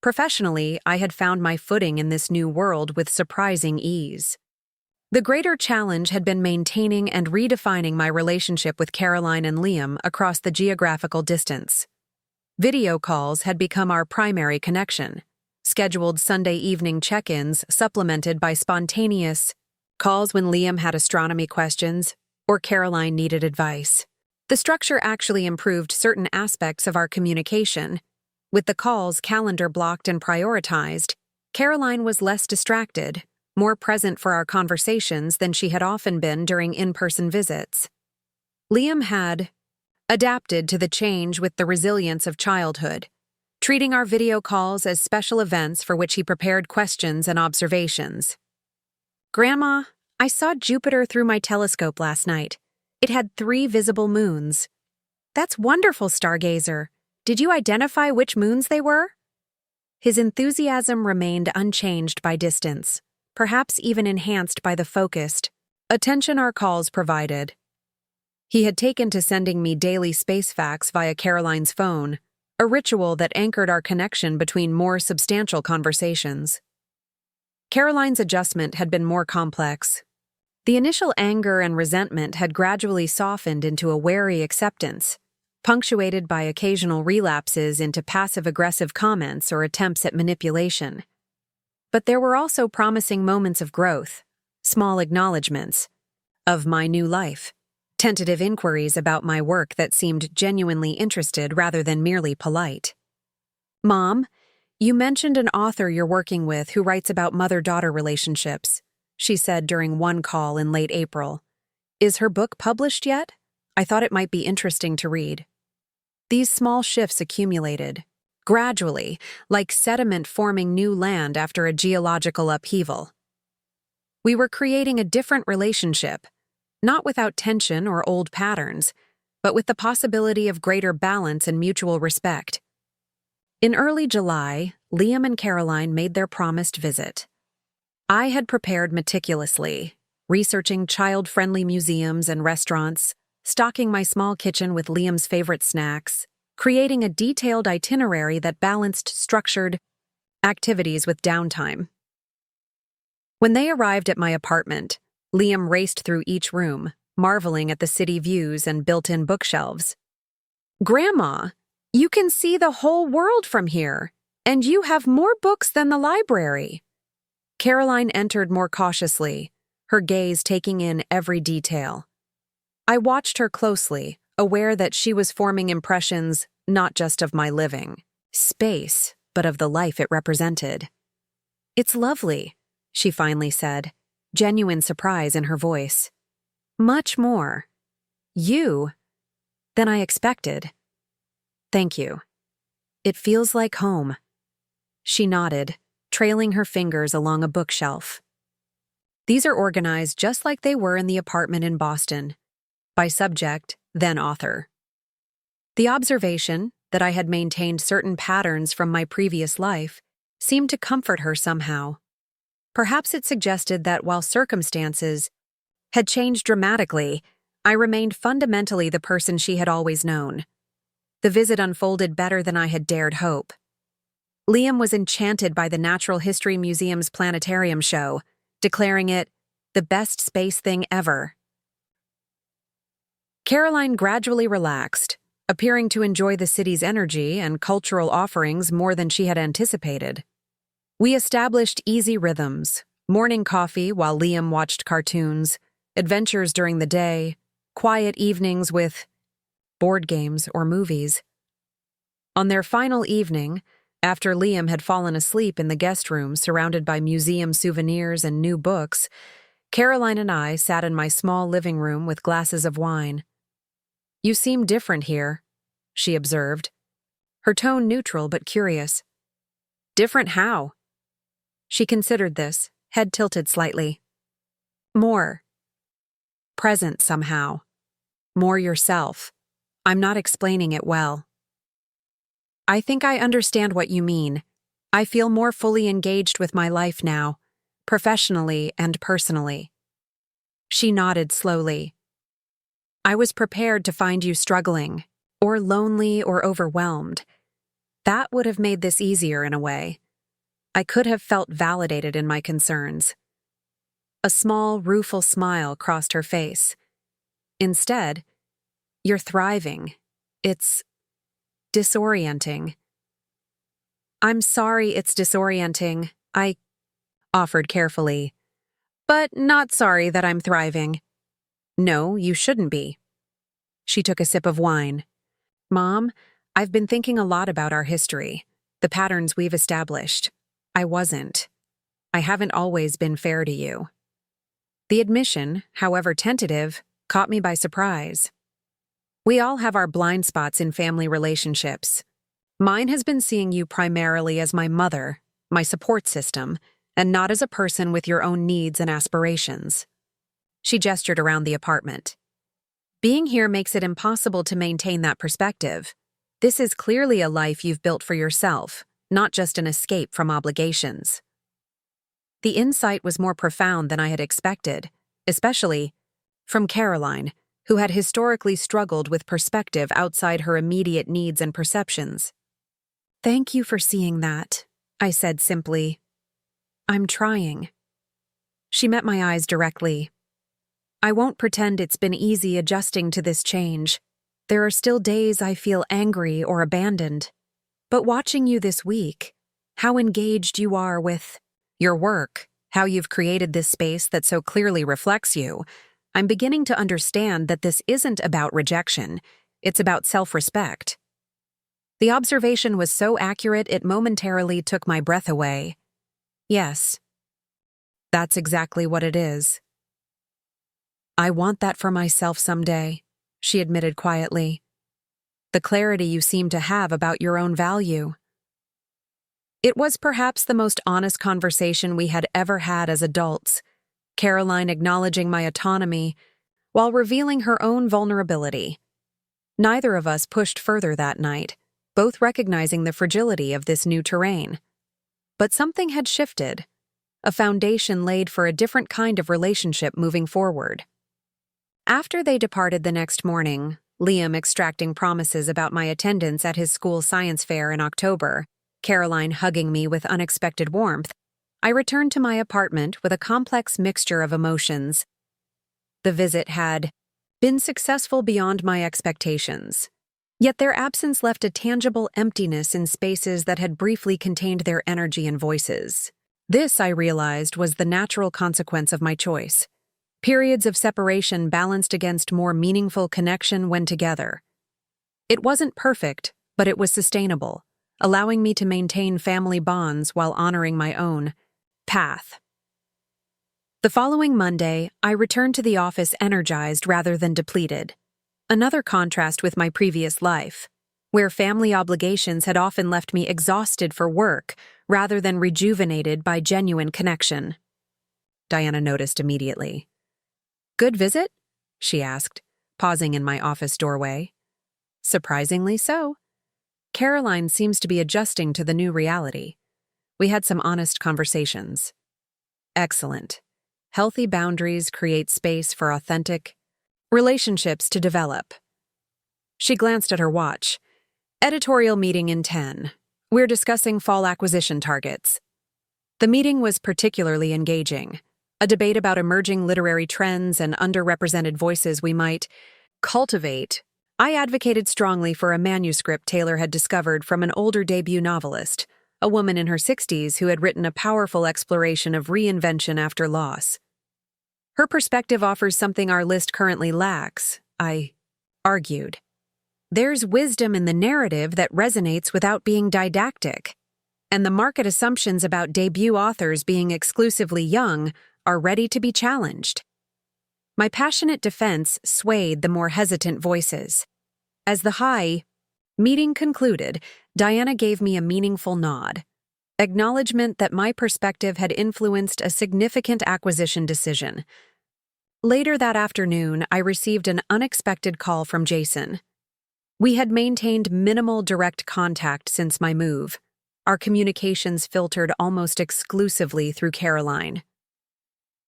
Professionally, I had found my footing in this new world with surprising ease. The greater challenge had been maintaining and redefining my relationship with Caroline and Liam across the geographical distance. Video calls had become our primary connection, scheduled Sunday evening check-ins supplemented by spontaneous calls when Liam had astronomy questions or Caroline needed advice. The structure actually improved certain aspects of our communication. With the calls calendar blocked and prioritized, Caroline was less distracted, more present for our conversations than she had often been during in-person visits. Liam had adapted to the change with the resilience of childhood, treating our video calls as special events for which he prepared questions and observations. "Grandma, I saw Jupiter through my telescope last night. It had 3 visible moons." "That's wonderful, stargazer. Did you identify which moons they were?" His enthusiasm remained unchanged by distance, perhaps even enhanced by the focused attention our calls provided. He had taken to sending me daily space facts via Caroline's phone, a ritual that anchored our connection between more substantial conversations. Caroline's adjustment had been more complex. The initial anger and resentment had gradually softened into a wary acceptance, punctuated by occasional relapses into passive-aggressive comments or attempts at manipulation. But there were also promising moments of growth, small acknowledgments of my new life, tentative inquiries about my work that seemed genuinely interested rather than merely polite. "Mom, you mentioned an author you're working with who writes about mother-daughter relationships," she said during one call in late April. "Is her book published yet? I thought it might be interesting to read." These small shifts accumulated, gradually, like sediment forming new land after a geological upheaval. We were creating a different relationship, not without tension or old patterns, but with the possibility of greater balance and mutual respect. In early July, Liam and Caroline made their promised visit. I had prepared meticulously, researching child-friendly museums and restaurants, stocking my small kitchen with Liam's favorite snacks, creating a detailed itinerary that balanced structured activities with downtime. When they arrived at my apartment, Liam raced through each room, marveling at the city views and built-in bookshelves. "Grandma, you can see the whole world from here, and you have more books than the library." Caroline entered more cautiously, her gaze taking in every detail. I watched her closely, aware that she was forming impressions not just of my living space, but of the life it represented. "It's lovely," she finally said, genuine surprise in her voice. "Much more. You than I expected." "Thank you. It feels like home." She nodded, trailing her fingers along a bookshelf. "These are organized just like they were in the apartment in Boston, by subject, then author." The observation that I had maintained certain patterns from my previous life seemed to comfort her somehow. Perhaps it suggested that while circumstances had changed dramatically, I remained fundamentally the person she had always known. The visit unfolded better than I had dared hope. Liam was enchanted by the Natural History Museum's planetarium show, declaring it the best space thing ever. Caroline gradually relaxed, appearing to enjoy the city's energy and cultural offerings more than she had anticipated. We established easy rhythms, morning coffee while Liam watched cartoons, adventures during the day, quiet evenings with board games or movies. On their final evening, after Liam had fallen asleep in the guest room surrounded by museum souvenirs and new books, Caroline and I sat in my small living room with glasses of wine. "You seem different here," she observed, her tone neutral but curious. "Different how?" She considered this, head tilted slightly. "More present somehow. More yourself. I'm not explaining it well." "I think I understand what you mean. I feel more fully engaged with my life now, professionally and personally." She nodded slowly. "I was prepared to find you struggling, or lonely or overwhelmed. That would have made this easier in a way. I could have felt validated in my concerns." A small, rueful smile crossed her face. "Instead, you're thriving. It's disorienting." "I'm sorry it's disorienting," I offered carefully. "But not sorry that I'm thriving." "No, you shouldn't be." She took a sip of wine. "Mom, I've been thinking a lot about our history, the patterns we've established. I wasn't. I haven't always been fair to you." The admission, however tentative, caught me by surprise. We all have our blind spots in family relationships. Mine has been seeing you primarily as my mother, my support system, and not as a person with your own needs and aspirations. She gestured around the apartment. "Being here makes it impossible to maintain that perspective. This is clearly a life you've built for yourself, not just an escape from obligations." The insight was more profound than I had expected, especially from Caroline, who had historically struggled with perspective outside her immediate needs and perceptions. "Thank you for seeing that," I said simply. "I'm trying." She met my eyes directly. "I won't pretend it's been easy adjusting to this change. There are still days I feel angry or abandoned. But watching you this week, how engaged you are with your work, how you've created this space that so clearly reflects you, I'm beginning to understand that this isn't about rejection, it's about self-respect." The observation was so accurate it momentarily took my breath away. Yes, that's exactly what it is. "I want that for myself someday," she admitted quietly. "The clarity you seem to have about your own value." It was perhaps the most honest conversation we had ever had as adults, Caroline acknowledging my autonomy while revealing her own vulnerability. Neither of us pushed further that night, both recognizing the fragility of this new terrain. But something had shifted, a foundation laid for a different kind of relationship moving forward. After they departed the next morning, Liam extracting promises about my attendance at his school science fair in October, Caroline hugging me with unexpected warmth, I returned to my apartment with a complex mixture of emotions. The visit had been successful beyond my expectations. Yet their absence left a tangible emptiness in spaces that had briefly contained their energy and voices. This, I realized, was the natural consequence of my choice. Periods of separation balanced against more meaningful connection when together. It wasn't perfect, but it was sustainable, allowing me to maintain family bonds while honoring my own path. The following Monday, I returned to the office energized rather than depleted. Another contrast with my previous life, where family obligations had often left me exhausted for work rather than rejuvenated by genuine connection. Diana noticed immediately. "Good visit?" she asked, pausing in my office doorway. "Surprisingly so. Caroline seems to be adjusting to the new reality. We had some honest conversations." "Excellent. Healthy boundaries create space for authentic relationships to develop." She glanced at her watch. "Editorial meeting in 10. We're discussing fall acquisition targets." The meeting was particularly engaging. A debate about emerging literary trends and underrepresented voices we might cultivate. I advocated strongly for a manuscript Taylor had discovered from an older debut novelist, a woman in her 60s who had written a powerful exploration of reinvention after loss. "Her perspective offers something our list currently lacks," I argued. "There's wisdom in the narrative that resonates without being didactic, and the market assumptions about debut authors being exclusively young are ready to be challenged." My passionate defense swayed the more hesitant voices. As the meeting concluded, Diana gave me a meaningful nod, acknowledgement that my perspective had influenced a significant acquisition decision. Later that afternoon, I received an unexpected call from Jason. We had maintained minimal direct contact since my move. Our communications filtered almost exclusively through Caroline.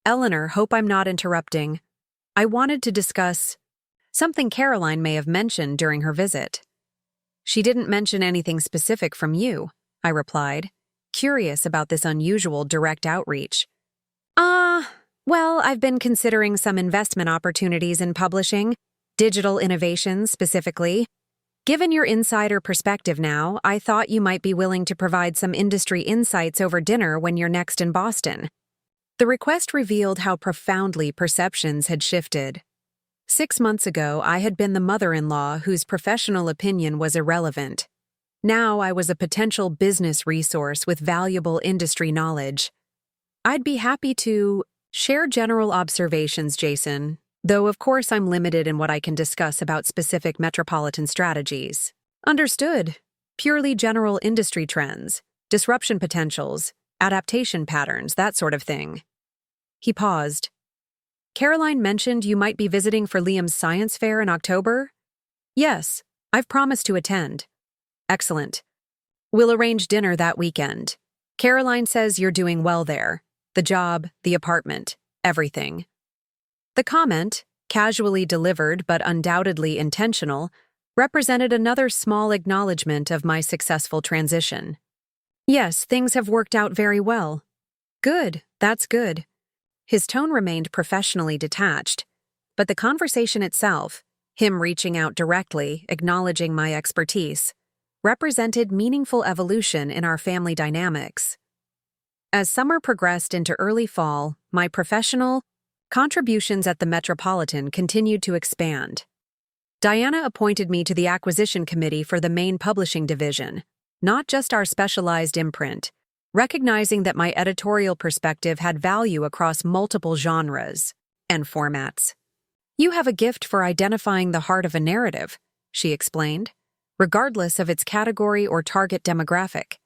"Eleanor, hope I'm not interrupting. I wanted to discuss something Caroline may have mentioned during her visit." "She didn't mention anything specific from you," I replied, curious about this unusual direct outreach. Well, I've been considering some investment opportunities in publishing, digital innovations specifically. Given your insider perspective now, I thought you might be willing to provide some industry insights over dinner when you're next in Boston." The request revealed how profoundly perceptions had shifted. 6 months ago, I had been the mother-in-law whose professional opinion was irrelevant. Now I was a potential business resource with valuable industry knowledge. "I'd be happy to share general observations, Jason, though of course I'm limited in what I can discuss about specific metropolitan strategies." "Understood. Purely general industry trends, disruption potentials, adaptation patterns, that sort of thing." He paused. "Caroline mentioned you might be visiting for Liam's science fair in October?" "Yes, I've promised to attend." "Excellent. We'll arrange dinner that weekend. Caroline says you're doing well there. The job, the apartment, everything." The comment, casually delivered but undoubtedly intentional, represented another small acknowledgement of my successful transition. "Yes, things have worked out very well." "Good, that's good." His tone remained professionally detached, but the conversation itself, him reaching out directly, acknowledging my expertise, represented meaningful evolution in our family dynamics. As summer progressed into early fall, my professional contributions at the Metropolitan continued to expand. Diana appointed me to the acquisition committee for the main publishing division, not just our specialized imprint, recognizing that my editorial perspective had value across multiple genres and formats. "You have a gift for identifying the heart of a narrative," she explained, "regardless of its category or target demographic.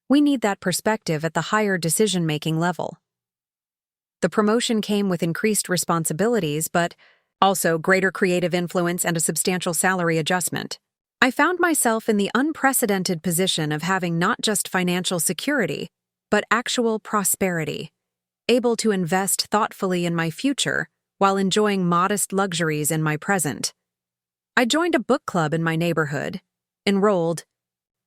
We need that perspective at the higher decision-making level." The promotion came with increased responsibilities, but also greater creative influence and a substantial salary adjustment. I found myself in the unprecedented position of having not just financial security, but actual prosperity, able to invest thoughtfully in my future while enjoying modest luxuries in my present. I joined a book club in my neighborhood, enrolled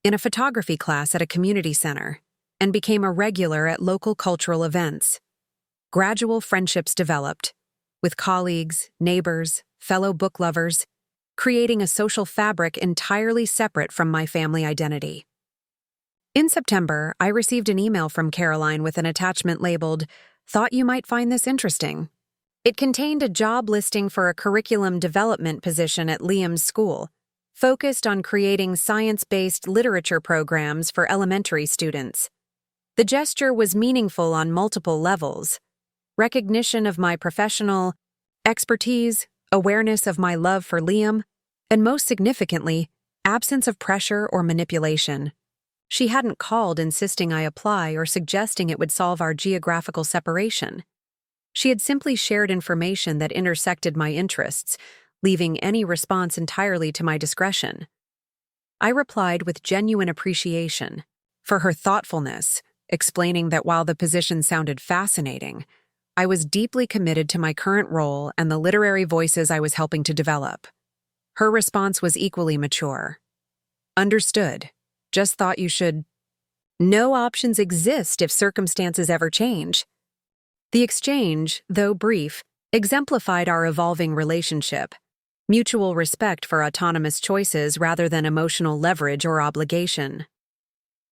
in a photography class at a community center, and became a regular at local cultural events. Gradual friendships developed, with colleagues, neighbors, fellow book lovers, creating a social fabric entirely separate from my family identity. In September, I received an email from Caroline with an attachment labeled, "Thought you might find this interesting." It contained a job listing for a curriculum development position at Liam's school, focused on creating science-based literature programs for elementary students. The gesture was meaningful on multiple levels: recognition of my professional expertise, awareness of my love for Liam, and most significantly, absence of pressure or manipulation. She hadn't called insisting I apply or suggesting it would solve our geographical separation. She had simply shared information that intersected my interests, leaving any response entirely to my discretion. I replied with genuine appreciation for her thoughtfulness, explaining that while the position sounded fascinating, I was deeply committed to my current role and the literary voices I was helping to develop. Her response was equally mature. "Understood. Just thought you should. No options exist if circumstances ever change." The exchange, though brief, exemplified our evolving relationship: mutual respect for autonomous choices rather than emotional leverage or obligation.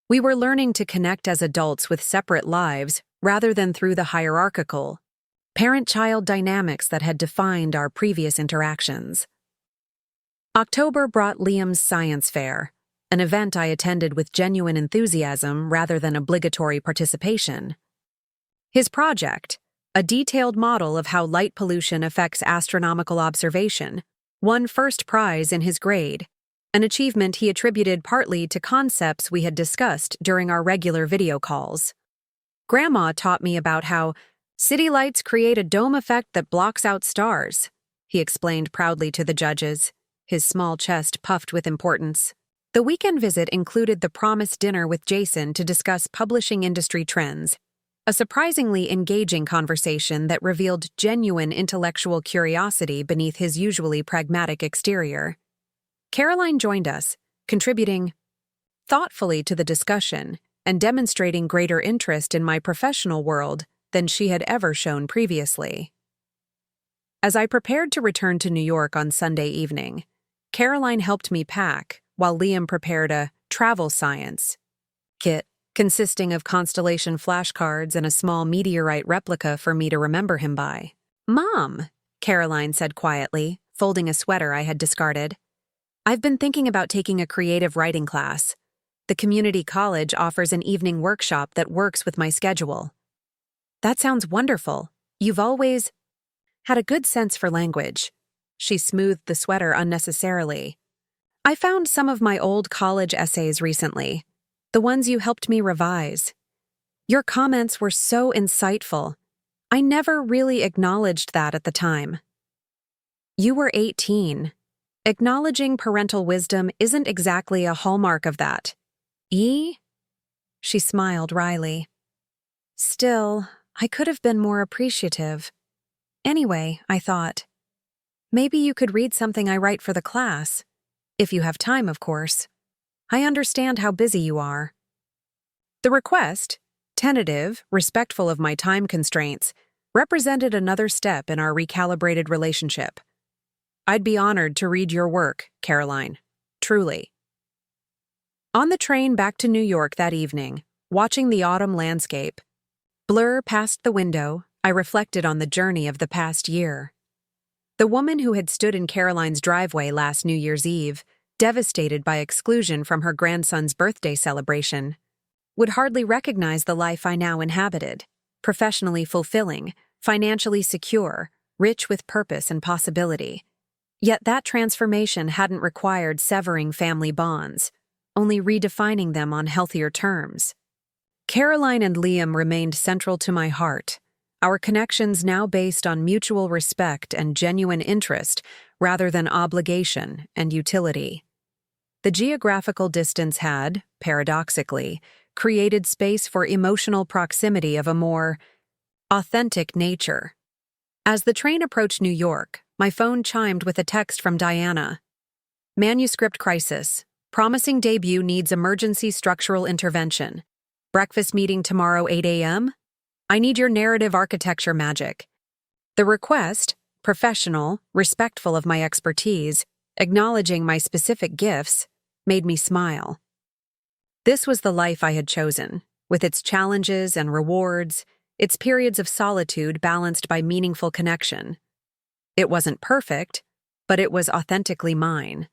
We were learning to connect as adults with separate lives rather than through the hierarchical, parent-child dynamics that had defined our previous interactions. October brought Liam's science fair, an event I attended with genuine enthusiasm rather than obligatory participation. His project, a detailed model of how light pollution affects astronomical observation, won first prize in his grade, an achievement he attributed partly to concepts we had discussed during our regular video calls. Grandma taught me about how city lights create a dome effect that blocks out stars, he explained proudly to the judges, his small chest puffed with importance. The weekend visit included the promised dinner with Jason to discuss publishing industry trends, a surprisingly engaging conversation that revealed genuine intellectual curiosity beneath his usually pragmatic exterior. Caroline joined us, contributing thoughtfully to the discussion and demonstrating greater interest in my professional world than she had ever shown previously. As I prepared to return to New York on Sunday evening, Caroline helped me pack while Liam prepared a travel science kit consisting of constellation flashcards and a small meteorite replica for me to remember him by. "Mom," Caroline said quietly, folding a sweater I had discarded, "I've been thinking about taking a creative writing class. The community college offers an evening workshop that works with my schedule." "That sounds wonderful. You've always had a good sense for language." She smoothed the sweater unnecessarily. "I found some of my old college essays recently, the ones you helped me revise. Your comments were so insightful. I never really acknowledged that at the time." "You were 18. Acknowledging parental wisdom isn't exactly a hallmark of that. She smiled wryly. "Still, I could have been more appreciative. Anyway, I thought, maybe you could read something I write for the class. If you have time, of course. I understand how busy you are." The request, tentative, respectful of my time constraints, represented another step in our recalibrated relationship. "I'd be honored to read your work, Caroline. Truly." On the train back to New York that evening, watching the autumn landscape blur past the window, I reflected on the journey of the past year. The woman who had stood in Caroline's driveway last New Year's Eve, devastated by exclusion from her grandson's birthday celebration, would hardly recognize the life I now inhabited: professionally fulfilling, financially secure, rich with purpose and possibility. Yet that transformation hadn't required severing family bonds, only redefining them on healthier terms. Caroline and Liam remained central to my heart, our connections now based on mutual respect and genuine interest rather than obligation and utility. The geographical distance had, paradoxically, created space for emotional proximity of a more authentic nature. As the train approached New York, my phone chimed with a text from Diana. "Manuscript crisis. Promising debut needs emergency structural intervention. Breakfast meeting tomorrow 8 a.m.? I need your narrative architecture magic." The request, professional, respectful of my expertise, acknowledging my specific gifts, made me smile. This was the life I had chosen, with its challenges and rewards, its periods of solitude balanced by meaningful connection. It wasn't perfect, but it was authentically mine,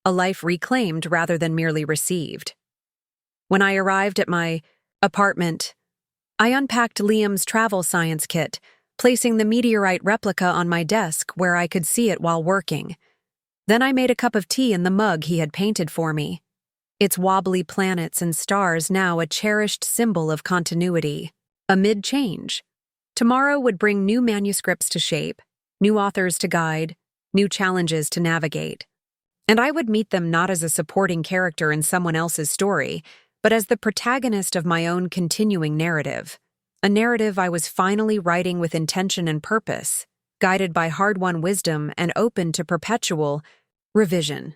a life reclaimed rather than merely received. When I arrived at my apartment, I unpacked Liam's travel science kit, placing the meteorite replica on my desk where I could see it while working. Then I made a cup of tea in the mug he had painted for me, its wobbly planets and stars now a cherished symbol of continuity. Amid change, tomorrow would bring new manuscripts to shape, new authors to guide, new challenges to navigate. And I would meet them not as a supporting character in someone else's story, but as the protagonist of my own continuing narrative. A narrative I was finally writing with intention and purpose, guided by hard-won wisdom and open to perpetual revision.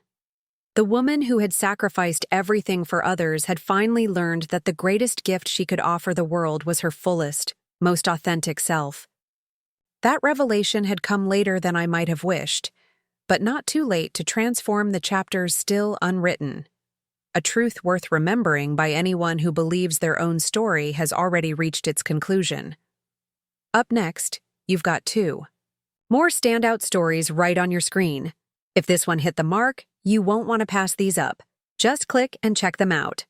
The woman who had sacrificed everything for others had finally learned that the greatest gift she could offer the world was her fullest, most authentic self. That revelation had come later than I might have wished, but not too late to transform the chapters still unwritten. A truth worth remembering by anyone who believes their own story has already reached its conclusion. Up next, you've got 2 more standout stories right on your screen. If this one hit the mark, you won't want to pass these up. Just click and check them out.